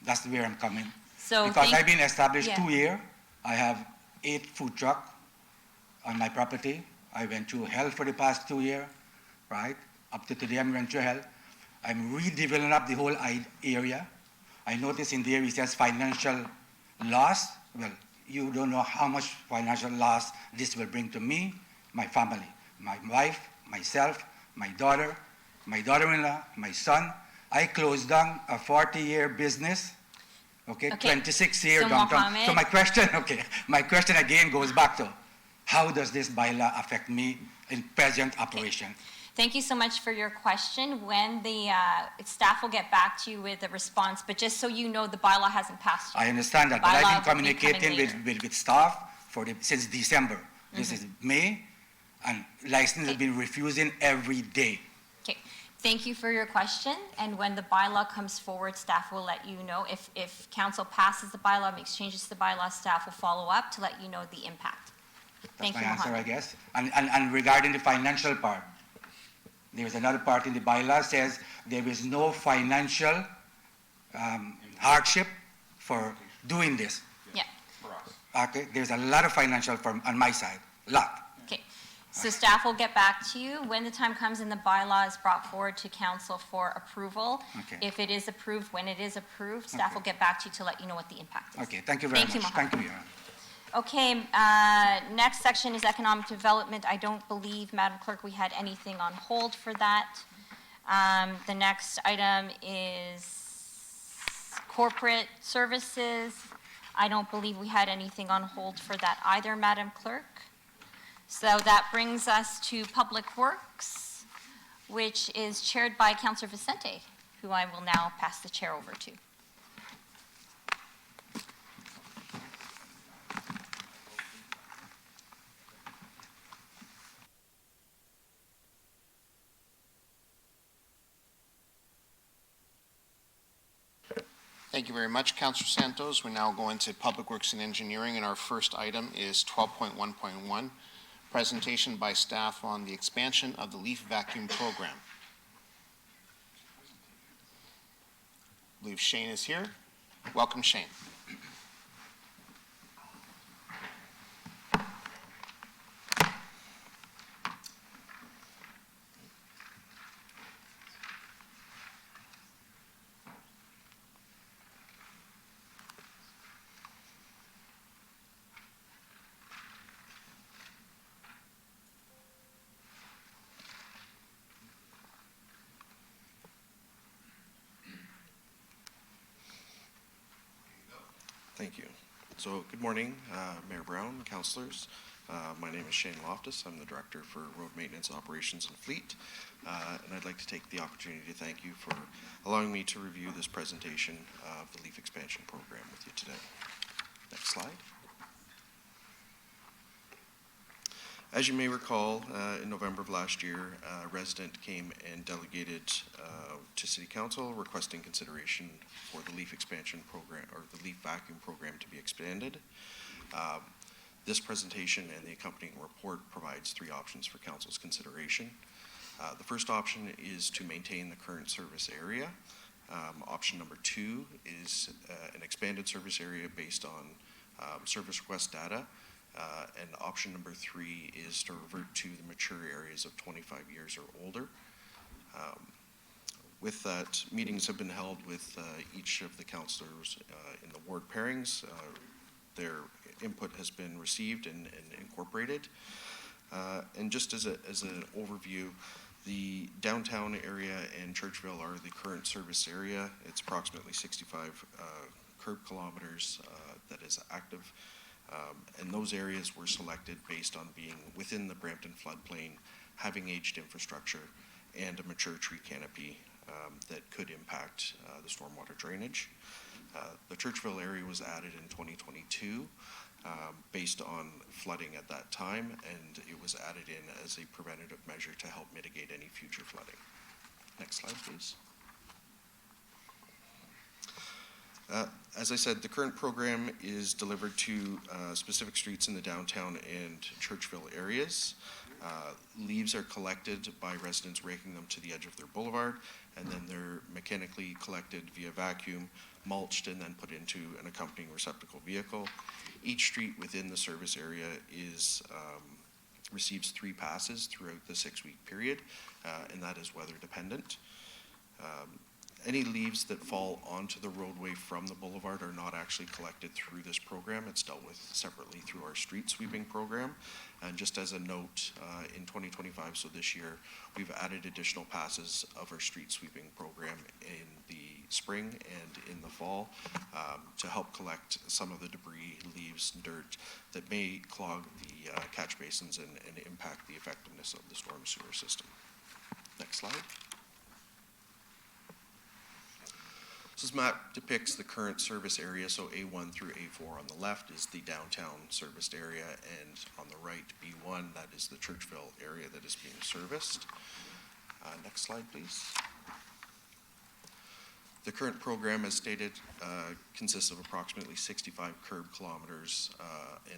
That's where I'm coming. So Because thank- I've been established yeah. 2 years, I have 8 food trucks on my property. I went through hell for the past 2 years, right? Up to today, I'm going through hell. I'm redeveloping up the whole area. I notice in there it says financial loss. Well, you don't know how much financial loss this will bring to me, my family, my wife, myself, my daughter, my daughter-in-law, my son. I closed down a 40-year business, okay, 26-year So downtown. Mohammed- So my question again goes back to, how does this bylaw affect me in present operation? Thank you so much for your question. When the staff will get back to you with a response, but just so you know, the bylaw hasn't passed yet. I understand that, but I've Bylaw been will be coming communicating later. with staff since December. This Mhm. is May, and license has been refusing every day. Okay, thank you for your question, and when the bylaw comes forward, staff will let you know. If council passes the bylaw, makes changes to the bylaw, staff will follow up to let you know the impact. Thank That's you, my answer, I Mohammed. guess. And regarding the financial part, there's another part in the bylaw says there is no financial hardship for doing this. Yeah. Okay, there's a lot of financial on my side, a lot. Okay, so staff will get back to you when the time comes and the bylaw is brought forward to council for approval. Okay. If it is approved, when it is approved, staff will get back to you to let you know what the impact is. Okay, thank you very much. Mohammed. Thank you, Your Honor. Okay, next section is economic development. I don't believe, Madam Clerk, we had anything on hold for that. The next item is corporate services. I don't believe we had anything on hold for that either, Madam Clerk. So that brings us to Public Works, which is chaired by Councillor Vicente, who I will now pass the chair over to. Thank you very much, Councillor Santos. We now go into Public Works and Engineering, and our first item is 12.1.1, presentation by staff on the expansion of the leaf vacuum program. I believe Shane is here. Welcome, Shane. Thank you. So, good morning, Mayor Brown, councillors. My name is Shane Loftus. I'm the Director for Road Maintenance Operations and Fleet. And I'd like to take the opportunity to thank you for allowing me to review this presentation of the LEAF Expansion Program with you today. Next slide. As you may recall, in November of last year, a resident came and delegated to City Council requesting consideration for the LEAF expansion program, or the LEAF vacuum program, to be expanded. This presentation and the accompanying report provides three options for Council's consideration. The first option is to maintain the current service area. Option number two is an expanded service area based on service request data. And option number three is to revert to the mature areas of 25 years or older. With that, meetings have been held with each of the councillors in the ward pairings. Their input has been received and incorporated. And just as an overview, the downtown area and Churchville are the current service area. It's approximately 65 curb kilometers that is active. And those areas were selected based on being within the Brampton floodplain, having aged infrastructure, and a mature tree canopy that could impact the stormwater drainage. The Churchville area was added in 2022 based on flooding at that time, and it was added in as a preventative measure to help mitigate any future flooding. Next slide, please. As I said, the current program is delivered to specific streets in the downtown and Churchville areas. Leaves are collected by residents raking them to the edge of their boulevard, and then they're mechanically collected via vacuum, mulched, and then put into an accompanying receptacle vehicle. Each street within the service area receives 3 passes throughout the 6-week period, and that is weather dependent. Any leaves that fall onto the roadway from the boulevard are not actually collected through this program. It's dealt with separately through our street sweeping program. And just as a note, in 2025, so this year, we've added additional passes of our street sweeping program in the spring and in the fall to help collect some of the debris, leaves, dirt that may clog the catch basins and impact the effectiveness of the storm sewer system. Next slide. This map depicts the current service area, so A1 through A4 on the left is the downtown serviced area, and on the right, B1, that is the Churchville area that is being serviced. Next slide, please. The current program, as stated, consists of approximately 65 curb kilometers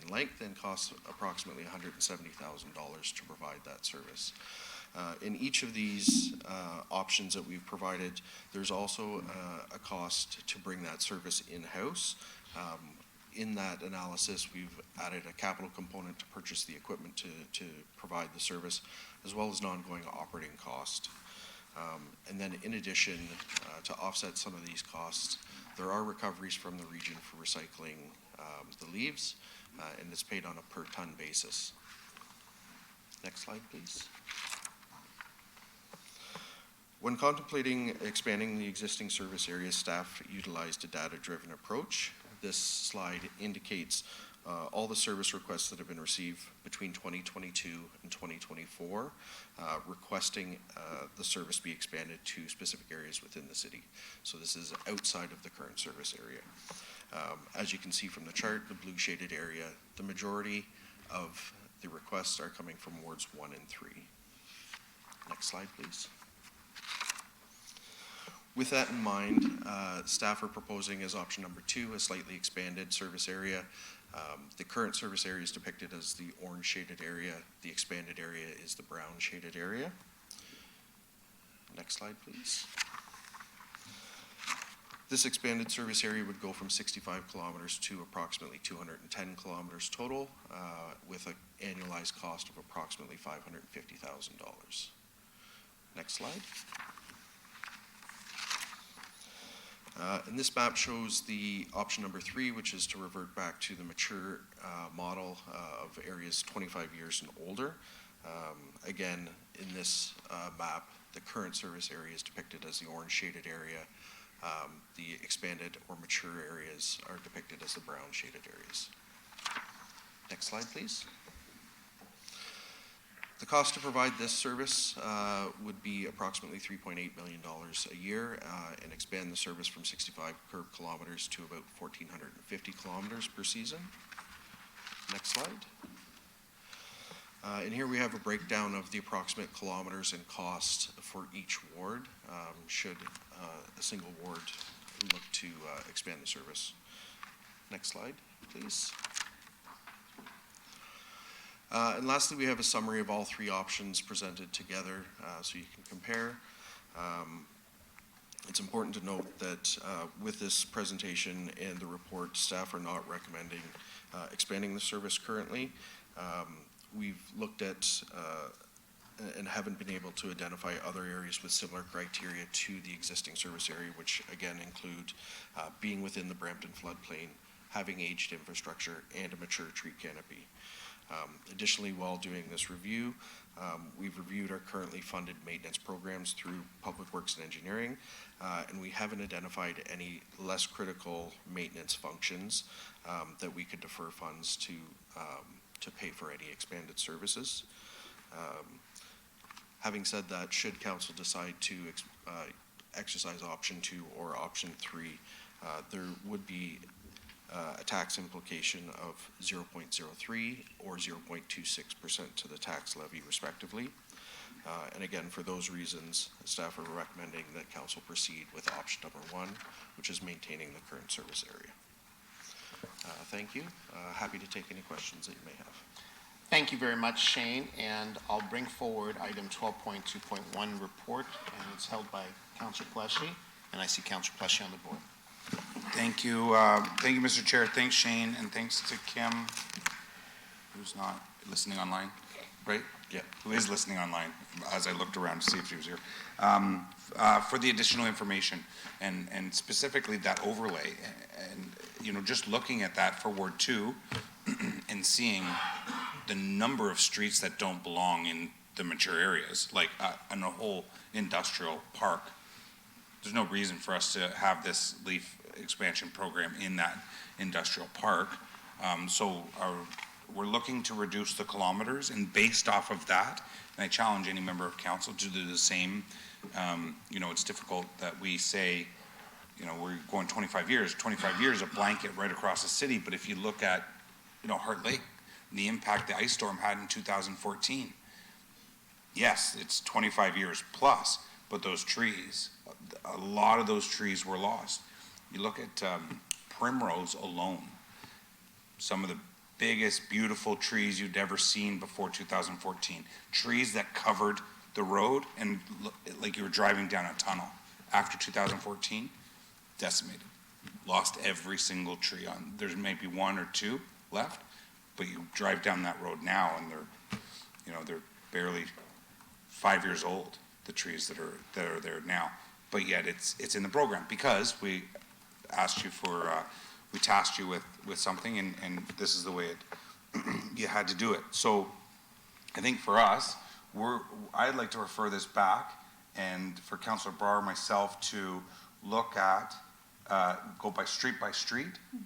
in length and costs approximately $170,000 to provide that service. In each of these options that we've provided, there's also a cost to bring that service in-house. In that analysis, we've added a capital component to purchase the equipment to provide the service, as well as an ongoing operating cost. And then in addition, to offset some of these costs, there are recoveries from the region for recycling the leaves, and it's paid on a per ton basis. Next slide, please. When contemplating expanding the existing service area, staff utilized a data-driven approach. This slide indicates all the service requests that have been received between 2022 and 2024, requesting the service be expanded to specific areas within the city. So this is outside of the current service area. As you can see from the chart, the blue shaded area, the majority of the requests are coming from wards 1 and 3. Next slide, please. With that in mind, staff are proposing as option number 2, a slightly expanded service area. The current service area is depicted as the orange shaded area. The expanded area is the brown shaded area. Next slide, please. This expanded service area would go from 65 kilometers to approximately 210 kilometers total, with an annualized cost of approximately $550,000. Next slide. And this map shows the option number 3, which is to revert back to the mature model of areas 25 years and older. Again, in this map, the current service area is depicted as the orange shaded area. The expanded or mature areas are depicted as the brown shaded areas. Next slide, please. The cost to provide this service would be approximately $3.8 million a year and expand the service from 65 curb kilometers to about 1,450 kilometers per season. Next slide. And here we have a breakdown of the approximate kilometers and cost for each ward, should a single ward look to expand the service. Next slide, please. And lastly, we have a summary of all 3 options presented together so you can compare. It's important to note that with this presentation and the report, staff are not recommending expanding the service currently. We've looked at and haven't been able to identify other areas with similar criteria to the existing service area, which again include being within the Brampton floodplain, having aged infrastructure, and a mature tree canopy. Additionally, while doing this review, we've reviewed our currently funded maintenance programs through Public Works and Engineering, and we haven't identified any less critical maintenance functions that we could defer funds to pay for any expanded services. Having said that, should council decide to exercise option 2 or option 3, there would be a tax implication of 0.03 or 0.26% to the tax levy respectively. And again, for those reasons, staff are recommending that council proceed with option number 1, which is maintaining the current service area. Thank you. Happy to take any questions that you may have. Thank you very much, Shane, and I'll bring forward item 12.2.1 report, and it's held by Councillor Pleshy, and I see Councillor Pleshy on the board. Thank you, Mr. Chair. Thanks, Shane, and thanks to Kim, who's not listening online, right? Yeah. Who is listening online, as I looked around to see if she was here, for the additional information, and specifically that overlay, and, you know, just looking at that for Ward 2 and seeing the number of streets that don't belong in the mature areas, like in a whole industrial park. There's no reason for us to have this leaf expansion program in that industrial park. We're looking to reduce the kilometers, and based off of that, and I challenge any member of council to do the same. You know, it's difficult that we say, you know, we're going 25 years, a blanket right across the city, but if you look at, you know, Heart Lake, the impact the ice storm had in 2014, yes, it's 25 years plus, but those trees, a lot of those trees were lost. You look at Primrose alone, some of the biggest, beautiful trees you'd ever seen before 2014. Trees that covered the road and like you were driving down a tunnel. After 2014, decimated. Lost every single tree on. There's maybe one or two left, but you drive down that road now and they're barely 5 years old, the trees that are there now. But yet it's in the program because we asked you for, we tasked you with something and this is the way you had to do it. So I think for us, I'd like to refer this back and for Councillor Brar, myself to look at, go by street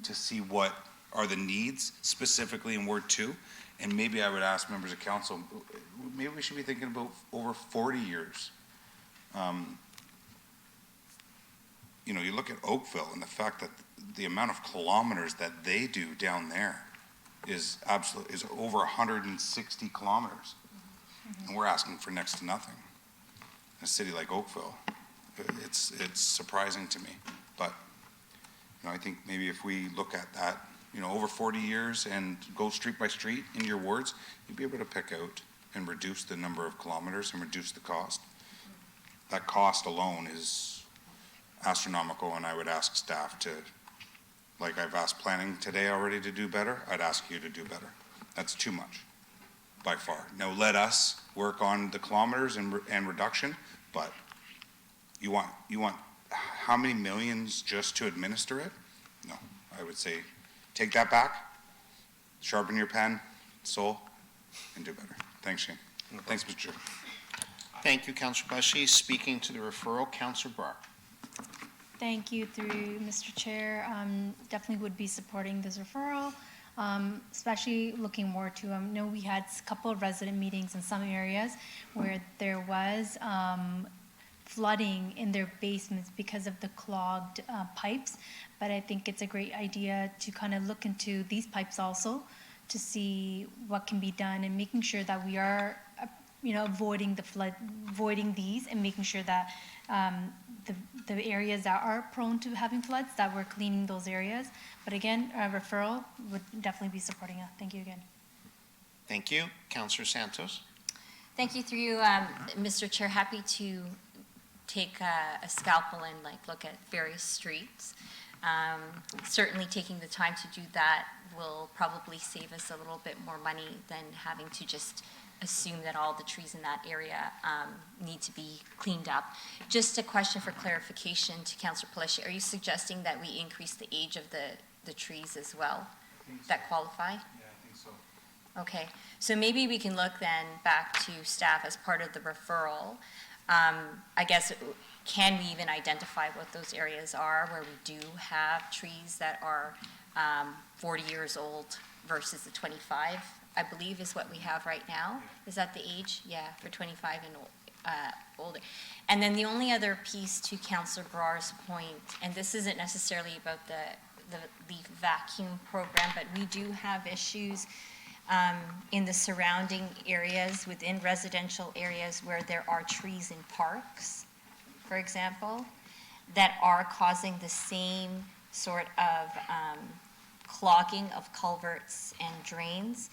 to see what are the needs specifically in Ward 2. And maybe I would ask members of council, maybe we should be thinking about over 40 years. You look at Oakville and the fact that the amount of kilometers that they do down there is over 160 kilometers. And we're asking for next to nothing. In a city like Oakville, it's surprising to me. But I think maybe if we look at that, over 40 years and go street by street in your wards, you'd be able to pick out and reduce the number of kilometers and reduce the cost. That cost alone is astronomical, and I would ask staff to, like I've asked planning today already to do better, I'd ask you to do better. That's too much, by far. Now let us work on the kilometers and reduction, but you want how many millions just to administer it? No, I would say take that back, sharpen your pen, soul, and do better. Thanks, Shane. Thanks, Mr. Chair. Thank you, Councillor Bushy. Speaking to the referral, Councillor Brar. Thank you through Mr. Chair. Definitely would be supporting this referral, especially looking more to, I know we had a couple of resident meetings in some areas where there was flooding in their basements because of the clogged pipes. But I think it's a great idea to kind of look into these pipes also to see what can be done and making sure that we are, avoiding these and making sure that the areas that are prone to having floods, that we're cleaning those areas. But again, a referral would definitely be supporting it. Thank you again. Thank you. Councillor Santos. Thank you through you, Mr. Chair. Happy to take a scalpel and look at various streets. Certainly taking the time to do that will probably save us a little bit more money than having to just assume that all the trees in that area need to be cleaned up. Just a question for clarification to Councillor Pelletier. Are you suggesting that we increase the age of the trees as well that qualify? Yeah, I think so. Okay, so maybe we can look then back to staff as part of the referral. I guess, can we even identify what those areas are where we do have trees that are 40 years old versus the 25, I believe is what we have right now? Is that the age? Yeah, for 25 and older. And then the only other piece to Councillor Brar's point, and this isn't necessarily about the leaf vacuum program, but we do have issues in the surrounding areas, within residential areas where there are trees in parks, for example, that are causing the same sort of clogging of culverts and drains,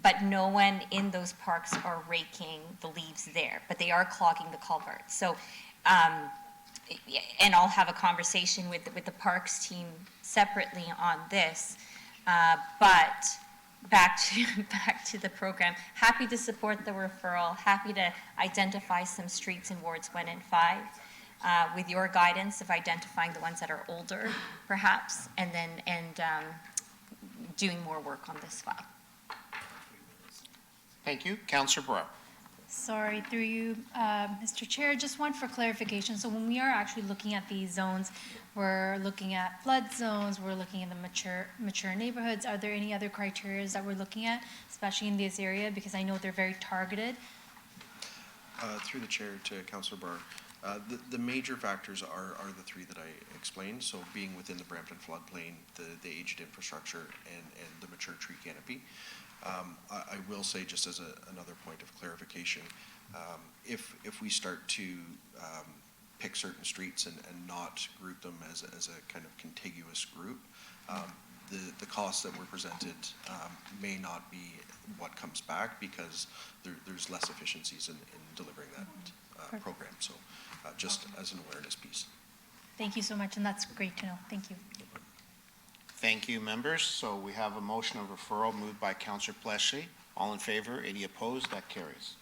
but no one in those parks are raking the leaves there, but they are clogging the culverts. So, and I'll have a conversation with the parks team separately on this, but back to the program. Happy to support the referral, happy to identify some streets in wards 1 and 5 with your guidance of identifying the ones that are older perhaps, and doing more work on this file. Thank you. Councillor Brar. Sorry, through you, Mr. Chair, just one for clarification. So when we are actually looking at these zones, we're looking at flood zones, we're looking at the mature neighborhoods. Are there any other criteria that we're looking at, especially in this area? Because I know they're very targeted. Through the chair to Councillor Brar, the major factors are the three that I explained. So being within the Brampton floodplain, the aged infrastructure, and the mature tree canopy. I will say, just as another point of clarification, if we start to pick certain streets and not group them as a kind of contiguous group. The costs that were presented may not be what comes back because there's less efficiencies in delivering that program. So just as an awareness piece. Thank you so much, and that's great to know. Thank you. Thank you, members. So we have a motion of referral moved by Councillor Pleshy. All in favor? Any opposed? That carries.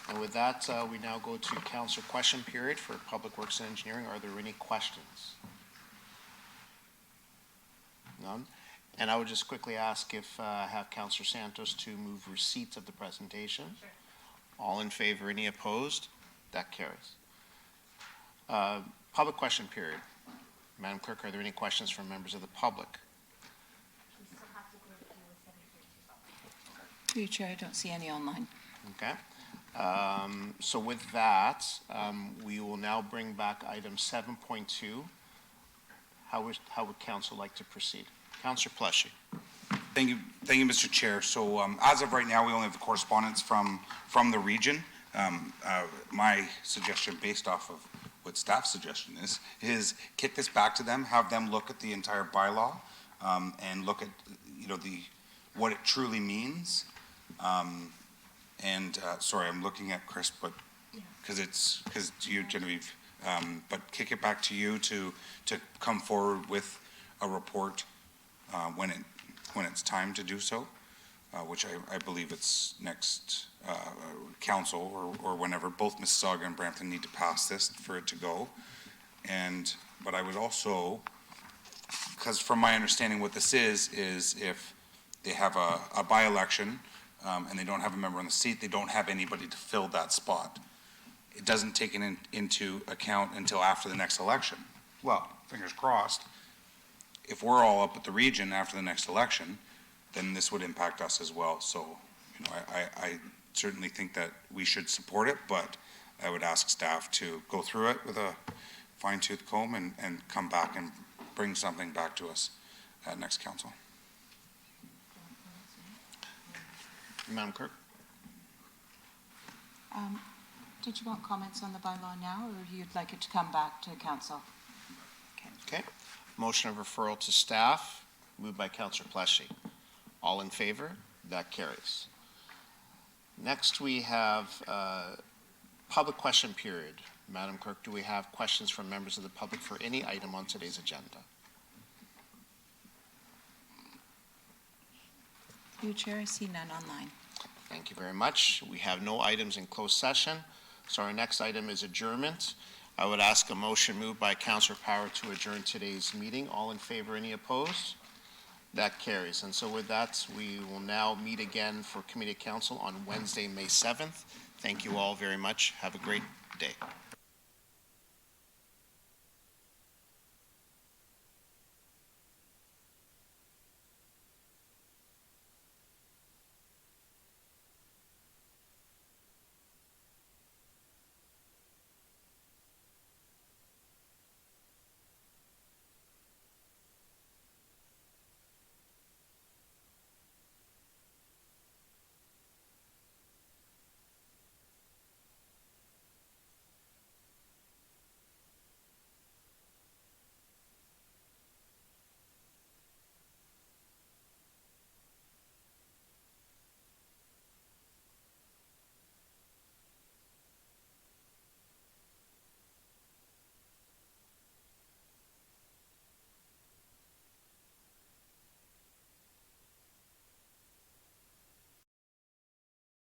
And with that, we now go to council question period for Public Works and Engineering. Are there any questions? None? And I would just quickly ask if I have Councillor Santos to move receipt of the presentation. Sure. All in favor? Any opposed? That carries. Public question period. Madam Clerk, are there any questions from members of the public? Through you, Chair, I don't see any online. Okay. So with that, we will now bring back item 7.2. How would council like to proceed? Councillor Pleshy. Thank you, Mr. Chair. So as of right now, we only have the correspondence from the region. My suggestion, based off of what staff's suggestion is kick this back to them, have them look at the entire bylaw and look at what it truly means. Sorry, I'm looking at Chris, but because you, Genevieve, but kick it back to you to come forward with a report when it's time to do so, which I believe it's next council or whenever. Both Mississauga and Brampton need to pass this for it to go. But I would also, because from my understanding what this is if they have a by-election and they don't have a member on the seat, they don't have anybody to fill that spot. It doesn't take it into account until after the next election. Well, fingers crossed, if we're all up at the region after the next election, then this would impact us as well. So, I certainly think that we should support it, but I would ask staff to go through it with a fine-tooth comb and come back and bring something back to us at next council. Madam Clerk. Did you want comments on the bylaw now, or you'd like it to come back to council? Okay. Motion of referral to staff, moved by Councillor Pleshy. All in favor? That carries. Next, we have public question period. Madam Clerk, do we have questions from members of the public for any item on today's agenda? Through you, Chair, I see none online. Thank you very much. We have no items in closed session, so our next item is adjournment. I would ask a motion moved by Councillor Power to adjourn today's meeting. All in favor, any opposed? That carries. And so with that, we will now meet again for Committee of Council on Wednesday, May 7th. Thank you all very much. Have a great day.